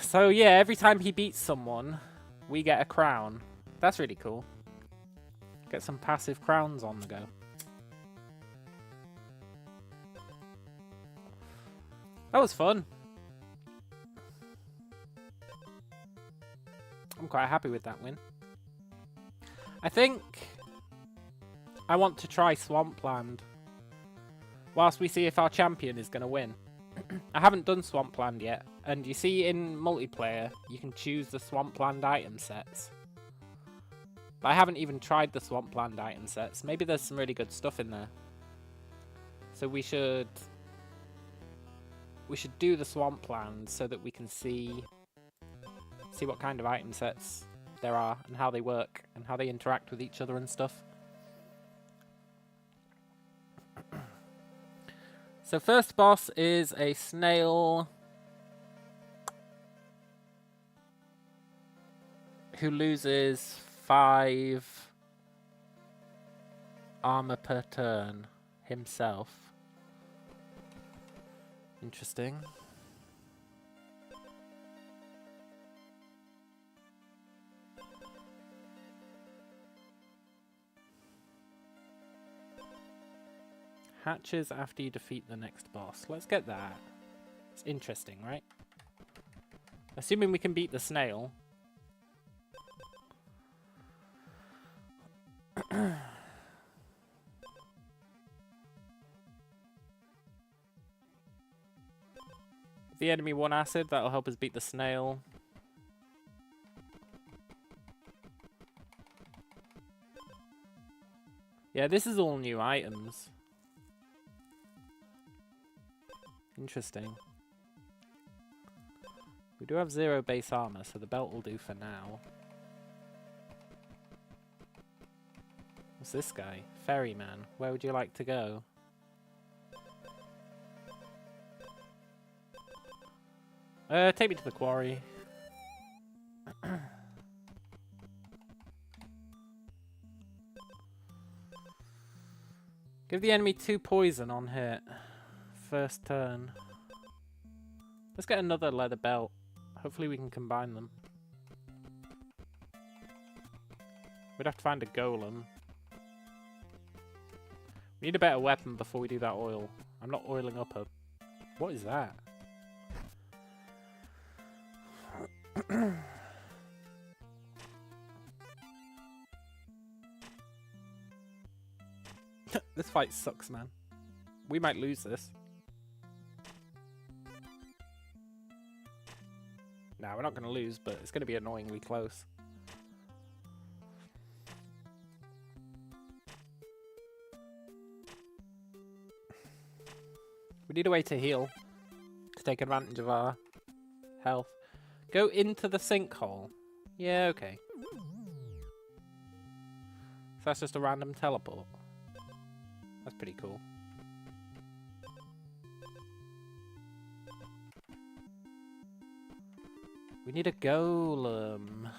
So yeah, every time he beats someone, we get a crown. That's really cool. Get some passive crowns on the go. That was fun. I'm quite happy with that win. I think I want to try Swampland whilst we see if our champion is going to win. I haven't done Swampland yet, and you see in multiplayer you can choose the Swampland item sets. But I haven't even tried the Swampland item sets. Maybe there's some really good stuff in there. So we should do the Swampland so that we can see what kind of item sets there are and how they work and how they interact with each other and stuff. So first boss is a snail who loses 5 armor per turn himself. Interesting. Hatches after you defeat the next boss. Let's get that. It's interesting, right? Assuming we can beat the snail. The enemy 1 acid, that'll help us beat the snail. Yeah, this is all new items. Interesting. We do have 0 base armor, so the belt will do for now. What's this guy? Ferryman. Where would you like to go? Take me to the quarry. Give the enemy 2 poison on hit. First turn. Let's get another leather belt. Hopefully we can combine them. We'd have to find a golem. We need a better weapon before we do that oil. I'm not oiling up a... What is that? This fight sucks, man. We might lose this. Nah, we're not going to lose, but it's going to be annoyingly close. We need a way to heal. To take advantage of our health. Go into the sinkhole. Yeah, okay. So that's just a random teleport. That's pretty cool. We need a golem.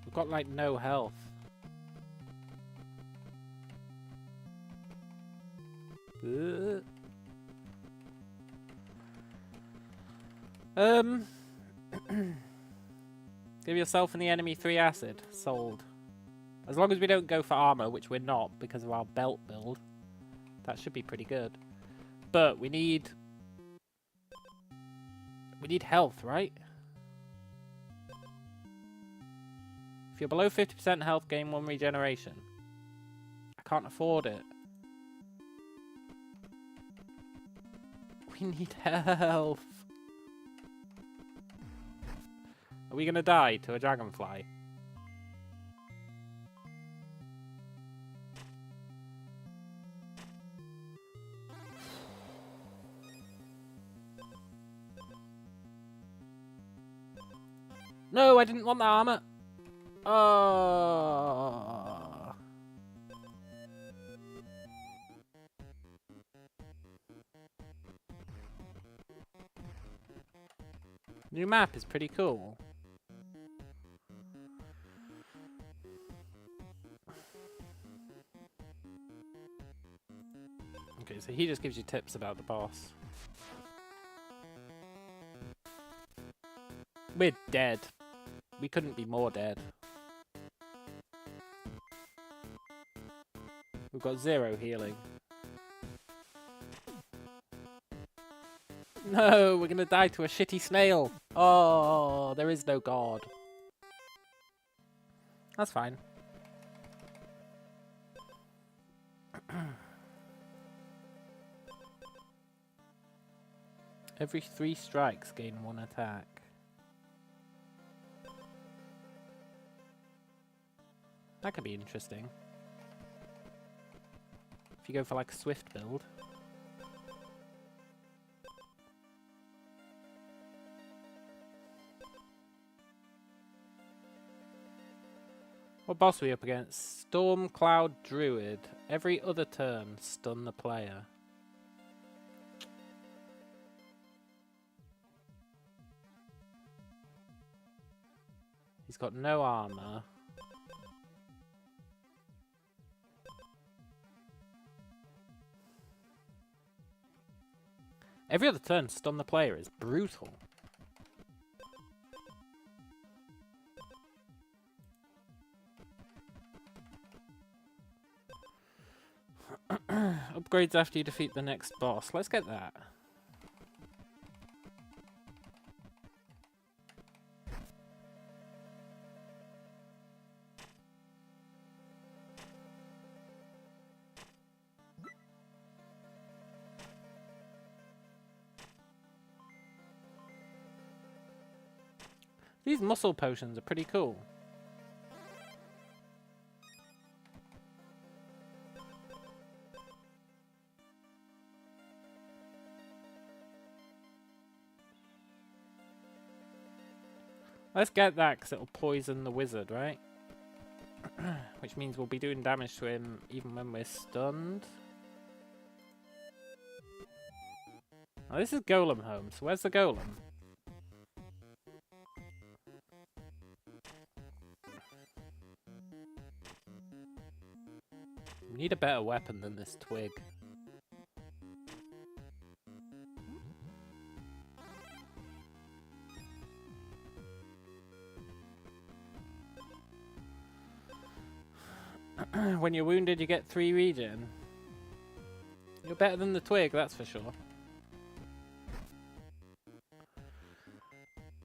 We've got like no health. Give yourself and the enemy 3 acid. Sold. As long as we don't go for armor, which we're not because of our belt build, that should be pretty good. But we need health, right? If you're below 50% health, gain 1 regeneration. I can't afford it. We need health. Are we gonna die to a dragonfly? No, I didn't want the armor. Oh. New map is pretty cool. Okay, so he just gives you tips about the boss. We're dead. We couldn't be more dead. We've got 0 healing. No, we're gonna die to a shitty snail. Oh, there is no god. That's fine. Every 3 strikes gain 1 attack. That could be interesting. If you go for like a swift build. What boss are we up against? Storm Cloud Druid. Every other turn, stun the player. He's got no armor. Every other turn, stun the player is brutal. Upgrades after you defeat the next boss. Let's get that. These muscle potions are pretty cool. Let's get that because it'll poison the wizard, right? Which means we'll be doing damage to him even when we're stunned. Oh, this is Golem Home, so where's the golem? We need a better weapon than this twig. When you're wounded, you get 3 regen. You're better than the twig, that's for sure.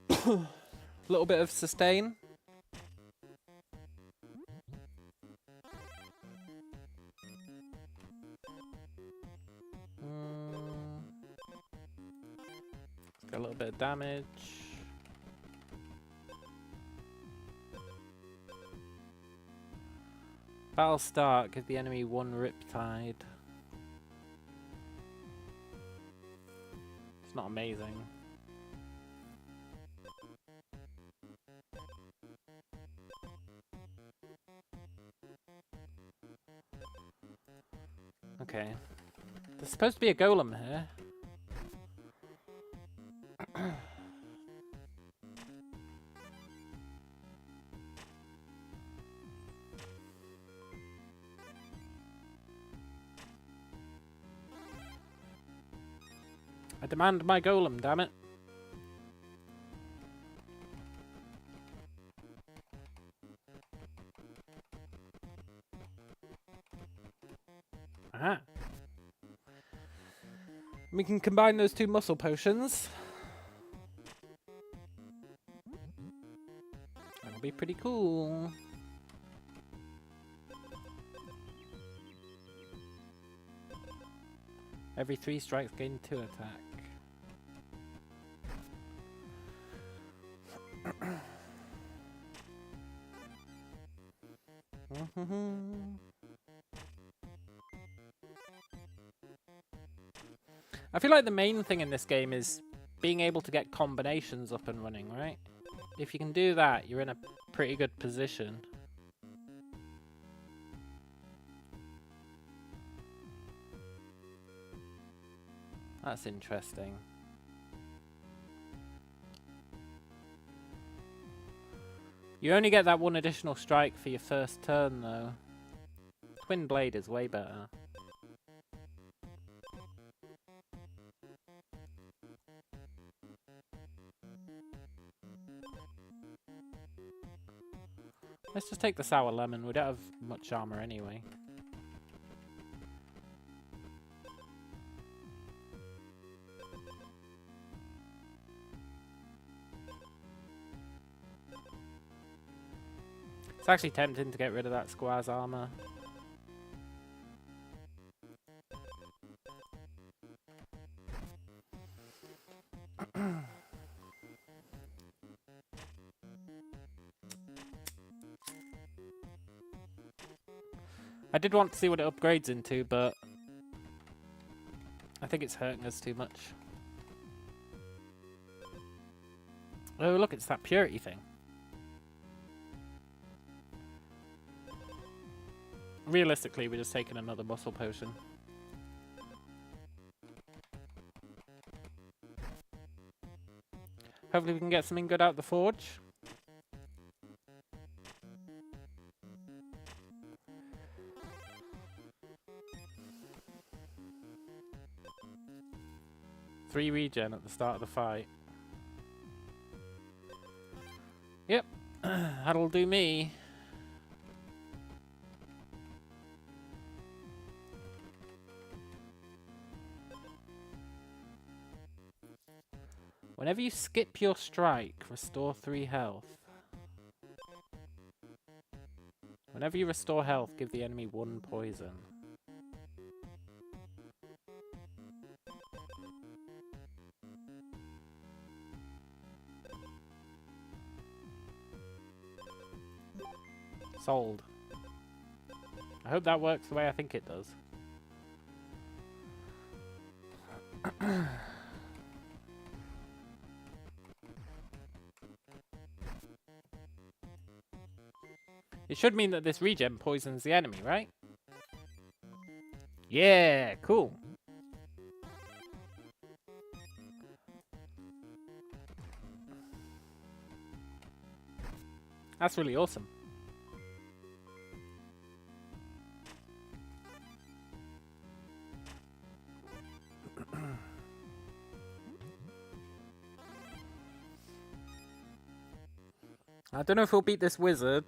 A little bit of sustain. Got a little bit of damage. Battle start, give the enemy 1 riptide. It's not amazing. Okay. There's supposed to be a golem here. I demand my golem, damn it. Aha. We can combine those 2 muscle potions. That'll be pretty cool. Every 3 strikes gain 2 attack. I feel like the main thing in this game is being able to get combinations up and running, right? If you can do that, you're in a pretty good position. That's interesting. You only get that 1 additional strike for your first turn, though. Twin Blade is way better. Let's just take the Sour Lemon. We don't have much armor anyway. It's actually tempting to get rid of that squire's armor. I did want to see what it upgrades into, but I think it's hurting us too much. Oh, look, it's that purity thing. Realistically, we're just taking another muscle potion. Hopefully we can get something good out the forge. Three regen at the start of the fight. Yep, that'll do me. Whenever you skip your strike, restore 3 health. Whenever you restore health, give the enemy 1 poison. Sold. I hope that works the way I think it does. It should mean that this regen poisons the enemy, right? Yeah, cool. That's really awesome. I don't know if we'll beat this wizard.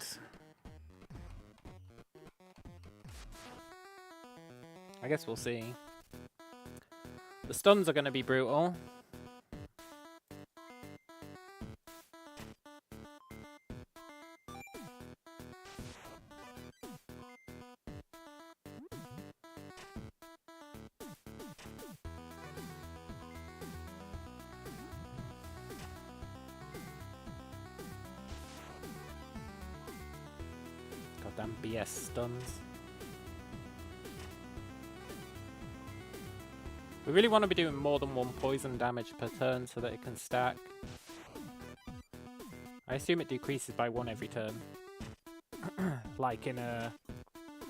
guess we'll see. The stuns are going to be brutal. Goddamn BS stuns. We really want to be doing more than one poison damage per turn so that it can stack. I assume it decreases by 1 every turn. Like in a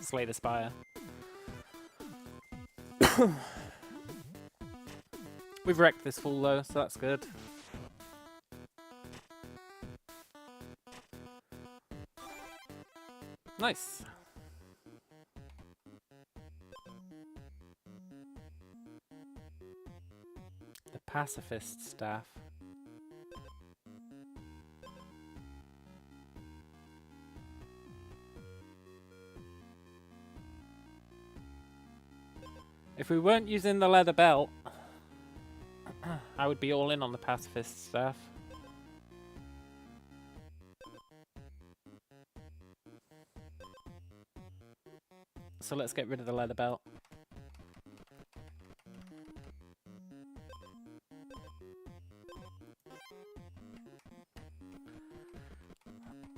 Slay the Spire. We've wrecked this fool though, so that's good. Nice. The pacifist staff. If we weren't using the leather belt, I would be all in on the pacifist staff. So let's get rid of the leather belt.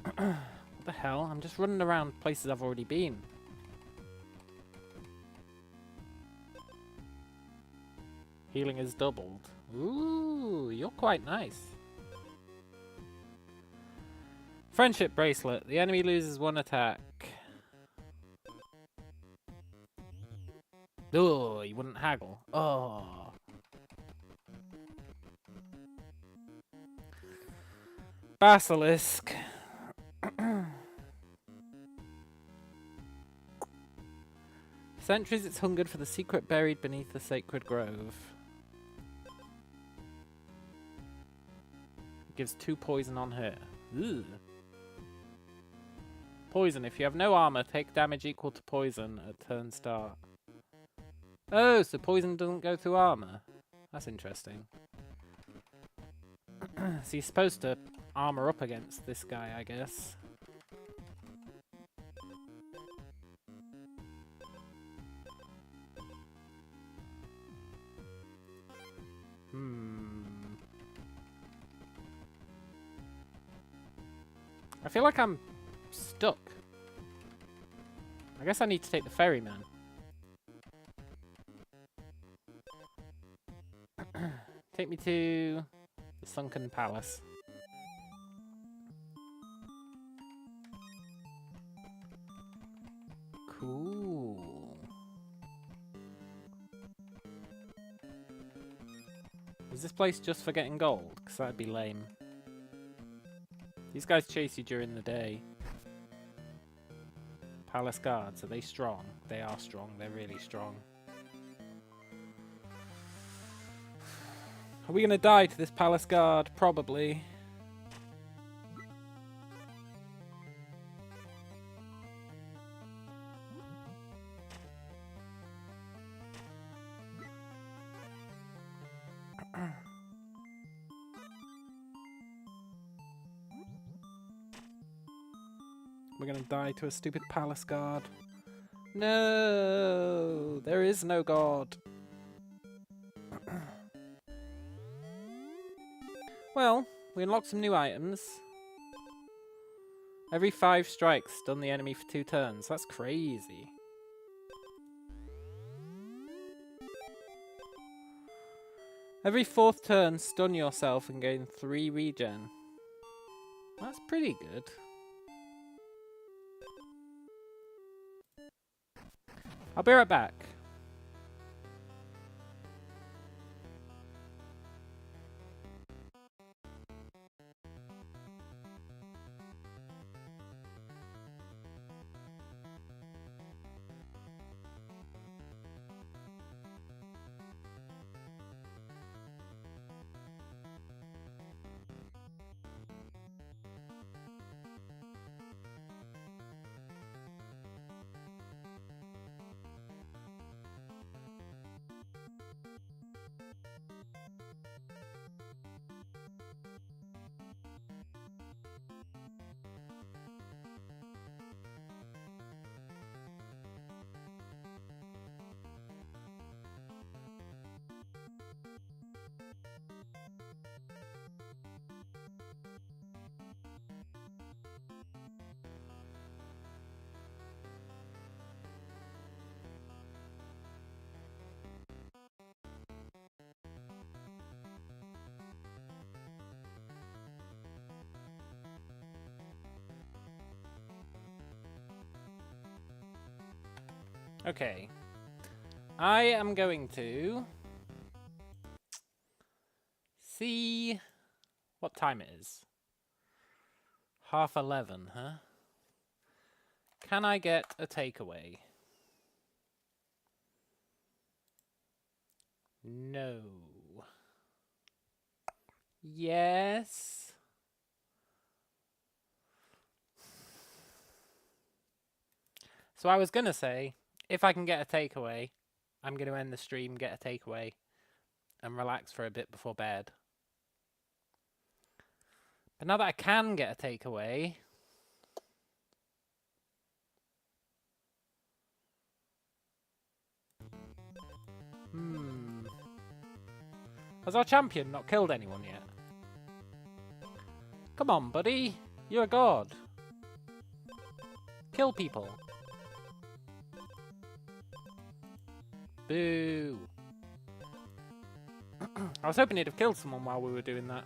What the hell? I'm just running around places I've already been. Healing is doubled. Ooh, you're quite nice. Friendship bracelet. The enemy loses 1 attack. Oh, you wouldn't haggle. Oh. Basilisk. Centuries it's hungered for the secret buried beneath the sacred grove. Gives 2 poison on her. Ugh. Poison. If you have no armor, take damage equal to poison at turn start. Oh, so poison doesn't go through armor. That's interesting. So you're supposed to armor up against this guy, I guess. I feel like I'm stuck. I guess I need to take the ferryman. Take me to the sunken palace. Cool. Is this place just for getting gold? Because that'd be lame. These guys chase you during the day. Palace guards, are they strong? They are strong, they're really strong. Are we gonna die to this palace guard? Probably. We're gonna die to a stupid palace guard. No, there is no god. Well, we unlocked some new items. Every 5 strikes stun the enemy for 2 turns. That's crazy. Every 4th turn, stun yourself and gain 3 regen. That's pretty good. I'll be right back. Okay. I am going to see what time it is. 11:30, huh? Can I get a takeaway? No. Yes. So I was going to say, if I can get a takeaway, I'm going to end the stream, get a takeaway, and relax for a bit before bed. But now that I can get a takeaway... Has our champion not killed anyone yet? Come on, buddy. You're a god. Kill people. Boo. I was hoping he'd have killed someone while we were doing that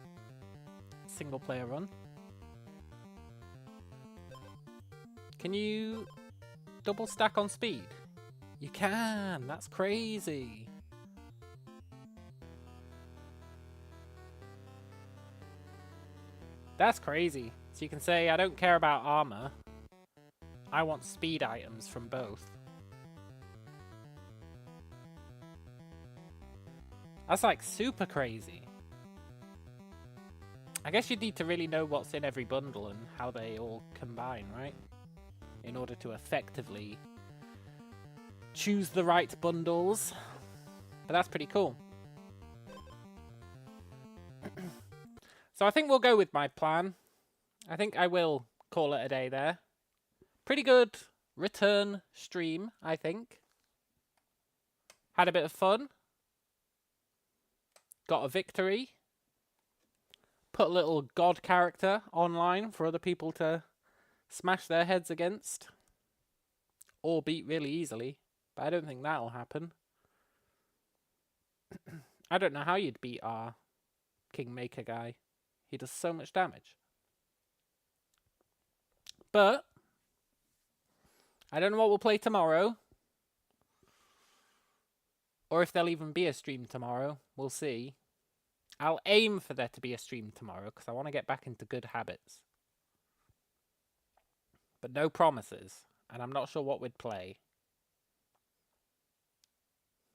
single player run. Can you double stack on speed? You can. That's crazy. That's crazy. So you can say, I don't care about armor. I want speed items from both. That's like super crazy. I guess you need to really know what's in every bundle and how they all combine, right? In order to effectively choose the right bundles. But that's pretty cool. So I think we'll go with my plan. I think I will call it a day there. Pretty good return stream, I think. Had a bit of fun. Got a victory. Put a little god character online for other people to smash their heads against. Or beat really easily. But I don't think that'll happen. I don't know how you'd beat our Kingmaker guy. He does so much damage. But I don't know what we'll play tomorrow. Or if there'll even be a stream tomorrow. We'll see. I'll aim for there to be a stream tomorrow because I want to get back into good habits. But no promises. And I'm not sure what we'd play.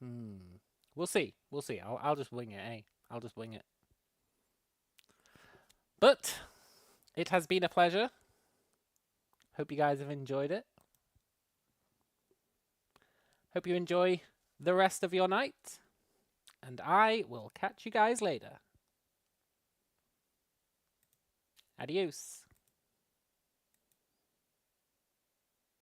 We'll see. We'll see. I'll just wing it, eh? I'll just wing it. But it has been a pleasure. Hope you guys have enjoyed it. Hope you enjoy the rest of your night. And I will catch you guys later. Adios.